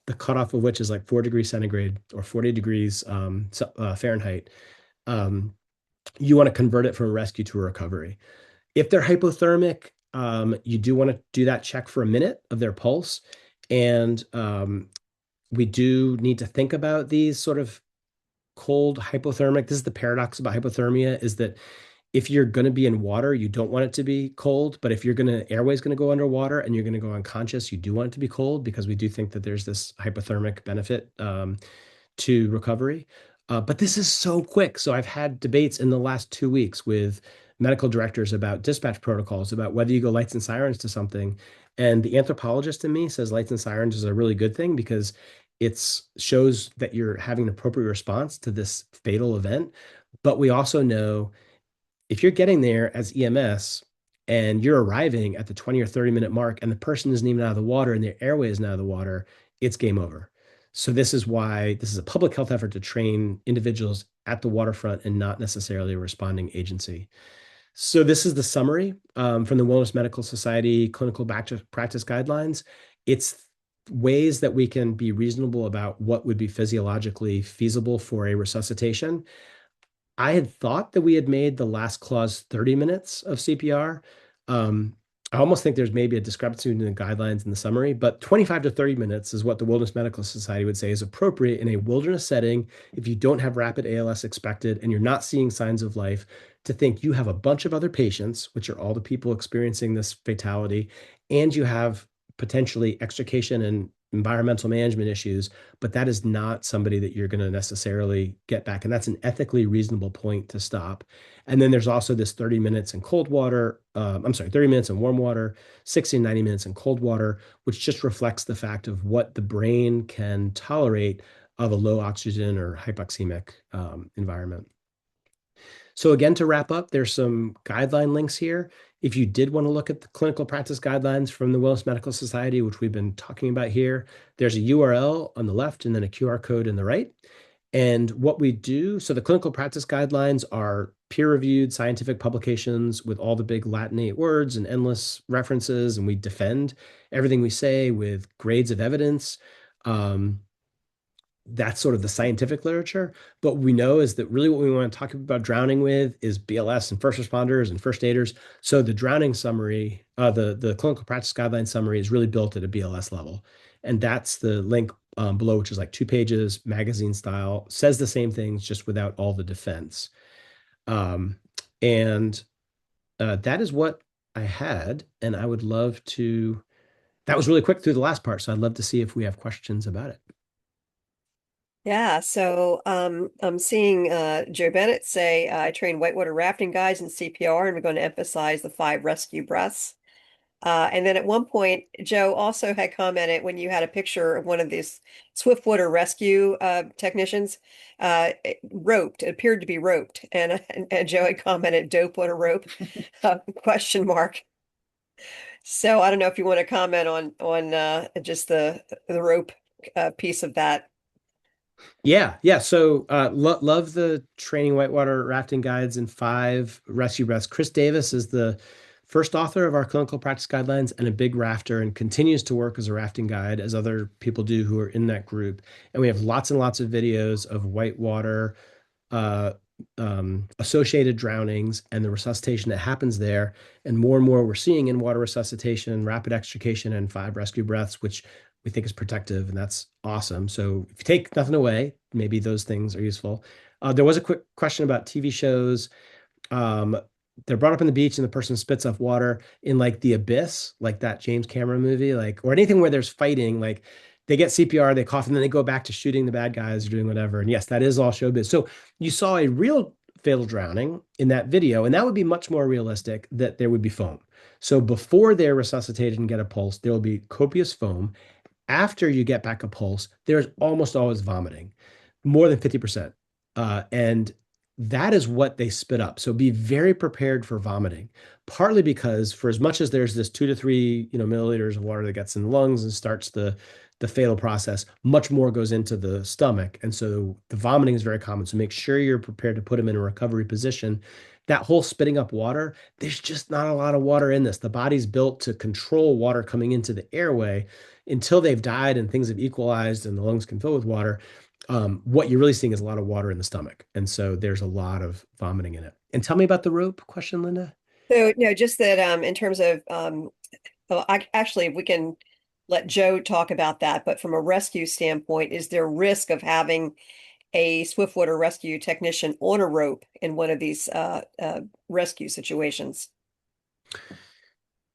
Speaker 4: the cutoff of which is like 4 degrees centigrade or 40 degrees Fahrenheit, you want to convert it from a rescue to a recovery. If they're hypothermic, you do want to do that check for a minute of their pulse. And we do need to think about these sort of cold hypothermic. This is the paradox about hypothermia, is that if you're going to be in water, you don't want it to be cold. But if airway's going to go underwater and you're going to go unconscious, you do want it to be cold because we do think that there's this hypothermic benefit to recovery. But this is so quick. So I've had debates in the last 2 weeks with medical directors about dispatch protocols, about whether you go lights and sirens to something. And the anthropologist in me says lights and sirens is a really good thing because it shows that you're having an appropriate response to this fatal event. But we also know if you're getting there as EMS and you're arriving at the 20 or 30 minute mark and the person isn't even out of the water and their airway isn't out of the water, it's game over. So this is why this is a public health effort to train individuals at the waterfront and not necessarily a responding agency. So this is the summary from the Wellness Medical Society Clinical Practice Guidelines. It's ways that we can be reasonable about what would be physiologically feasible for a resuscitation. I had thought that we had made the last clause 30 minutes of CPR. I almost think there's maybe a discrepancy in the guidelines and the summary, but 25 to 30 minutes is what the Wilderness Medical Society would say is appropriate in a wilderness setting if you don't have rapid ALS expected and you're not seeing signs of life, to think you have a bunch of other patients, which are all the people experiencing this fatality, and you have potentially extrication and environmental management issues, but that is not somebody that you're going to necessarily get back. And that's an ethically reasonable point to stop. And then there's also this 30 minutes in cold water, 30 minutes in warm water, 60 to 90 minutes in cold water, which just reflects the fact of what the brain can tolerate of a low oxygen or hypoxemic environment. So again, to wrap up, there's some guideline links here. If you did want to look at the clinical practice guidelines from the Wellness Medical Society, which we've been talking about here, there's a URL on the left and then a QR code in the right. And what we do, so the clinical practice guidelines are peer-reviewed scientific publications with all the big Latinate words and endless references, and we defend everything we say with grades of evidence. That's sort of the scientific literature. But what we know is that really what we want to talk about drowning with is BLS and first responders and first aiders. So the drowning summary, the clinical practice guideline summary is really built at a BLS level. And that's the link below, which is like 2 pages, magazine style, says the same things, just without all the defense. That is what I had. And I would love to, that was really quick through the last part. So I'd love to see if we have questions about it.
Speaker 2: Yeah, so I'm seeing Joe Bennett say, I train whitewater rafting guides in CPR, and we're going to emphasize the 5 rescue breaths. And then at one point, Joe also had commented when you had a picture of one of these Swiftwater Rescue Technicians, roped, it appeared to be roped. And Joe had commented, dope, what a rope, question mark. So I don't know if you want to comment on just the rope piece of that.
Speaker 4: Yeah. So love the training whitewater rafting guides and 5 rescue breaths. Chris Davis is the first author of our clinical practice guidelines and a big rafter, and continues to work as a rafting guide, as other people do who are in that group. And we have lots and lots of videos of whitewater associated drownings and the resuscitation that happens there. And more we're seeing in water resuscitation, rapid extrication, and 5 rescue breaths, which we think is protective, and that's awesome. So if you take nothing away, maybe those things are useful. There was a quick question about TV shows. They're brought up on the beach and the person spits up water in like The Abyss, like that James Cameron movie, like, or anything where there's fighting, like they get CPR, they cough, and then they go back to shooting the bad guys or doing whatever. And yes, that is all showbiz. So you saw a real fatal drowning in that video, and that would be much more realistic that there would be foam. So before they're resuscitated and get a pulse, there will be copious foam. After you get back a pulse, there's almost always vomiting, more than 50%. And that is what they spit up. So be very prepared for vomiting, partly because for as much as there's this 2 to 3 milliliters of water that gets in the lungs and starts the fatal process, much more goes into the stomach. And so the vomiting is very common. So make sure you're prepared to put them in a recovery position. That whole spitting up water, there's just not a lot of water in this. The body's built to control water coming into the airway until they've died and things have equalized and the lungs can fill with water. What you're really seeing is a lot of water in the stomach. And so there's a lot of vomiting in it. And tell me about the rope question, Linda.
Speaker 2: So, no, just that in terms of, actually, we can let Joe talk about that, but from a rescue standpoint, is there risk of having a Swiftwater Rescue Technician on a rope in one of these rescue situations?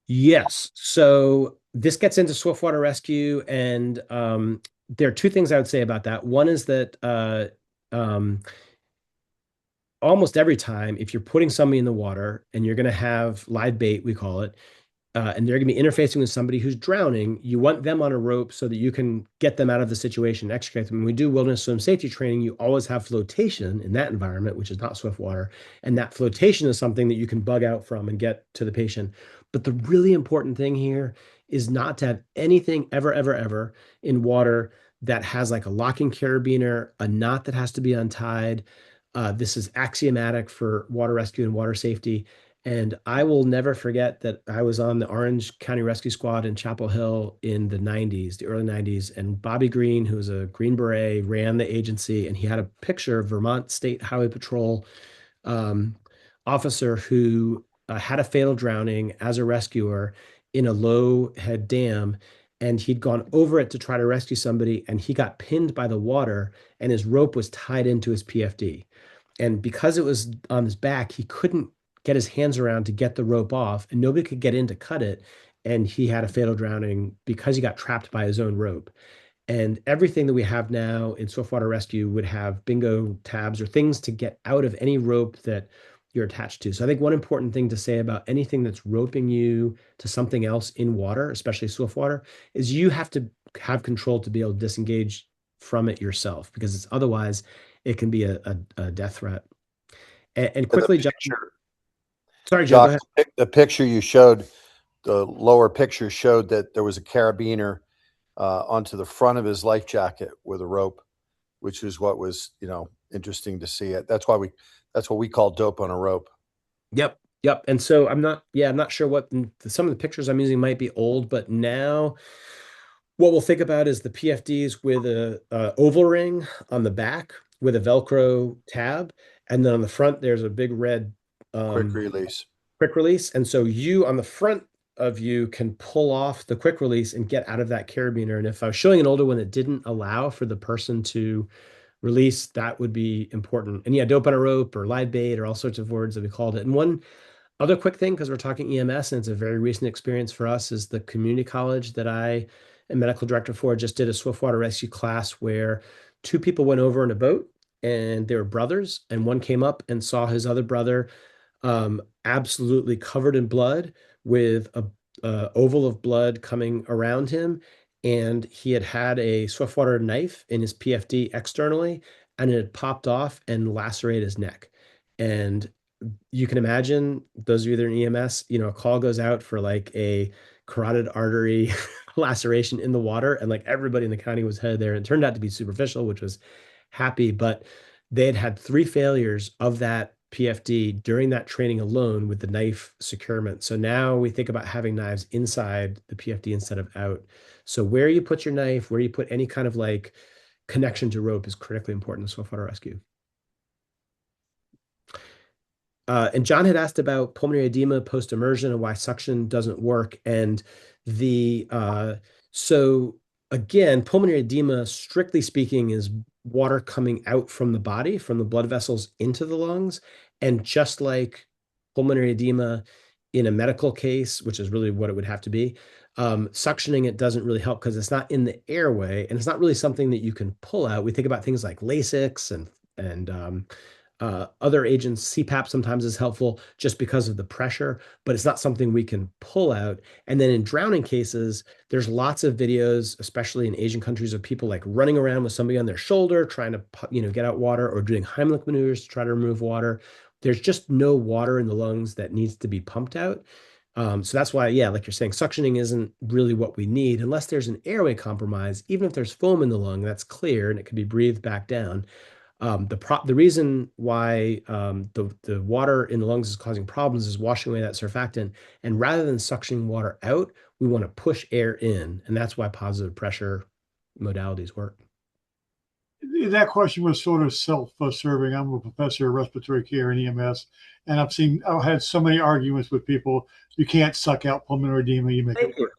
Speaker 4: Yes. So this gets into Swiftwater Rescue, and there are 2 things I would say about that. One is that almost every time, if you're putting somebody in the water and you're going to have live bait, we call it, and they're going to be interfacing with somebody who's drowning, you want them on a rope so that you can get them out of the situation, extricate them. When we do wilderness swim safety training, you always have flotation in that environment, which is not Swiftwater. And that flotation is something that you can bug out from and get to the patient. But the really important thing here is not to have anything ever in water that has like a locking carabiner, a knot that has to be untied. This is axiomatic for water rescue and water safety. And I will never forget that I was on the Orange County Rescue Squad in Chapel Hill in the 90s, the early 90s. And Bobby Green, who was a Green Beret, ran the agency, and he had a picture of Vermont State Highway Patrol officer who had a fatal drowning as a rescuer in a low head dam. And he'd gone over it to try to rescue somebody, and he got pinned by the water, and his rope was tied into his PFD. And because it was on his back, he couldn't get his hands around to get the rope off, and nobody could get in to cut it. And he had a fatal drowning because he got trapped by his own rope. And everything that we have now in swiftwater rescue would have bingo tabs or things to get out of any rope that you're attached to. So I think one important thing to say about anything that's roping you to something else in water, especially swiftwater, is you have to have control to be able to disengage from it yourself, because it's otherwise it can be a death threat. And quickly, John, sorry, Joe, go ahead.
Speaker 9: The picture you showed, the lower picture showed that there was a carabiner onto the front of his life jacket with a rope, which is what was, interesting to see it. That's what we call dope on a rope.
Speaker 4: Yep. And so I'm not sure what some of the pictures I'm using might be old, but now what we'll think about is the PFDs with a oval ring on the back with a Velcro tab. And then on the front, there's a big red
Speaker 9: quick release.
Speaker 4: And so you on the front of you can pull off the quick release and get out of that carabiner. And if I was showing an older one that didn't allow for the person to release, that would be important. And yeah, dope on a rope or live bait or all sorts of words that we called it. And one other quick thing, because we're talking EMS and it's a very recent experience for us, is the community college that I am medical director for just did a swiftwater rescue class where two people went over in a boat and they were brothers, and one came up and saw his other brother absolutely covered in blood with a oval of blood coming around him. And he had a swiftwater knife in his PFD externally, and it had popped off and lacerated his neck. And you can imagine, those of you that are in EMS, a call goes out for like a carotid artery laceration in the water, and like everybody in the county was headed there. It turned out to be superficial, which was happy, but they had 3 failures of that PFD during that training alone with the knife securement. So now we think about having knives inside the PFD instead of out. So where you put your knife, where you put any kind of like connection to rope is critically important in swiftwater rescue. And John had asked about pulmonary edema post-immersion and why suction doesn't work. And so again, pulmonary edema, strictly speaking, is water coming out from the body, from the blood vessels into the lungs. And just like pulmonary edema in a medical case, which is really what it would have to be, suctioning it doesn't really help because it's not in the airway and it's not really something that you can pull out. We think about things like Lasix and other agents. CPAP sometimes is helpful just because of the pressure, but it's not something we can pull out. And then in drowning cases, there's lots of videos, especially in Asian countries, of people like running around with somebody on their shoulder, trying to, get out water, or doing Heimlich maneuvers to try to remove water. There's just no water in the lungs that needs to be pumped out. So that's why, like you're saying, suctioning isn't really what we need unless there's an airway compromise. Even if there's foam in the lung, that's clear and it can be breathed back down. The reason why the water in the lungs is causing problems is washing away that surfactant. And rather than suctioning water out, we want to push air in. And that's why positive pressure modalities work.
Speaker 7: That question was sort of self-serving. I'm a professor of respiratory care in EMS, and I've had so many arguments with people. You can't suck out pulmonary edema. You make it work.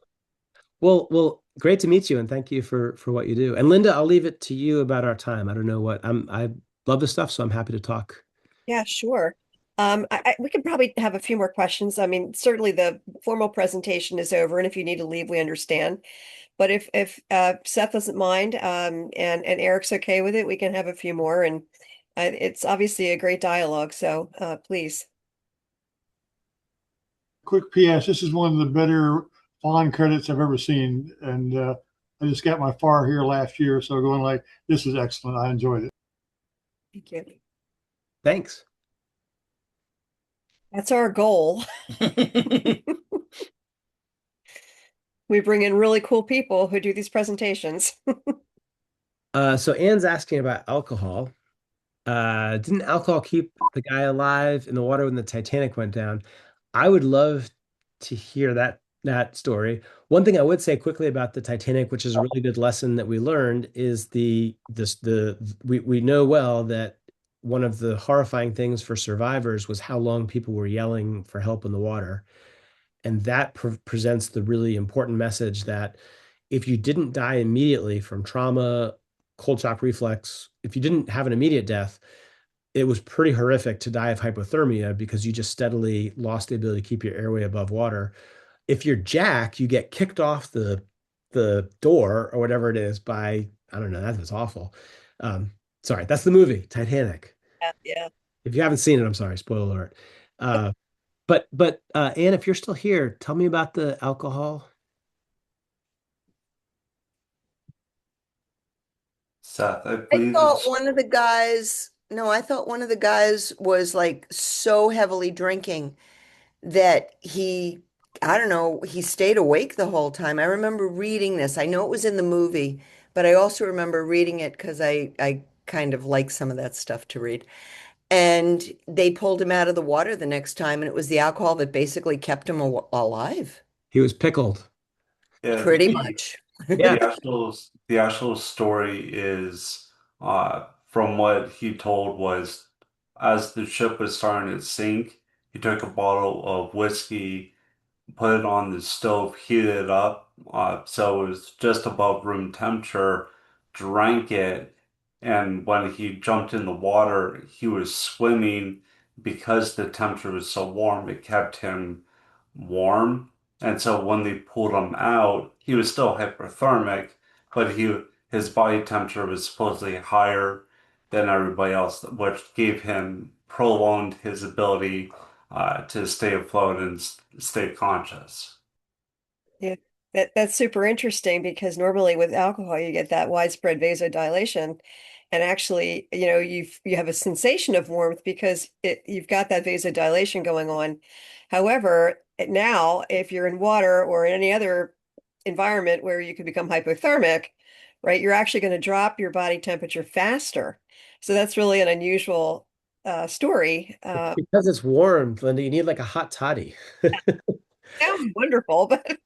Speaker 4: Well, great to meet you, and thank you for what you do. And Linda, I'll leave it to you about our time. I don't know I love this stuff, so I'm happy to talk.
Speaker 2: Yeah, sure. We could probably have a few more questions. I mean, certainly the formal presentation is over, and if you need to leave, we understand. But if Seth doesn't mind, and Eric's okay with it, we can have a few more. And it's obviously a great dialogue, so please.
Speaker 7: Quick PS, this is one of the better fawn credits I've ever seen. And I just got my FAR here last year, so going like, this is excellent. I enjoyed it.
Speaker 2: Thank you.
Speaker 4: Thanks.
Speaker 2: That's our goal. We bring in really cool people who do these presentations.
Speaker 4: So Anne's asking about alcohol. Didn't alcohol keep the guy alive in the water when the Titanic went down? I would love to hear that story. One thing I would say quickly about the Titanic, which is a really good lesson that we learned, is we know well that one of the horrifying things for survivors was how long people were yelling for help in the water. And that presents the really important message that if you didn't die immediately from trauma, cold shock reflex, if you didn't have an immediate death, it was pretty horrific to die of hypothermia because you just steadily lost the ability to keep your airway above water. If you're Jack, you get kicked off the door or whatever it is by, I don't know, that was awful. Sorry, that's the movie, Titanic.
Speaker 2: Yeah.
Speaker 4: If you haven't seen it, I'm sorry, spoiler alert. But Anne, if you're still here, tell me about the alcohol.
Speaker 1: Seth, I
Speaker 5: I
Speaker 1: believe
Speaker 5: thought
Speaker 1: it's
Speaker 5: one of the guys, no, I thought one of the guys was like so heavily drinking that I don't know, he stayed awake the whole time. I remember reading this. I know it was in the movie, but I also remember reading it because I kind of like some of that stuff to read. And they pulled him out of the water the next time, and it was the alcohol that basically kept him alive,
Speaker 4: He was pickled.
Speaker 1: yeah,
Speaker 5: pretty much.
Speaker 4: Yeah.
Speaker 1: the actual story is from what he told was as the ship was starting to sink, he took a bottle of whiskey, put it on the stove, heated it up, so it was just above room temperature, drank it, and when he jumped in the water, he was swimming because the temperature was so warm, it kept him warm. And so when they pulled him out, he was still hypothermic, but his body temperature was supposedly higher than everybody else, which gave him prolonged his ability to stay afloat and stay conscious.
Speaker 2: Yeah, that's super interesting because normally with alcohol you get that widespread vasodilation, and actually, you have a sensation of warmth because you've got that vasodilation going on. However, now if you're in water or in any other environment where you could become hypothermic, right, you're actually going to drop your body temperature faster. So that's really an unusual story.
Speaker 4: Because it's warm, Linda, you need like a hot toddy.
Speaker 2: Sounds wonderful, but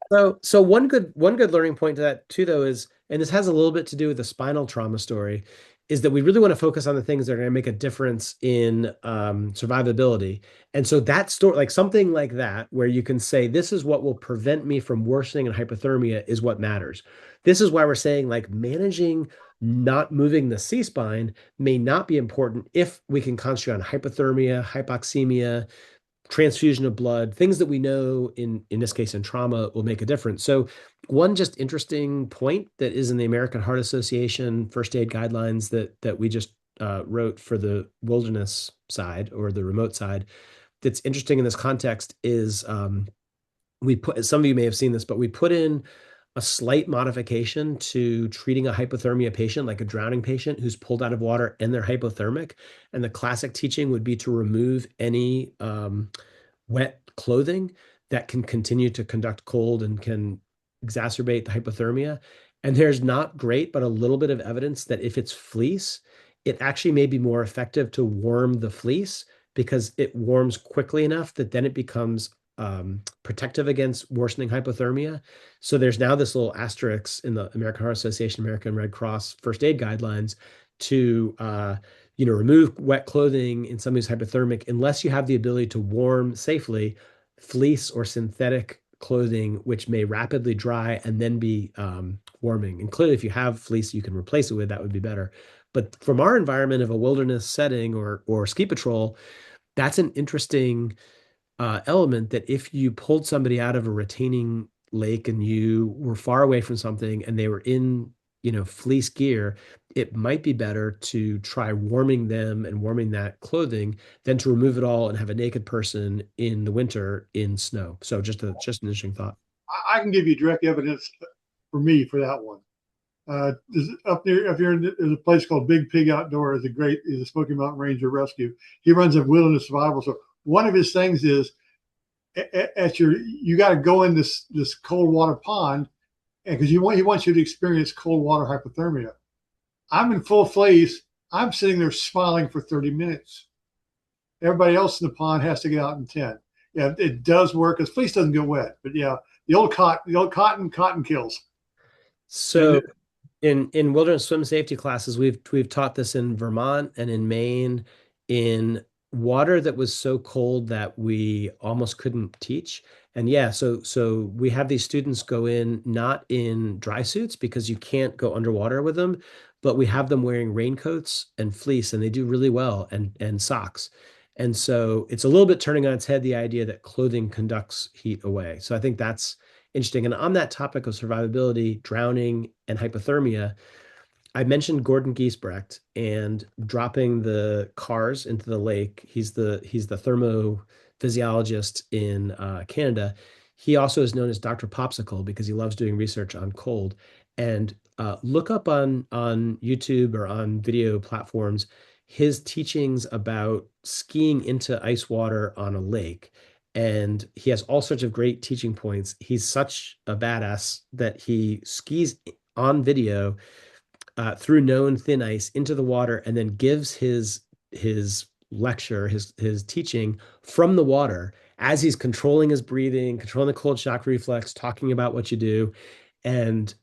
Speaker 4: So one good learning point to that too, though, is, and this has a little bit to do with the spinal trauma story, is that we really want to focus on the things that are going to make a difference in survivability. And so that story, like something like that, where you can say, this is what will prevent me from worsening in hypothermia, is what matters. This is why we're saying like managing not moving the C-spine may not be important if we can concentrate on hypothermia, hypoxemia, transfusion of blood, things that we know in this case in trauma will make a difference. So one just interesting point that is in the American Heart Association first aid guidelines that we just wrote for the wilderness side or the remote side that's interesting in this context is we put, some of you may have seen this, but we put in a slight modification to treating a hypothermia patient, like a drowning patient who's pulled out of water and they're hypothermic. And the classic teaching would be to remove any wet clothing that can continue to conduct cold and can exacerbate the hypothermia. And there's not great, but a little bit of evidence that if it's fleece, it actually may be more effective to warm the fleece because it warms quickly enough that then it becomes protective against worsening hypothermia. So there's now this little asterisk in the American Heart Association, American Red Cross first aid guidelines to remove wet clothing in somebody who's hypothermic unless you have the ability to warm safely. Fleece or synthetic clothing, which may rapidly dry and then be warming. And clearly, if you have fleece you can replace it with, that would be better. But from our environment of a wilderness setting or ski patrol, that's an interesting element that if you pulled somebody out of a retaining lake and you were far away from something and they were in, fleece gear, it might be better to try warming them and warming that clothing than to remove it all and have a naked person in the winter in snow. So just an interesting thought.
Speaker 7: I can give you direct evidence for me for that one. Up here, there's a place called Big Pig Outdoor. He's a Smoky Mountain Ranger Rescue. He runs a wilderness survival. So one of his things is you got to go in this cold water pond, and because he wants you to experience cold water hypothermia. I'm in full fleece. I'm sitting there smiling for 30 minutes. Everybody else in the pond has to get out in 10. yeah, it does work because fleece doesn't get wet. But yeah, the old cotton kills.
Speaker 4: So in wilderness swim safety classes, we've taught this in Vermont and in Maine in water that was so cold that we almost couldn't teach. And yeah, so we have these students go in not in dry suits because you can't go underwater with them, but we have them wearing raincoats and fleece, and they do really well, and socks. And so it's a little bit turning on its head the idea that clothing conducts heat away. So I think that's interesting. And on that topic of survivability, drowning, and hypothermia, I mentioned Gordon Giesbrecht and dropping the cars into the lake. He's the thermophysiologist in Canada. He also is known as Dr. Popsicle because he loves doing research on cold. And look up on YouTube or on video platforms his teachings about skiing into ice water on a lake. And he has all sorts of great teaching points. He's such a badass that he skis on video through known thin ice into the water and then gives his lecture, his teaching from the water as he's controlling his breathing, controlling the cold shock reflex, talking about what you do. And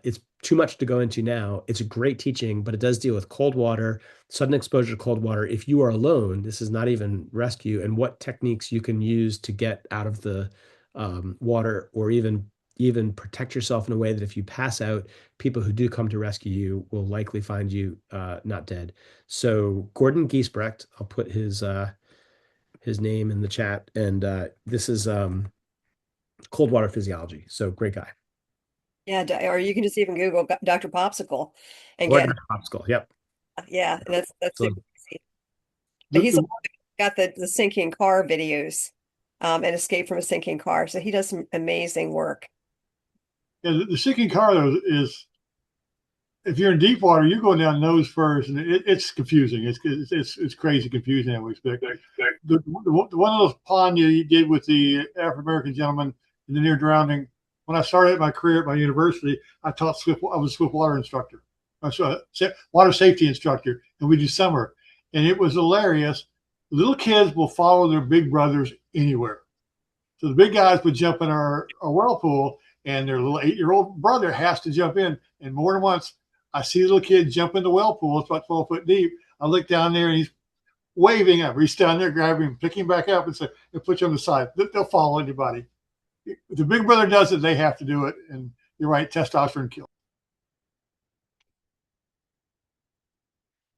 Speaker 4: it's too much to go into now. It's a great teaching, but it does deal with cold water, sudden exposure to cold water. If you are alone, this is not even rescue, and what techniques you can use to get out of the water, or even protect yourself in a way that if you pass out, people who do come to rescue you will likely find you not dead. So Gordon Giesbrecht, I'll put his name in the chat, and this is cold water physiology. So great guy.
Speaker 2: Yeah, or you can just even Google Dr. Popsicle and
Speaker 4: Or
Speaker 2: get,
Speaker 4: Dr. Popsicle. Yep.
Speaker 2: yeah, that's
Speaker 4: So,
Speaker 2: easy. He's got the sinking car videos, and Escape from a Sinking Car. So he does some amazing work.
Speaker 7: Yeah, the sinking car though is, if you're in deep water, you're going down nose first, and it's confusing. It's crazy confusing. I would expect. The one of those pond you did with the African American gentleman in the near drowning. When I started my career at my university, I was a Swiftwater instructor. I was a water safety instructor, and we do summer, and it was hilarious. Little kids will follow their big brothers anywhere. So the big guys would jump in our whirlpool, and their little 8-year-old brother has to jump in. And more than once, I see a little kid jump in the well pool. It's about 12 foot deep. I look down there and he's waving up. Reach down there, grab him, pick him back up, and say, and put you on the side. They'll follow anybody. If the big brother does it, they have to do it. And you're right, testosterone kills.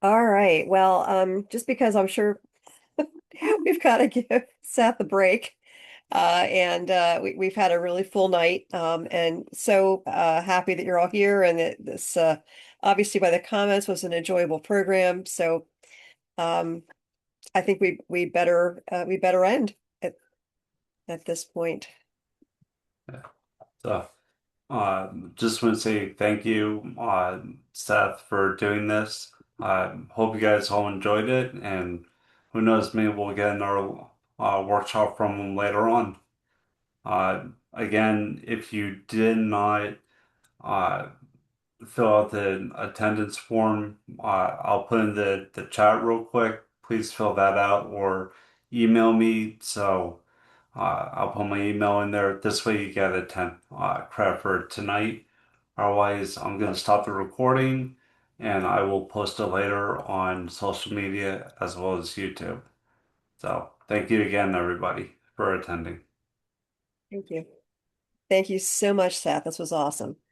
Speaker 2: All right. Well, just because I'm sure we've got to give Seth a break. And we've had a really full night. And so happy that you're all here, and that this obviously by the comments was an enjoyable program. So I think we better end at this point.
Speaker 1: So, just want to say thank you, Seth, for doing this. Hope you guys all enjoyed it, and who knows, maybe we'll get another workshop from him later on. Again, if you did not uh, fill out the attendance form, I'll put in the chat real quick. Please fill that out or email me. So I'll put my email in there. This way you get a 10 credit for tonight. Otherwise, I'm going to stop the recording and I will post it later on social media as well as YouTube. So thank you again, everybody, for attending.
Speaker 2: Thank you. Thank you so much, Seth. This was awesome.